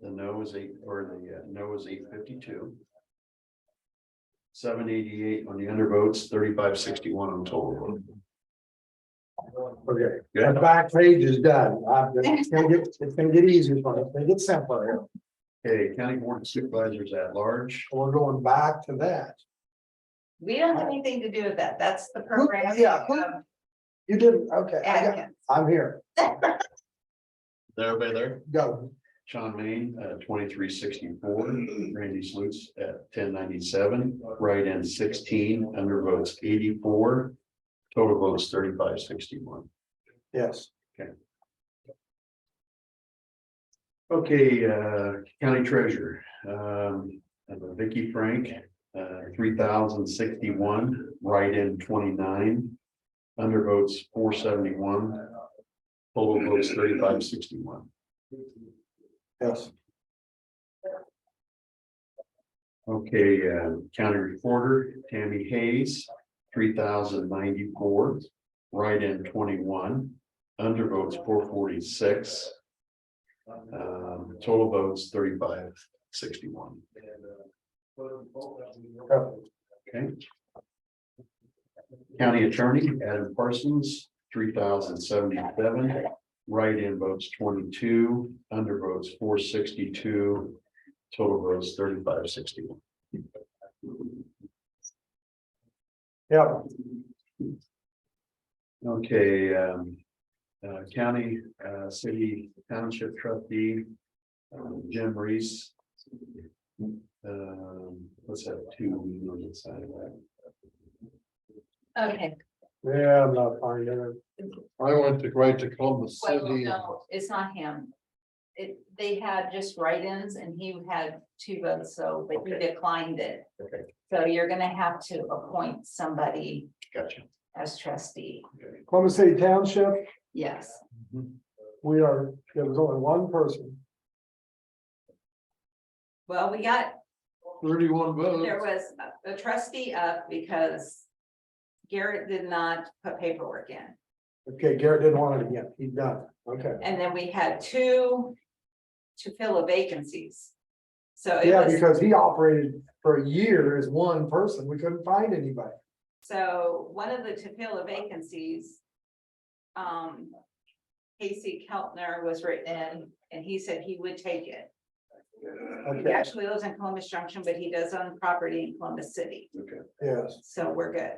The no is no is 852. 788 on the undervotes, 35-61 on total. Okay, Yeah. the back page is done. It's gonna get easier for us. They get simpler here. Okay, County Board of Supervisors at large. We're going back to that. We don't have anything to do with that. That's the program. yeah, who- of You didn't, okay, Atkins. I'm here. Everybody there? Go. Sean Main, 2364, Randy Slutes at 1097, write-in 16, undervotes 84, total votes 35-61. Yes. Okay, County Treasurer, Vicky Frank, 3061, write-in 29, undervotes 471, total votes 35-61. Yes. Okay, County Reporter, Tammy Hayes, 3094, write-in 21, undervotes 446. Total votes 35-61. Okay. County Attorney Adam Parsons, 3077, write-in votes 22, undervotes 462, total votes 35-61. Yep. Okay, County, City Township Trustee, Jim Reese. Let's have two on the side of that. Okay, Yeah, I'm not finding it. I went to right to Columbus well, City. no, it's not him. they had just write-ins and he had 2 votes, so, but he Okay. declined it. Okay, So you're gonna have to appoint somebody gotcha. as trustee. Columbus City Township, Yes, there was only one person. well, we got, 31 there votes. was a trustee up because Garrett did not put paperwork in. Okay, Garrett didn't want it again. He's done. it. Okay. And then we had 2 to fill the vacancies. So it Yeah, was, because he operated for a year as one person. We couldn't find anybody. so one of the to fill the vacancies. Casey Keltner was written in and he said he would take it. He Okay, actually lives in Columbus Junction, but he does own property in Columbus City, Okay, yes. so we're good.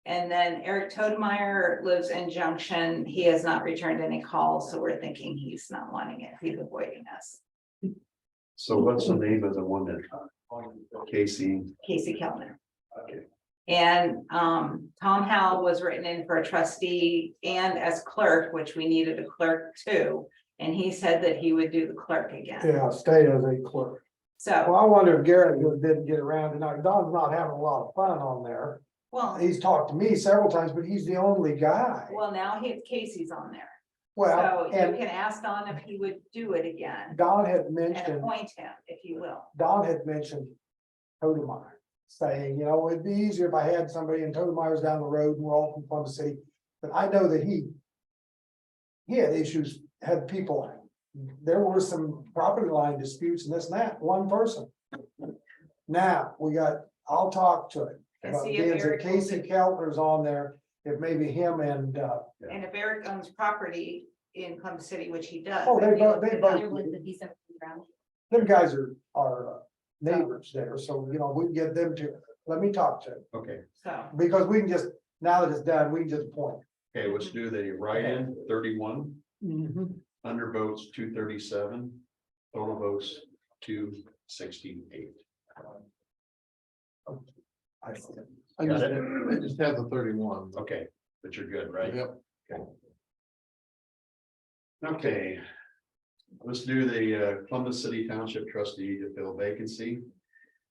And then Eric Todemeyer lives in Junction. He has not returned any calls, so we're thinking he's not wanting it. He's avoiding us. so what's the name of the one that Casey? Casey Keltner. Okay. And Tom Howell was written in for a trustee and as clerk, which we needed a clerk too. And he said that he would do the clerk again. Yeah, stay as a clerk. Well, So, I wonder if Garrett didn't get around tonight. Don's not having a lot of fun on there. well, He's talked to me several times, but he's the only guy. well, now Casey's on there. Well, So you and can ask Don if he would do it again Don had and mentioned, appoint him, if you will. Todemeyer, saying, you know, it'd be easier if I had somebody in Todemeyer's down the road and we're all from Columbus City. But I know that he had issues, had people, there were some property line disputes and this and that, one person. Now, I'll talk to him. And About see if being that Eric will Casey do- Keltner's on there, if maybe him and, And if Eric owns property in Columbus City, which he does. Oh, they then he both- would they put both- that- There was a decent round. them guys are neighbors there, so, you know, we can get them to, let me talk to him. Okay, So, Because we can just, now that it's done, we can just point. okay, let's do the write-in 31, under votes 237, total votes 268. I see. I Got just, it? I just have the 31. Okay, but you're good, right? Yep. Okay. Let's do the Columbus City Township trustee to fill vacancy.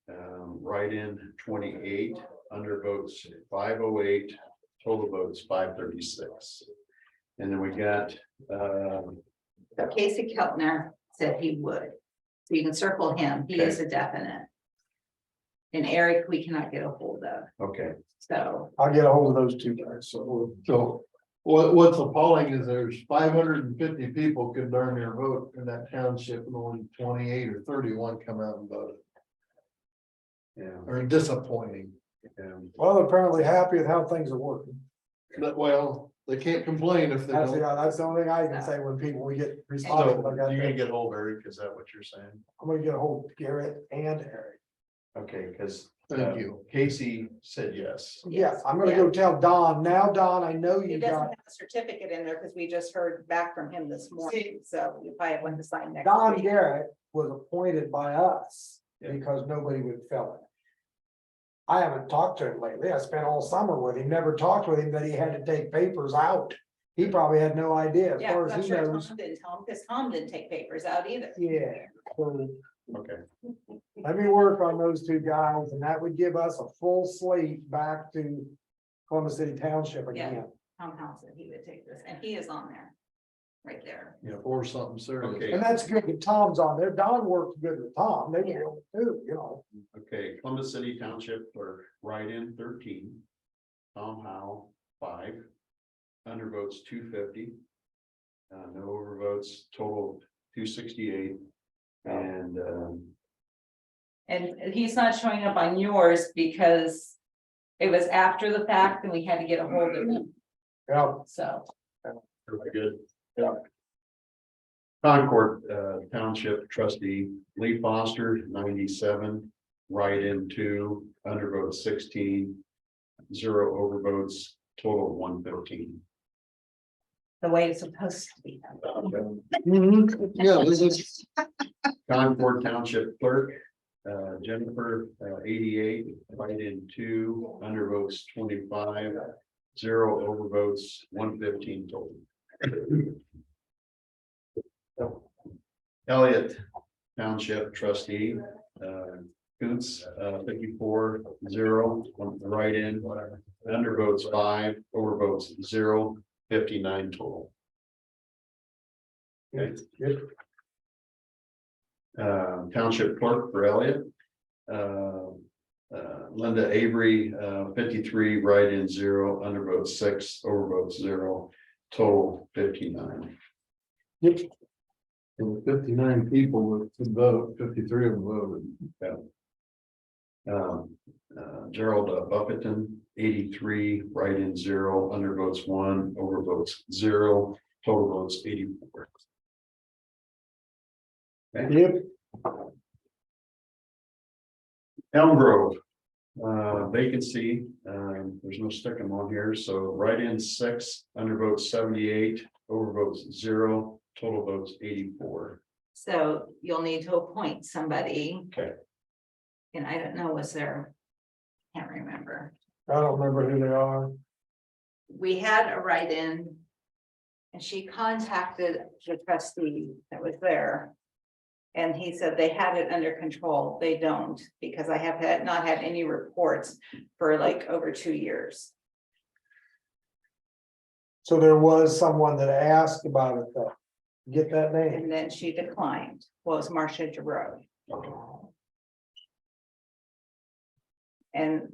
Write-in 28, under votes 508, total votes 536. And then we got, so Casey Keltner said he would. So you can circle him. He is a definite. And Eric, we cannot get a hold of, okay, so. I'll get a hold of those two guys, so. So what's appalling is there's 550 people could darn near vote in that township and only 28 or 31 come out and vote. yeah. Or disappointing. Well, they're apparently happy with how things are working. But well, they can't complain if they That's the, don't. that's the only thing I can say when we get So responses. like that. you're gonna get hold of Eric, is that what you're saying? I'm gonna get a hold of Garrett and Eric. Okay, because Thank you. Casey said yes. Yeah, I'm gonna go tell Don. Now, Don, I know He you doesn't got, have a certificate in there because we just heard back from him this morning, so we probably have one to sign next Don week. Garrett was appointed by us Yeah. because nobody would fill it. I haven't talked to him lately. I spent all summer with him, never talked with him that he had to take papers out. He probably had no idea as Yeah, far I'm as he sure knows. Tom didn't tell him, because Tom didn't take papers out either. Yeah, so Okay, let me work on those two guys and that would give us a full slate back to Columbus City Township again. Tom House said he would take this, and he is on there, right there. Yeah, or something serious. Okay. And that's good that Tom's on there. Don worked good with Tom. They Yeah. were too, you know. okay, Columbus City Township for write-in 13. Tom Howe, 5. Undervotes 250. No overvotes, total 268. And And he's not showing up on yours because it was after the fact and we had to get a hold of him, Yeah, so. really good. Yeah. Concord Township trustee Lee Foster, 97. Write-in 2, undervote 16. 0 overvotes, total 115. The way it's supposed to be. Yeah, this is, Concord Township clerk, Jennifer, 88, write-in 2, undervotes 25, 0 overvotes, 115 total. Elliott Township trustee, Coontz, 54-0, on the write-in, undervotes 5, overvotes 0, 59 total. Okay. Township clerk for Elliott. Linda Avery, 53, write-in 0, undervotes 6, overvotes 0, total 59. Yep. There were 59 people to vote, 53 of them voted. Gerald Buffington, 83, write-in 0, undervotes 1, overvotes 0, total votes 84. Okay. Yep. Elm Grove, vacancy, there's no sticking on here, so write-in 6, undervotes 78, overvotes 0, total votes 84. So you'll need to appoint somebody. Okay. And I don't know, was there, can't remember. I don't remember who they are. We had a write-in. And she contacted the trustee that was there. And he said they had it under control. They don't, because I have not had any reports for like over 2 years. So there was someone that asked about it though. Get that name. And then she declined. Was Marcia Giroux. And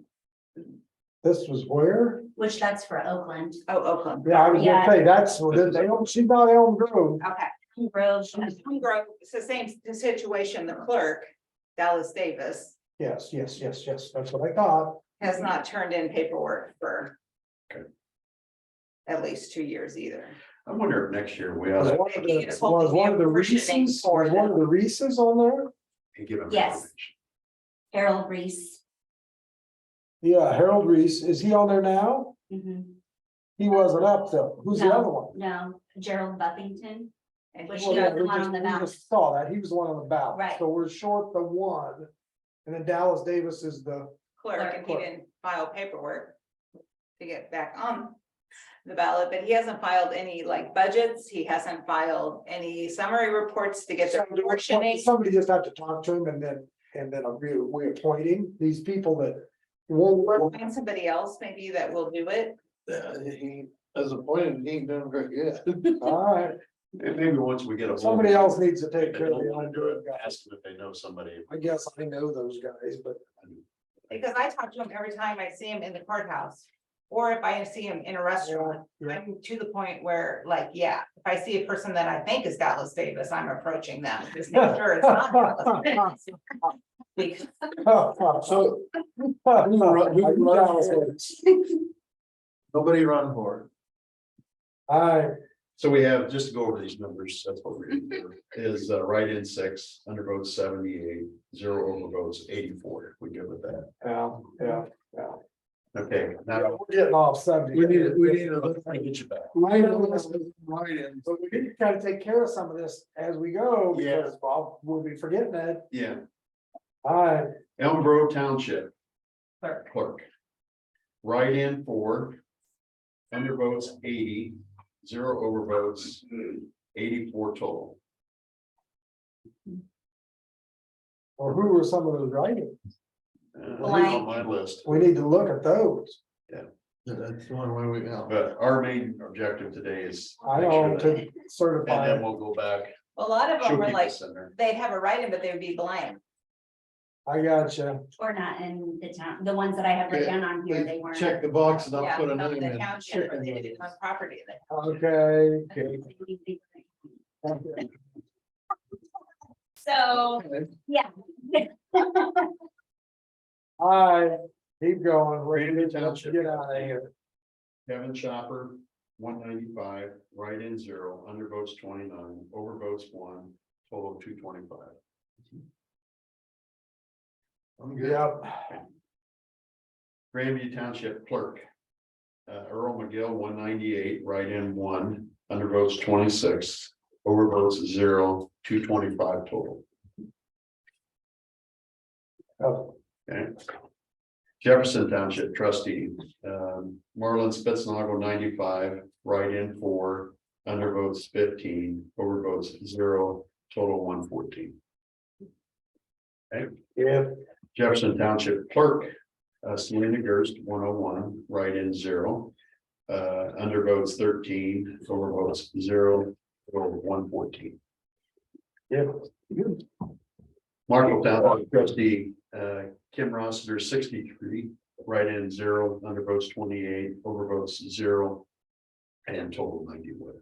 This was where? Which that's for Oakland. Oakland. Yeah, I was gonna Yeah. say, that's, they don't, she's not Elm Grove. Okay. Grove. It's the same situation. The clerk, Dallas Davis, Yes, that's what I thought. has not turned in paperwork for. Okay. At least 2 years either. I wonder if next year we ought Was to one of Maybe the, it's holding was one of the the apportioning Reese's, for was one of the Reese's on there? give them. Yes. information. Harold Reese. Yeah, Harold Reese, is he on there now? He wasn't up though, who's the other one? No, Gerald Buffington. And Which he Well, he yeah, was the we one just- on the we ballot. just saw that, he was the one on the ballot, Right. so we're short the one. And then Dallas Davis is the, clerk, and he Clerk. didn't file paperwork to get back on the ballot, but he hasn't filed any like budgets. He hasn't filed any summary reports to get their apportioning. somebody just have to talk to him and then reappointing these people that. Or find somebody else maybe that will do it. He, as appointed, he ain't done very good. All right, And maybe once we get a. somebody else needs to take care of the Elm Grove guys. Ask them if they know somebody. I guess I know those guys, but Because I talk to him every time I see him in the courthouse, or if I see him in a restaurant. yeah. I'm to the point where, like, yeah, if I see a person that I think is Dallas Davis, I'm approaching them, just make sure it's not Dallas Davis. Because So nobody run for it. All right, So we have, just to go over these numbers, that's what we're gonna do, is write-in 6, undervotes 78, 0 overvotes 84. We good with that? yeah. Okay, Yeah, now. we're getting off subject. We need a. I get you back. Write-in. So we need to kind of take care of some of this as we go, Yeah. because Bob will be forgetting it. Yeah, All right, Elm Grove Township clerk, clerk. Write-in 4, undervotes 80, 0 overvotes, 84 total. or who were some of those writings? On my list, We need to look at those. That's the one way we go. but our main objective today is. I make know sure that- to And certify. then we'll go back. a lot of Show them were people like, center. they'd have a write-in, but they would be blank. I gotcha. Or not in the town, the ones that I have written down on here, they weren't. Check the box and I'll Yeah, put a not name the in. township, but they did it on property. Okay. So, yeah. All right, keep going. We're Brandon gonna Township. get out of here. Kevin Chopper, 195, write-in 0, undervotes 29, overvotes 1, total of 225. I'm good. Yep. Grandview Township clerk. Earl McGill, 198, write-in 1, undervotes 26, overvotes 0, 225 total. Oh, Okay. Jefferson Township trustee, Marlon Spitznagle, 95, write-in 4, undervotes 15, overvotes 0, total 1 114. Yeah, Jefferson Township Clerk, Selena Gerst, 101, write-in 0. Undervotes 13, overvotes 0, total 114. yeah. Marshall Township Trustee, Kim Rossiter, 63, write-in 0, undervotes 28, overvotes 0, and total 91.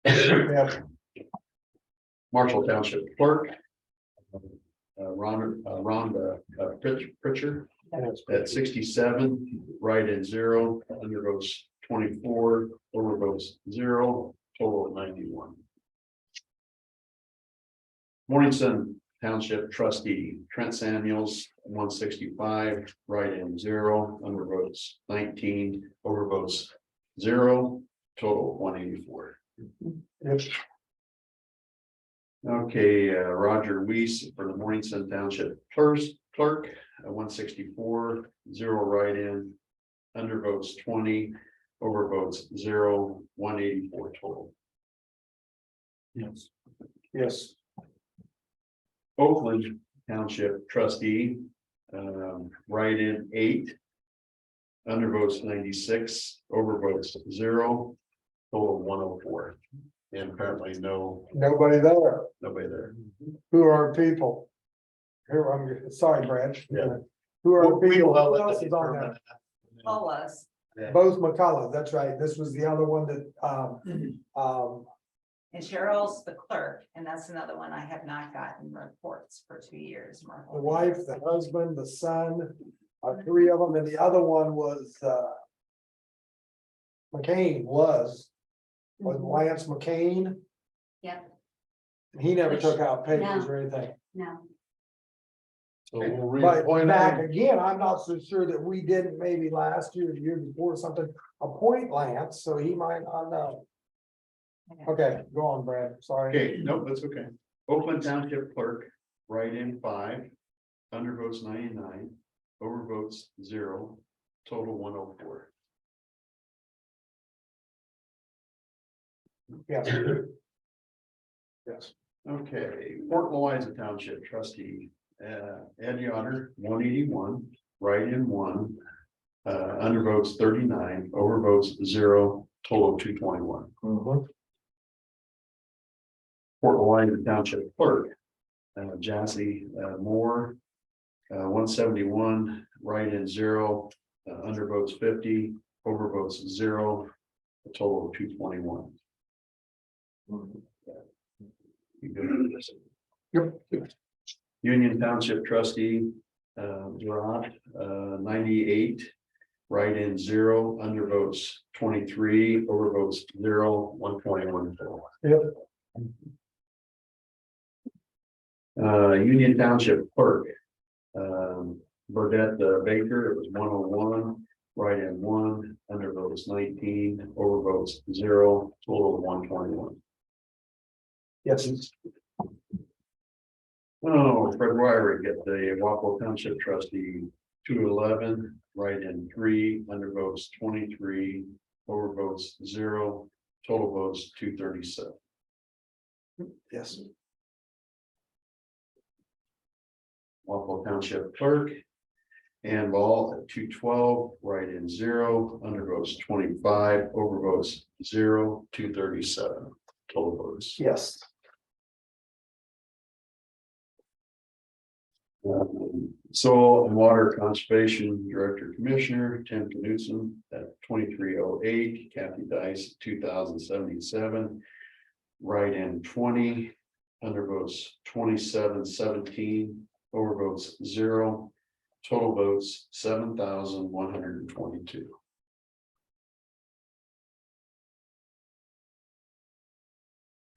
Yeah. Marshall Township Clerk, Rhonda Pritchard, at 67, write-in 0, undervotes 24, overvotes 0, total of 91. Morning Sun Township Trustee Trent Samuels, 165, write-in 0, undervotes 19, overvotes 0, total 184. Yep. Okay, Roger Weiss for the Morning Sun Township Clerk, 164, 0 write-in, undervotes 20, overvotes 0, 184 total. Yes. Yes. Oakland Township Trustee, write-in 8, undervotes 96, overvotes 0, total 104. And apparently Nobody there. nobody there. Who are our people? Here, sorry, Brad. Yeah. Who are our We'll people? let Who that else is on there? Paula's, Both McCullough, that's right. This was the other one that, and Cheryl's the clerk, and that's another one I have not gotten reports for 2 years. the wife, the husband, the son, 3 of them, and the other one was, McCain was Lance McCain. Yep. He never took out papers or anything. No, So we'll But reappoint back him. again, I'm not so sure that we didn't maybe last year, the year before, something, appoint Lance, so he might not know. Okay, go on, Brad, sorry. Okay, no, that's okay. Oakland Township Clerk, write-in 5, undervotes 99, overvotes 0, total 104. Yes. Yes. Okay, Fort Louisa Township Trustee, Ed Yoder, 181, write-in 1, undervotes 39, overvotes 0, total 221. Mhm. Fort Louisa Township Clerk, Jassy Moore, 171, write-in 0, undervotes 50, overvotes 0, a total of 221. You good with this? Yep. Union Township Trustee, Gerard, 98, write-in 0, undervotes 23, overvotes 0, 121 total. Yep. Union Township Clerk, Burdette Baker, it was 101, write-in 1, undervotes 19, overvotes 0, total of 121. Yes. Oh, Fred Wyrick at the Waco Township Trustee, 211, write-in 3, undervotes 23, overvotes 0, total votes 237. Yes. Waco Township Clerk, and Ball at 212, write-in 0, undervotes 25, overvotes 0, 237, total votes. Yes. Soil and Water Conservation Director Commissioner, Tim Knudsen at 2308, Kathy Dice, 2077. Write-in 20, undervotes 2717, overvotes 0, total votes 7,122.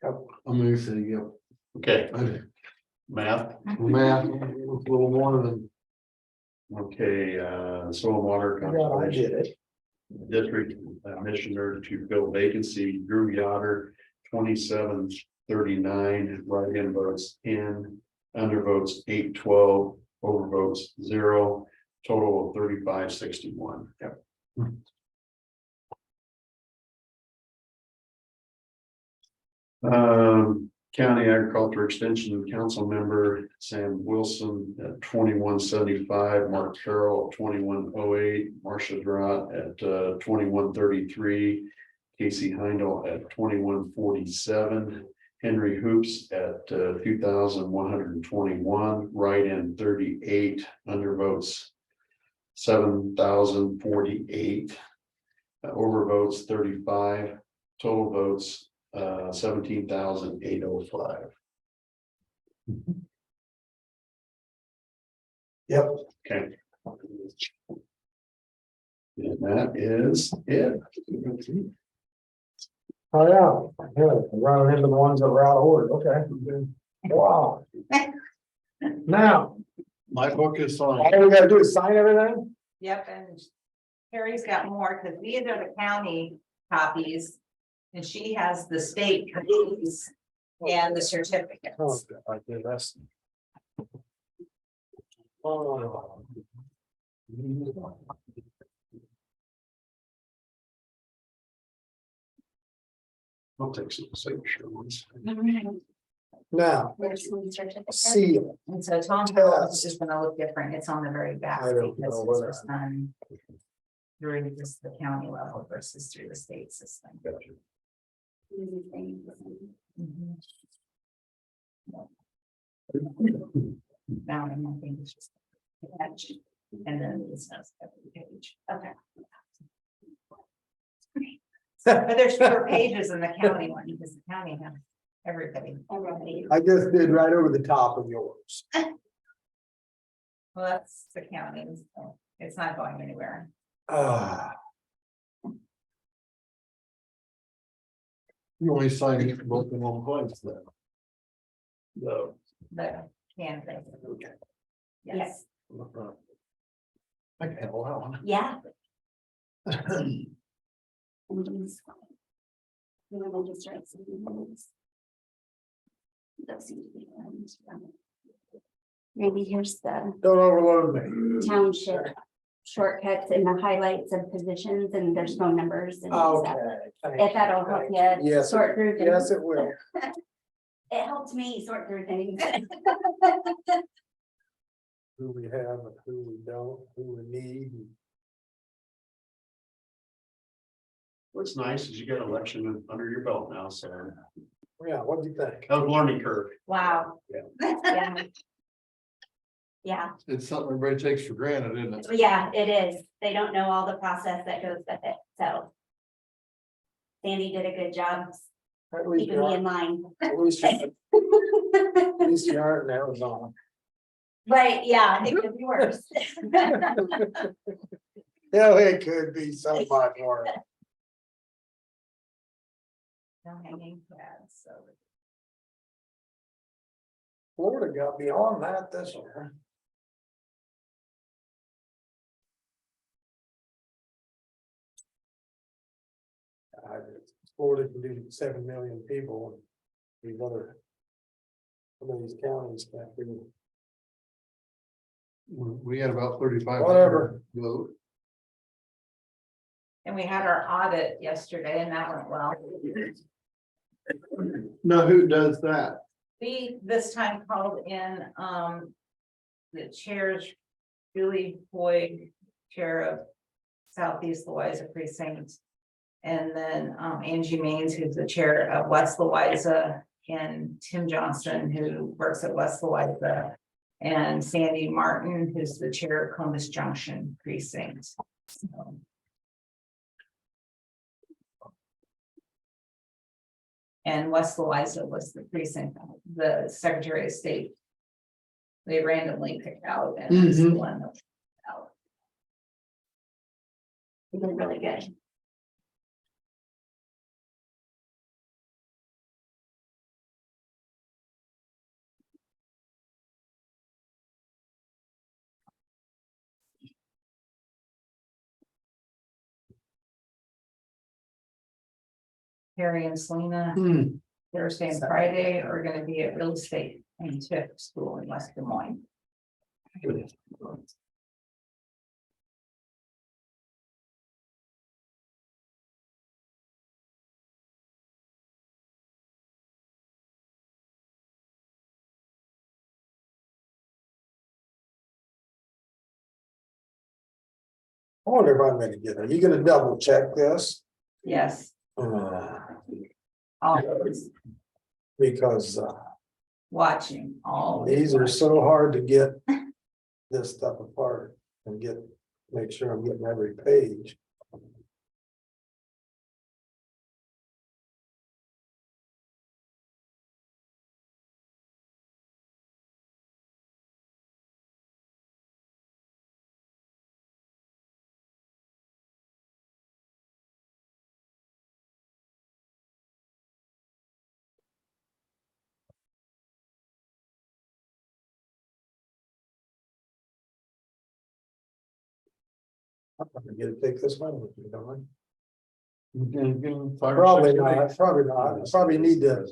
I'm gonna say, yeah, Okay, math. math, a little more than. Okay, soil and water Yeah, I conservation. did it. District Commissioner to fill vacancy, Drew Yoder, 2739, write-in votes 10, undervotes 812, overvotes 0, total of 3561. Yep. County Agriculture Extension Council Member Sam Wilson at 2175, Mark Carroll at 2108, Marcia Drought at 2133, Casey Heindel at 2147, Henry Hoops at 2,121, write-in 38, undervotes 7,048, overvotes 35, total votes 17,805. Yep. Okay. And that is it. Oh, yeah, running into the ones that were out of order, okay. Wow. Now, My book is all signed. we gotta do is sign everything? Yep, and Carrie's got more, because these are the county copies. And she has the state copies and the certificates. Oh, I did this. Oh. I'll take some signature ones. Now, There's some certificates. seal, And so Tom Collins is just gonna look different, it's on the very back, I don't because know this what was done through just the county level versus through the state system. Mhm. Now, and I think it's just attach, and then it's not every page, okay. But there's 4 pages in the county one, because the county has everybody. I just did right over the top of yours. Well, that's the county, so it's not going anywhere. You only sign it both in one place then. No. The candidate. Yes. I can handle that one. Yeah. And these- you know, we'll just write some names. Those seem to be ones from- Maybe here's the Don't overload me. township shortcuts and the highlights of positions and there's phone numbers and stuff. Okay. thank If you. that'll help you Yes, sort through things. yes, it will. It helped me sort through things. Who we have and who we don't, who we need. What's nice is you got election under your belt now, so Yeah, what do you think? that was a learning curve. Wow. Yeah. Yeah, It's something everybody takes for granted, isn't it? yeah, it is. They don't know all the process that goes with it, so. Sandy did a good job At least keeping you me in aren't, line. at least you aren't in Arizona. Right, yeah, it could be worse. Yeah, it could be so much worse. No hanging pads, so. Florida got beyond that this year. Florida can do 7 million people. And these other. Some of these counties can't do. We had about 35. Whatever. Vote. And we had our audit yesterday and that went well. Now, who does that? We this time called in, the chairs, Julie Boyd, chair of Southeast Louisa Precinct. And then, Angie Maines, who's the chair of West Louisa, and Tim Johnson, who works at West Louisa. And Sandy Martin, who's the chair of Columbus Junction Precinct. So. And West Louisa was the precinct, the Secretary of State. They randomly picked out and it's the one that was out. You did really good. Harry and Selena, Thursday and Friday are gonna be at real estate and tip school in West Des Moines. I wonder if I'm gonna get it. You gonna double check this? Yes, Uh, always Because watching, always. these are so hard to get this stuff apart and make sure I'm getting every page. I'm gonna get to take this home with me, don't I? Probably not, I probably need to.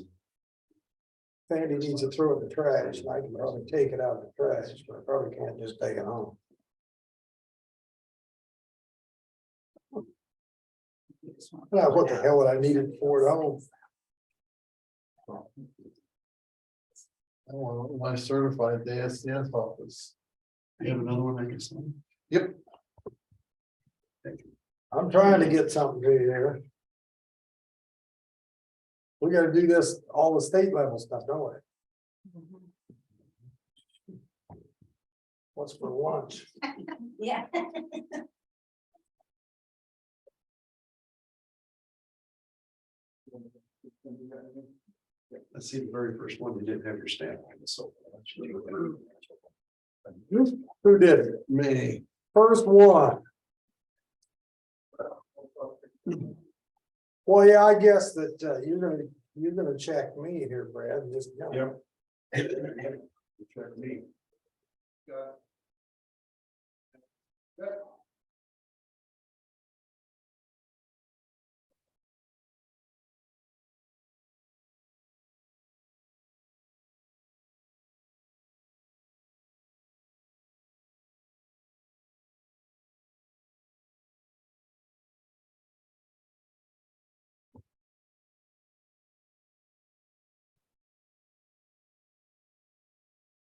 Sandy needs to throw it in the trash, and I can probably take it out of the trash, but I probably can't just take it home. Now, what the hell would I need it for at home? Oh, my certified ASCS office. You have another one I can sign? Yep. I'm trying to get something to you here. We gotta do this, all the state level stuff, don't we? What's for lunch? Yeah. Let's see, the very first one, you didn't have your stamp on it, so. Who did it? Me. First one. Well, yeah, I guess that you're gonna check me here, Brad, just. Yep. Check me.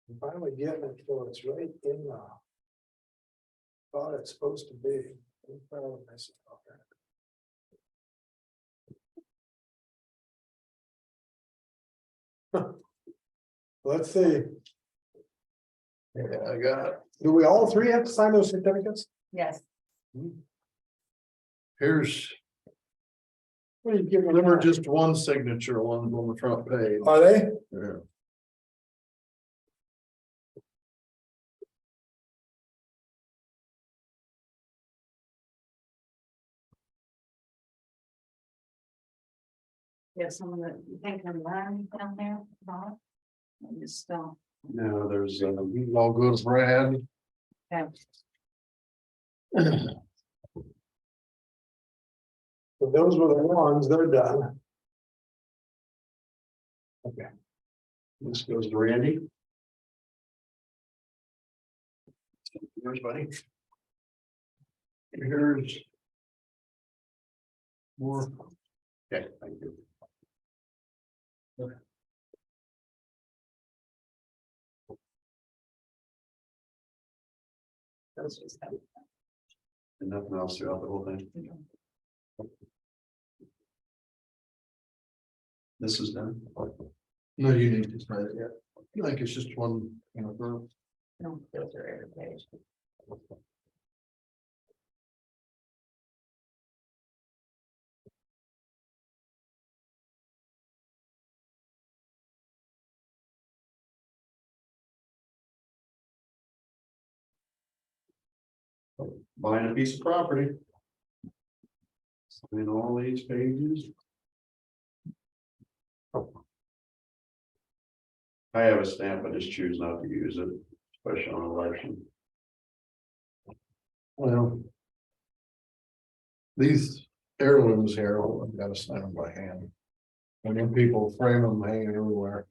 I'm finally getting it, so it's right in the. Thought it's supposed to be. I'm proud of myself. Let's see, Yeah, I got, do we all three have to sign those certificates? Yes, here's, What are you giving them are me? just one signature ones on the front page. Are they? Yeah. you have someone that you think can learn down there, Bob? Just, No, there's, All goes Brad. okay. So those were the ones, they're done. this goes to Randy. Here's buddy. Here's. More. Okay, thank you. And nothing else throughout the whole thing. This is done. No, you need to sign it yet. I think it's just one, for No, those are every page. Buying a piece of property. Sign all these pages. I have a stamp, I just choose not to use it, especially on election. well. These heirlooms here, I've got to sign them by hand. And then people frame them hanging everywhere.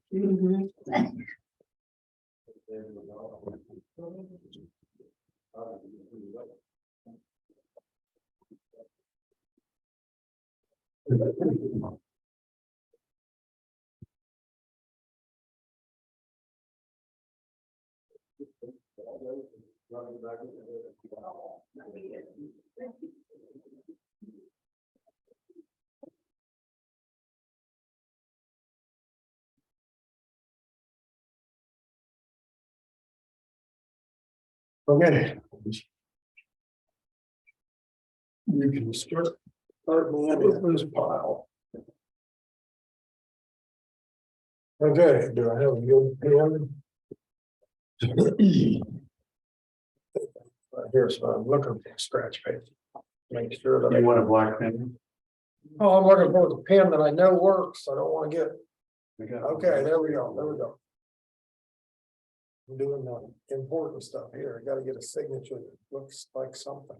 Okay. You can start me with this pile. Okay, do I have a good pen? Right here, so I'm looking for a scratch page. Make sure that You want a black pen? Oh, I'm looking for the pen that I know works. I don't wanna get, We got- okay, there we go, there we go. I'm doing the important stuff here. I gotta get a signature that looks like something.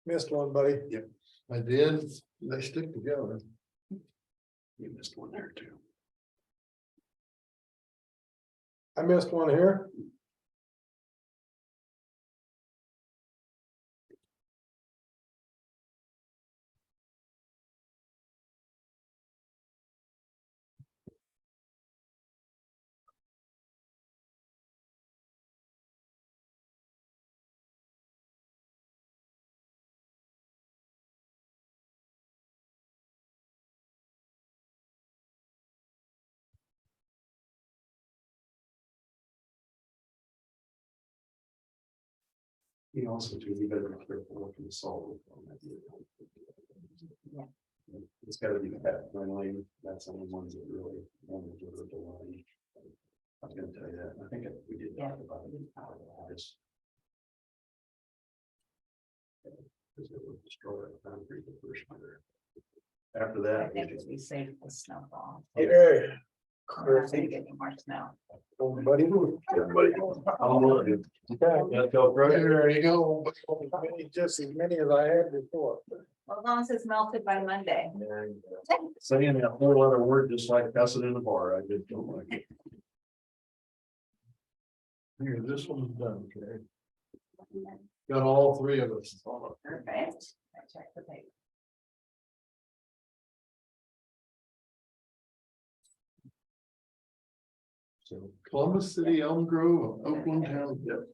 Missed one, buddy. I did, they stick together. You missed one there too. I missed one here. He also too, you better be careful with the salt. It's gotta be that friendly, that's the only ones that really want to do the line. I was gonna tell you that, I think we did talk about it. Just- Because it would destroy the concrete the first winter. After I that. think we saved the snowfall. Hey, We're not gonna get any more snow. buddy. Everybody. There you go. Just as many as I had before. Well, as long as it's melted by Monday. Saying that whole other word, just like cussing in the bar, I just don't like it. Here, this one's done, okay? Got all three of us. Perfect. I checked the paper. So Columbus City, Elm Grove, Oakland Township.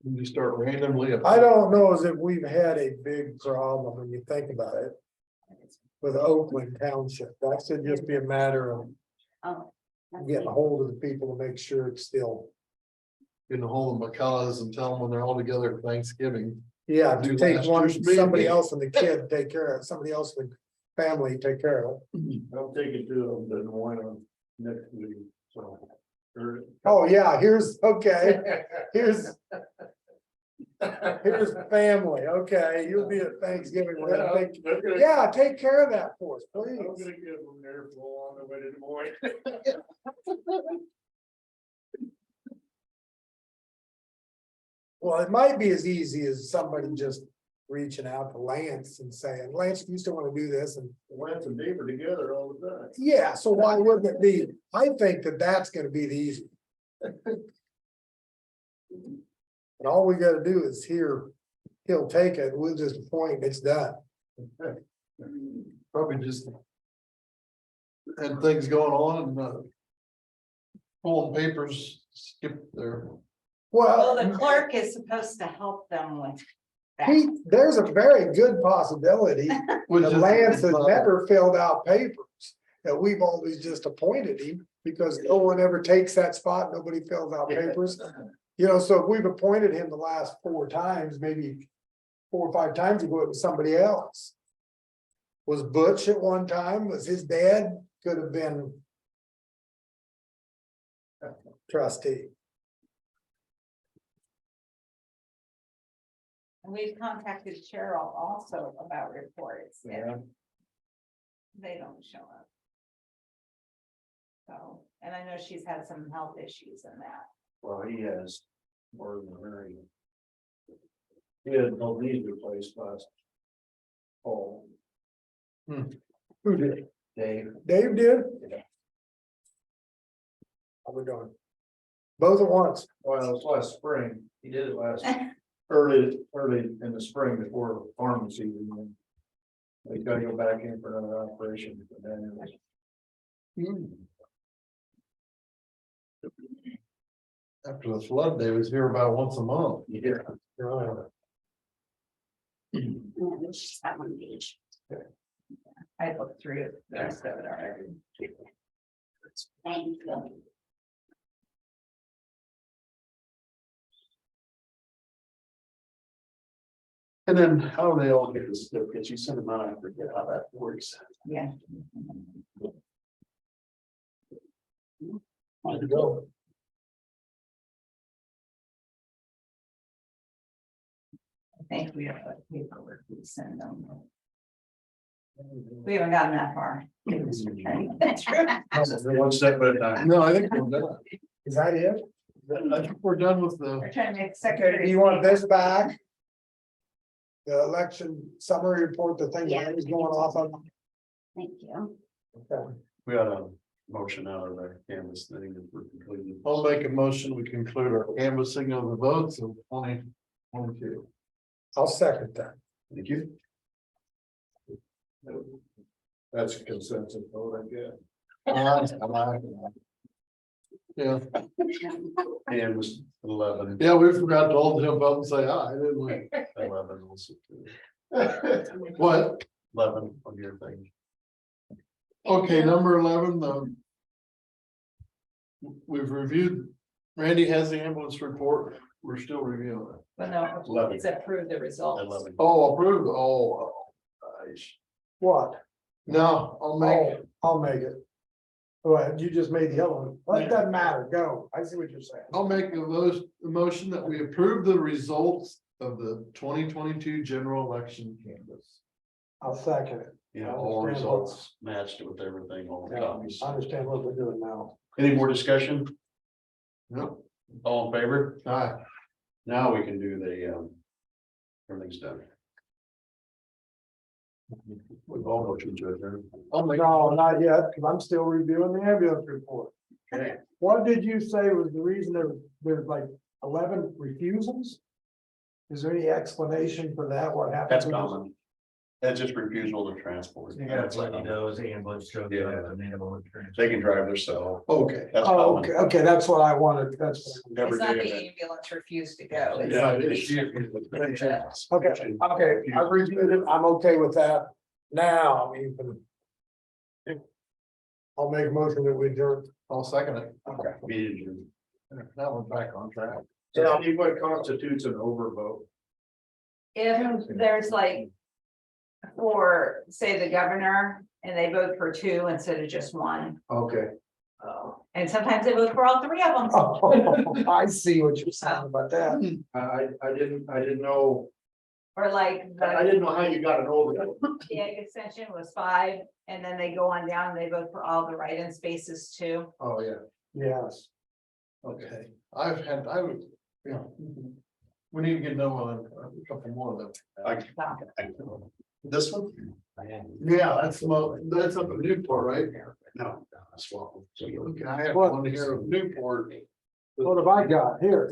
You start randomly. I don't know as if we've had a big problem when you think about it. With Oakland Township, that should just be a matter of Oh. getting a hold of the people to make sure it's still. Getting a hold of McCaws and tell them when they're all together for Thanksgiving. Yeah, to Do take last one, year's meeting. somebody else and the kid take care of it, somebody else in the family take care of it. I'll take it to them, then one on next week, so. Oh, yeah, here's, okay, here's family, okay, you'll be at Thanksgiving. Yeah, take care of that for us, please. I'm gonna give them their full on the way to Des Moines. Well, it might be as easy as somebody just reaching out to Lance and saying, Lance, do you still wanna do this? And Lance and Dave are together all the time. yeah, so why wouldn't it be? I think that that's gonna be the easy. And all we gotta do is he'll take it, we'll just appoint, it's done. Probably just. Had things going on and, pulling papers, skip there. Well, the Well, clerk is supposed to help them with that. there's a very good possibility Which that is- Lance has never filled out papers. That we've always just appointed him because no one ever takes that spot, nobody fills out papers. You know, so if we've appointed him the last 4 times, maybe 4 or 5 times ago, it was somebody else. Was Butch at one time, was his dad, could have been trustee. And we've contacted Cheryl also about reports. and They don't show up. So, and I know she's had some health issues in that. Well, he has more than a very. He had no knees replaced last fall. Who did? Dave. Dave did? Yeah. How we doing? Both at once. Well, it was last spring. He did it early in the spring before farm season. And we gotta go back in for another operation, but then it was. After the flood, they was here about once a month. Yeah. Just that one page. I looked through it, the rest of it already. Thank you. And then how do they all get the certificates? You send them out, I forget how that works. Yeah. There you go. I think we have the paperwork we send them. We haven't gotten that far. That's true. One step at a time. No, I think we're done. Is that it? I think we're done with the, We're trying to make Okay, secretary. do you want this back? The election summary report, the thing Yeah. that was going off of. Thank you. Okay. We got a motion out of the canvas thing that we're completed. I'll make a motion, we conclude our canvassing of the votes of 2022. I'll second that. Thank you. That's a consensus vote, I guess. Yeah, And was 11. yeah, we forgot to all jump up and say aye, didn't we? 11 also. What? 11 on your thing. Okay, number 11, we've reviewed, Randy has the ambulance report, we're still reviewing it. But no, 11. it's approved the results. 11. Oh, approved, nice. What? No, I'll make it. Go ahead, you just made the other one. Well, it doesn't matter, go. I see what you're saying. I'll make a motion that we approve the results of the 2022 general election canvass. I'll second it. Yeah, all results matched with everything, all the Yeah, copies. I understand what we're doing now. Any more discussion? Nope. All in favor? Aye. Now we can do the, everything's done. We've all motioned to adjourn. I'll make, No, not yet, because I'm still reviewing the ambulance report. Okay. What did you say was the reason there's like 11 refusals? Is there any explanation for that? What happened? That's common. That's just refusal to transport. You gotta let those ambulance truck. Yeah. They can drive themselves. okay. That's Oh, common. okay, that's what I wanted, that's. Never It's not did the it. ambulance refused to go. It's- Yeah, it is. Okay, I reviewed it, I'm okay with that. Now, you can. I'll make a motion that we adjourn. I'll second it. Okay. Meeting adjourned. Now we're back on track. So what constitutes an overvote? If there's like, for, say, the governor, and they vote for 2 instead of just 1. Okay. And sometimes they vote for all 3 of them. Oh, I see what you're saying about that. I didn't know, Or like I the didn't know how you got an overvote. PA extension was 5, and then they go on down, and they vote for all the write-in spaces too. Oh, yeah. Yes. Okay, I would, yeah. We need to get done with a couple more of them. This one? Yeah, that's that's up in Newport, right? No, that's well. Okay, I have one here of Newport. What have I got here?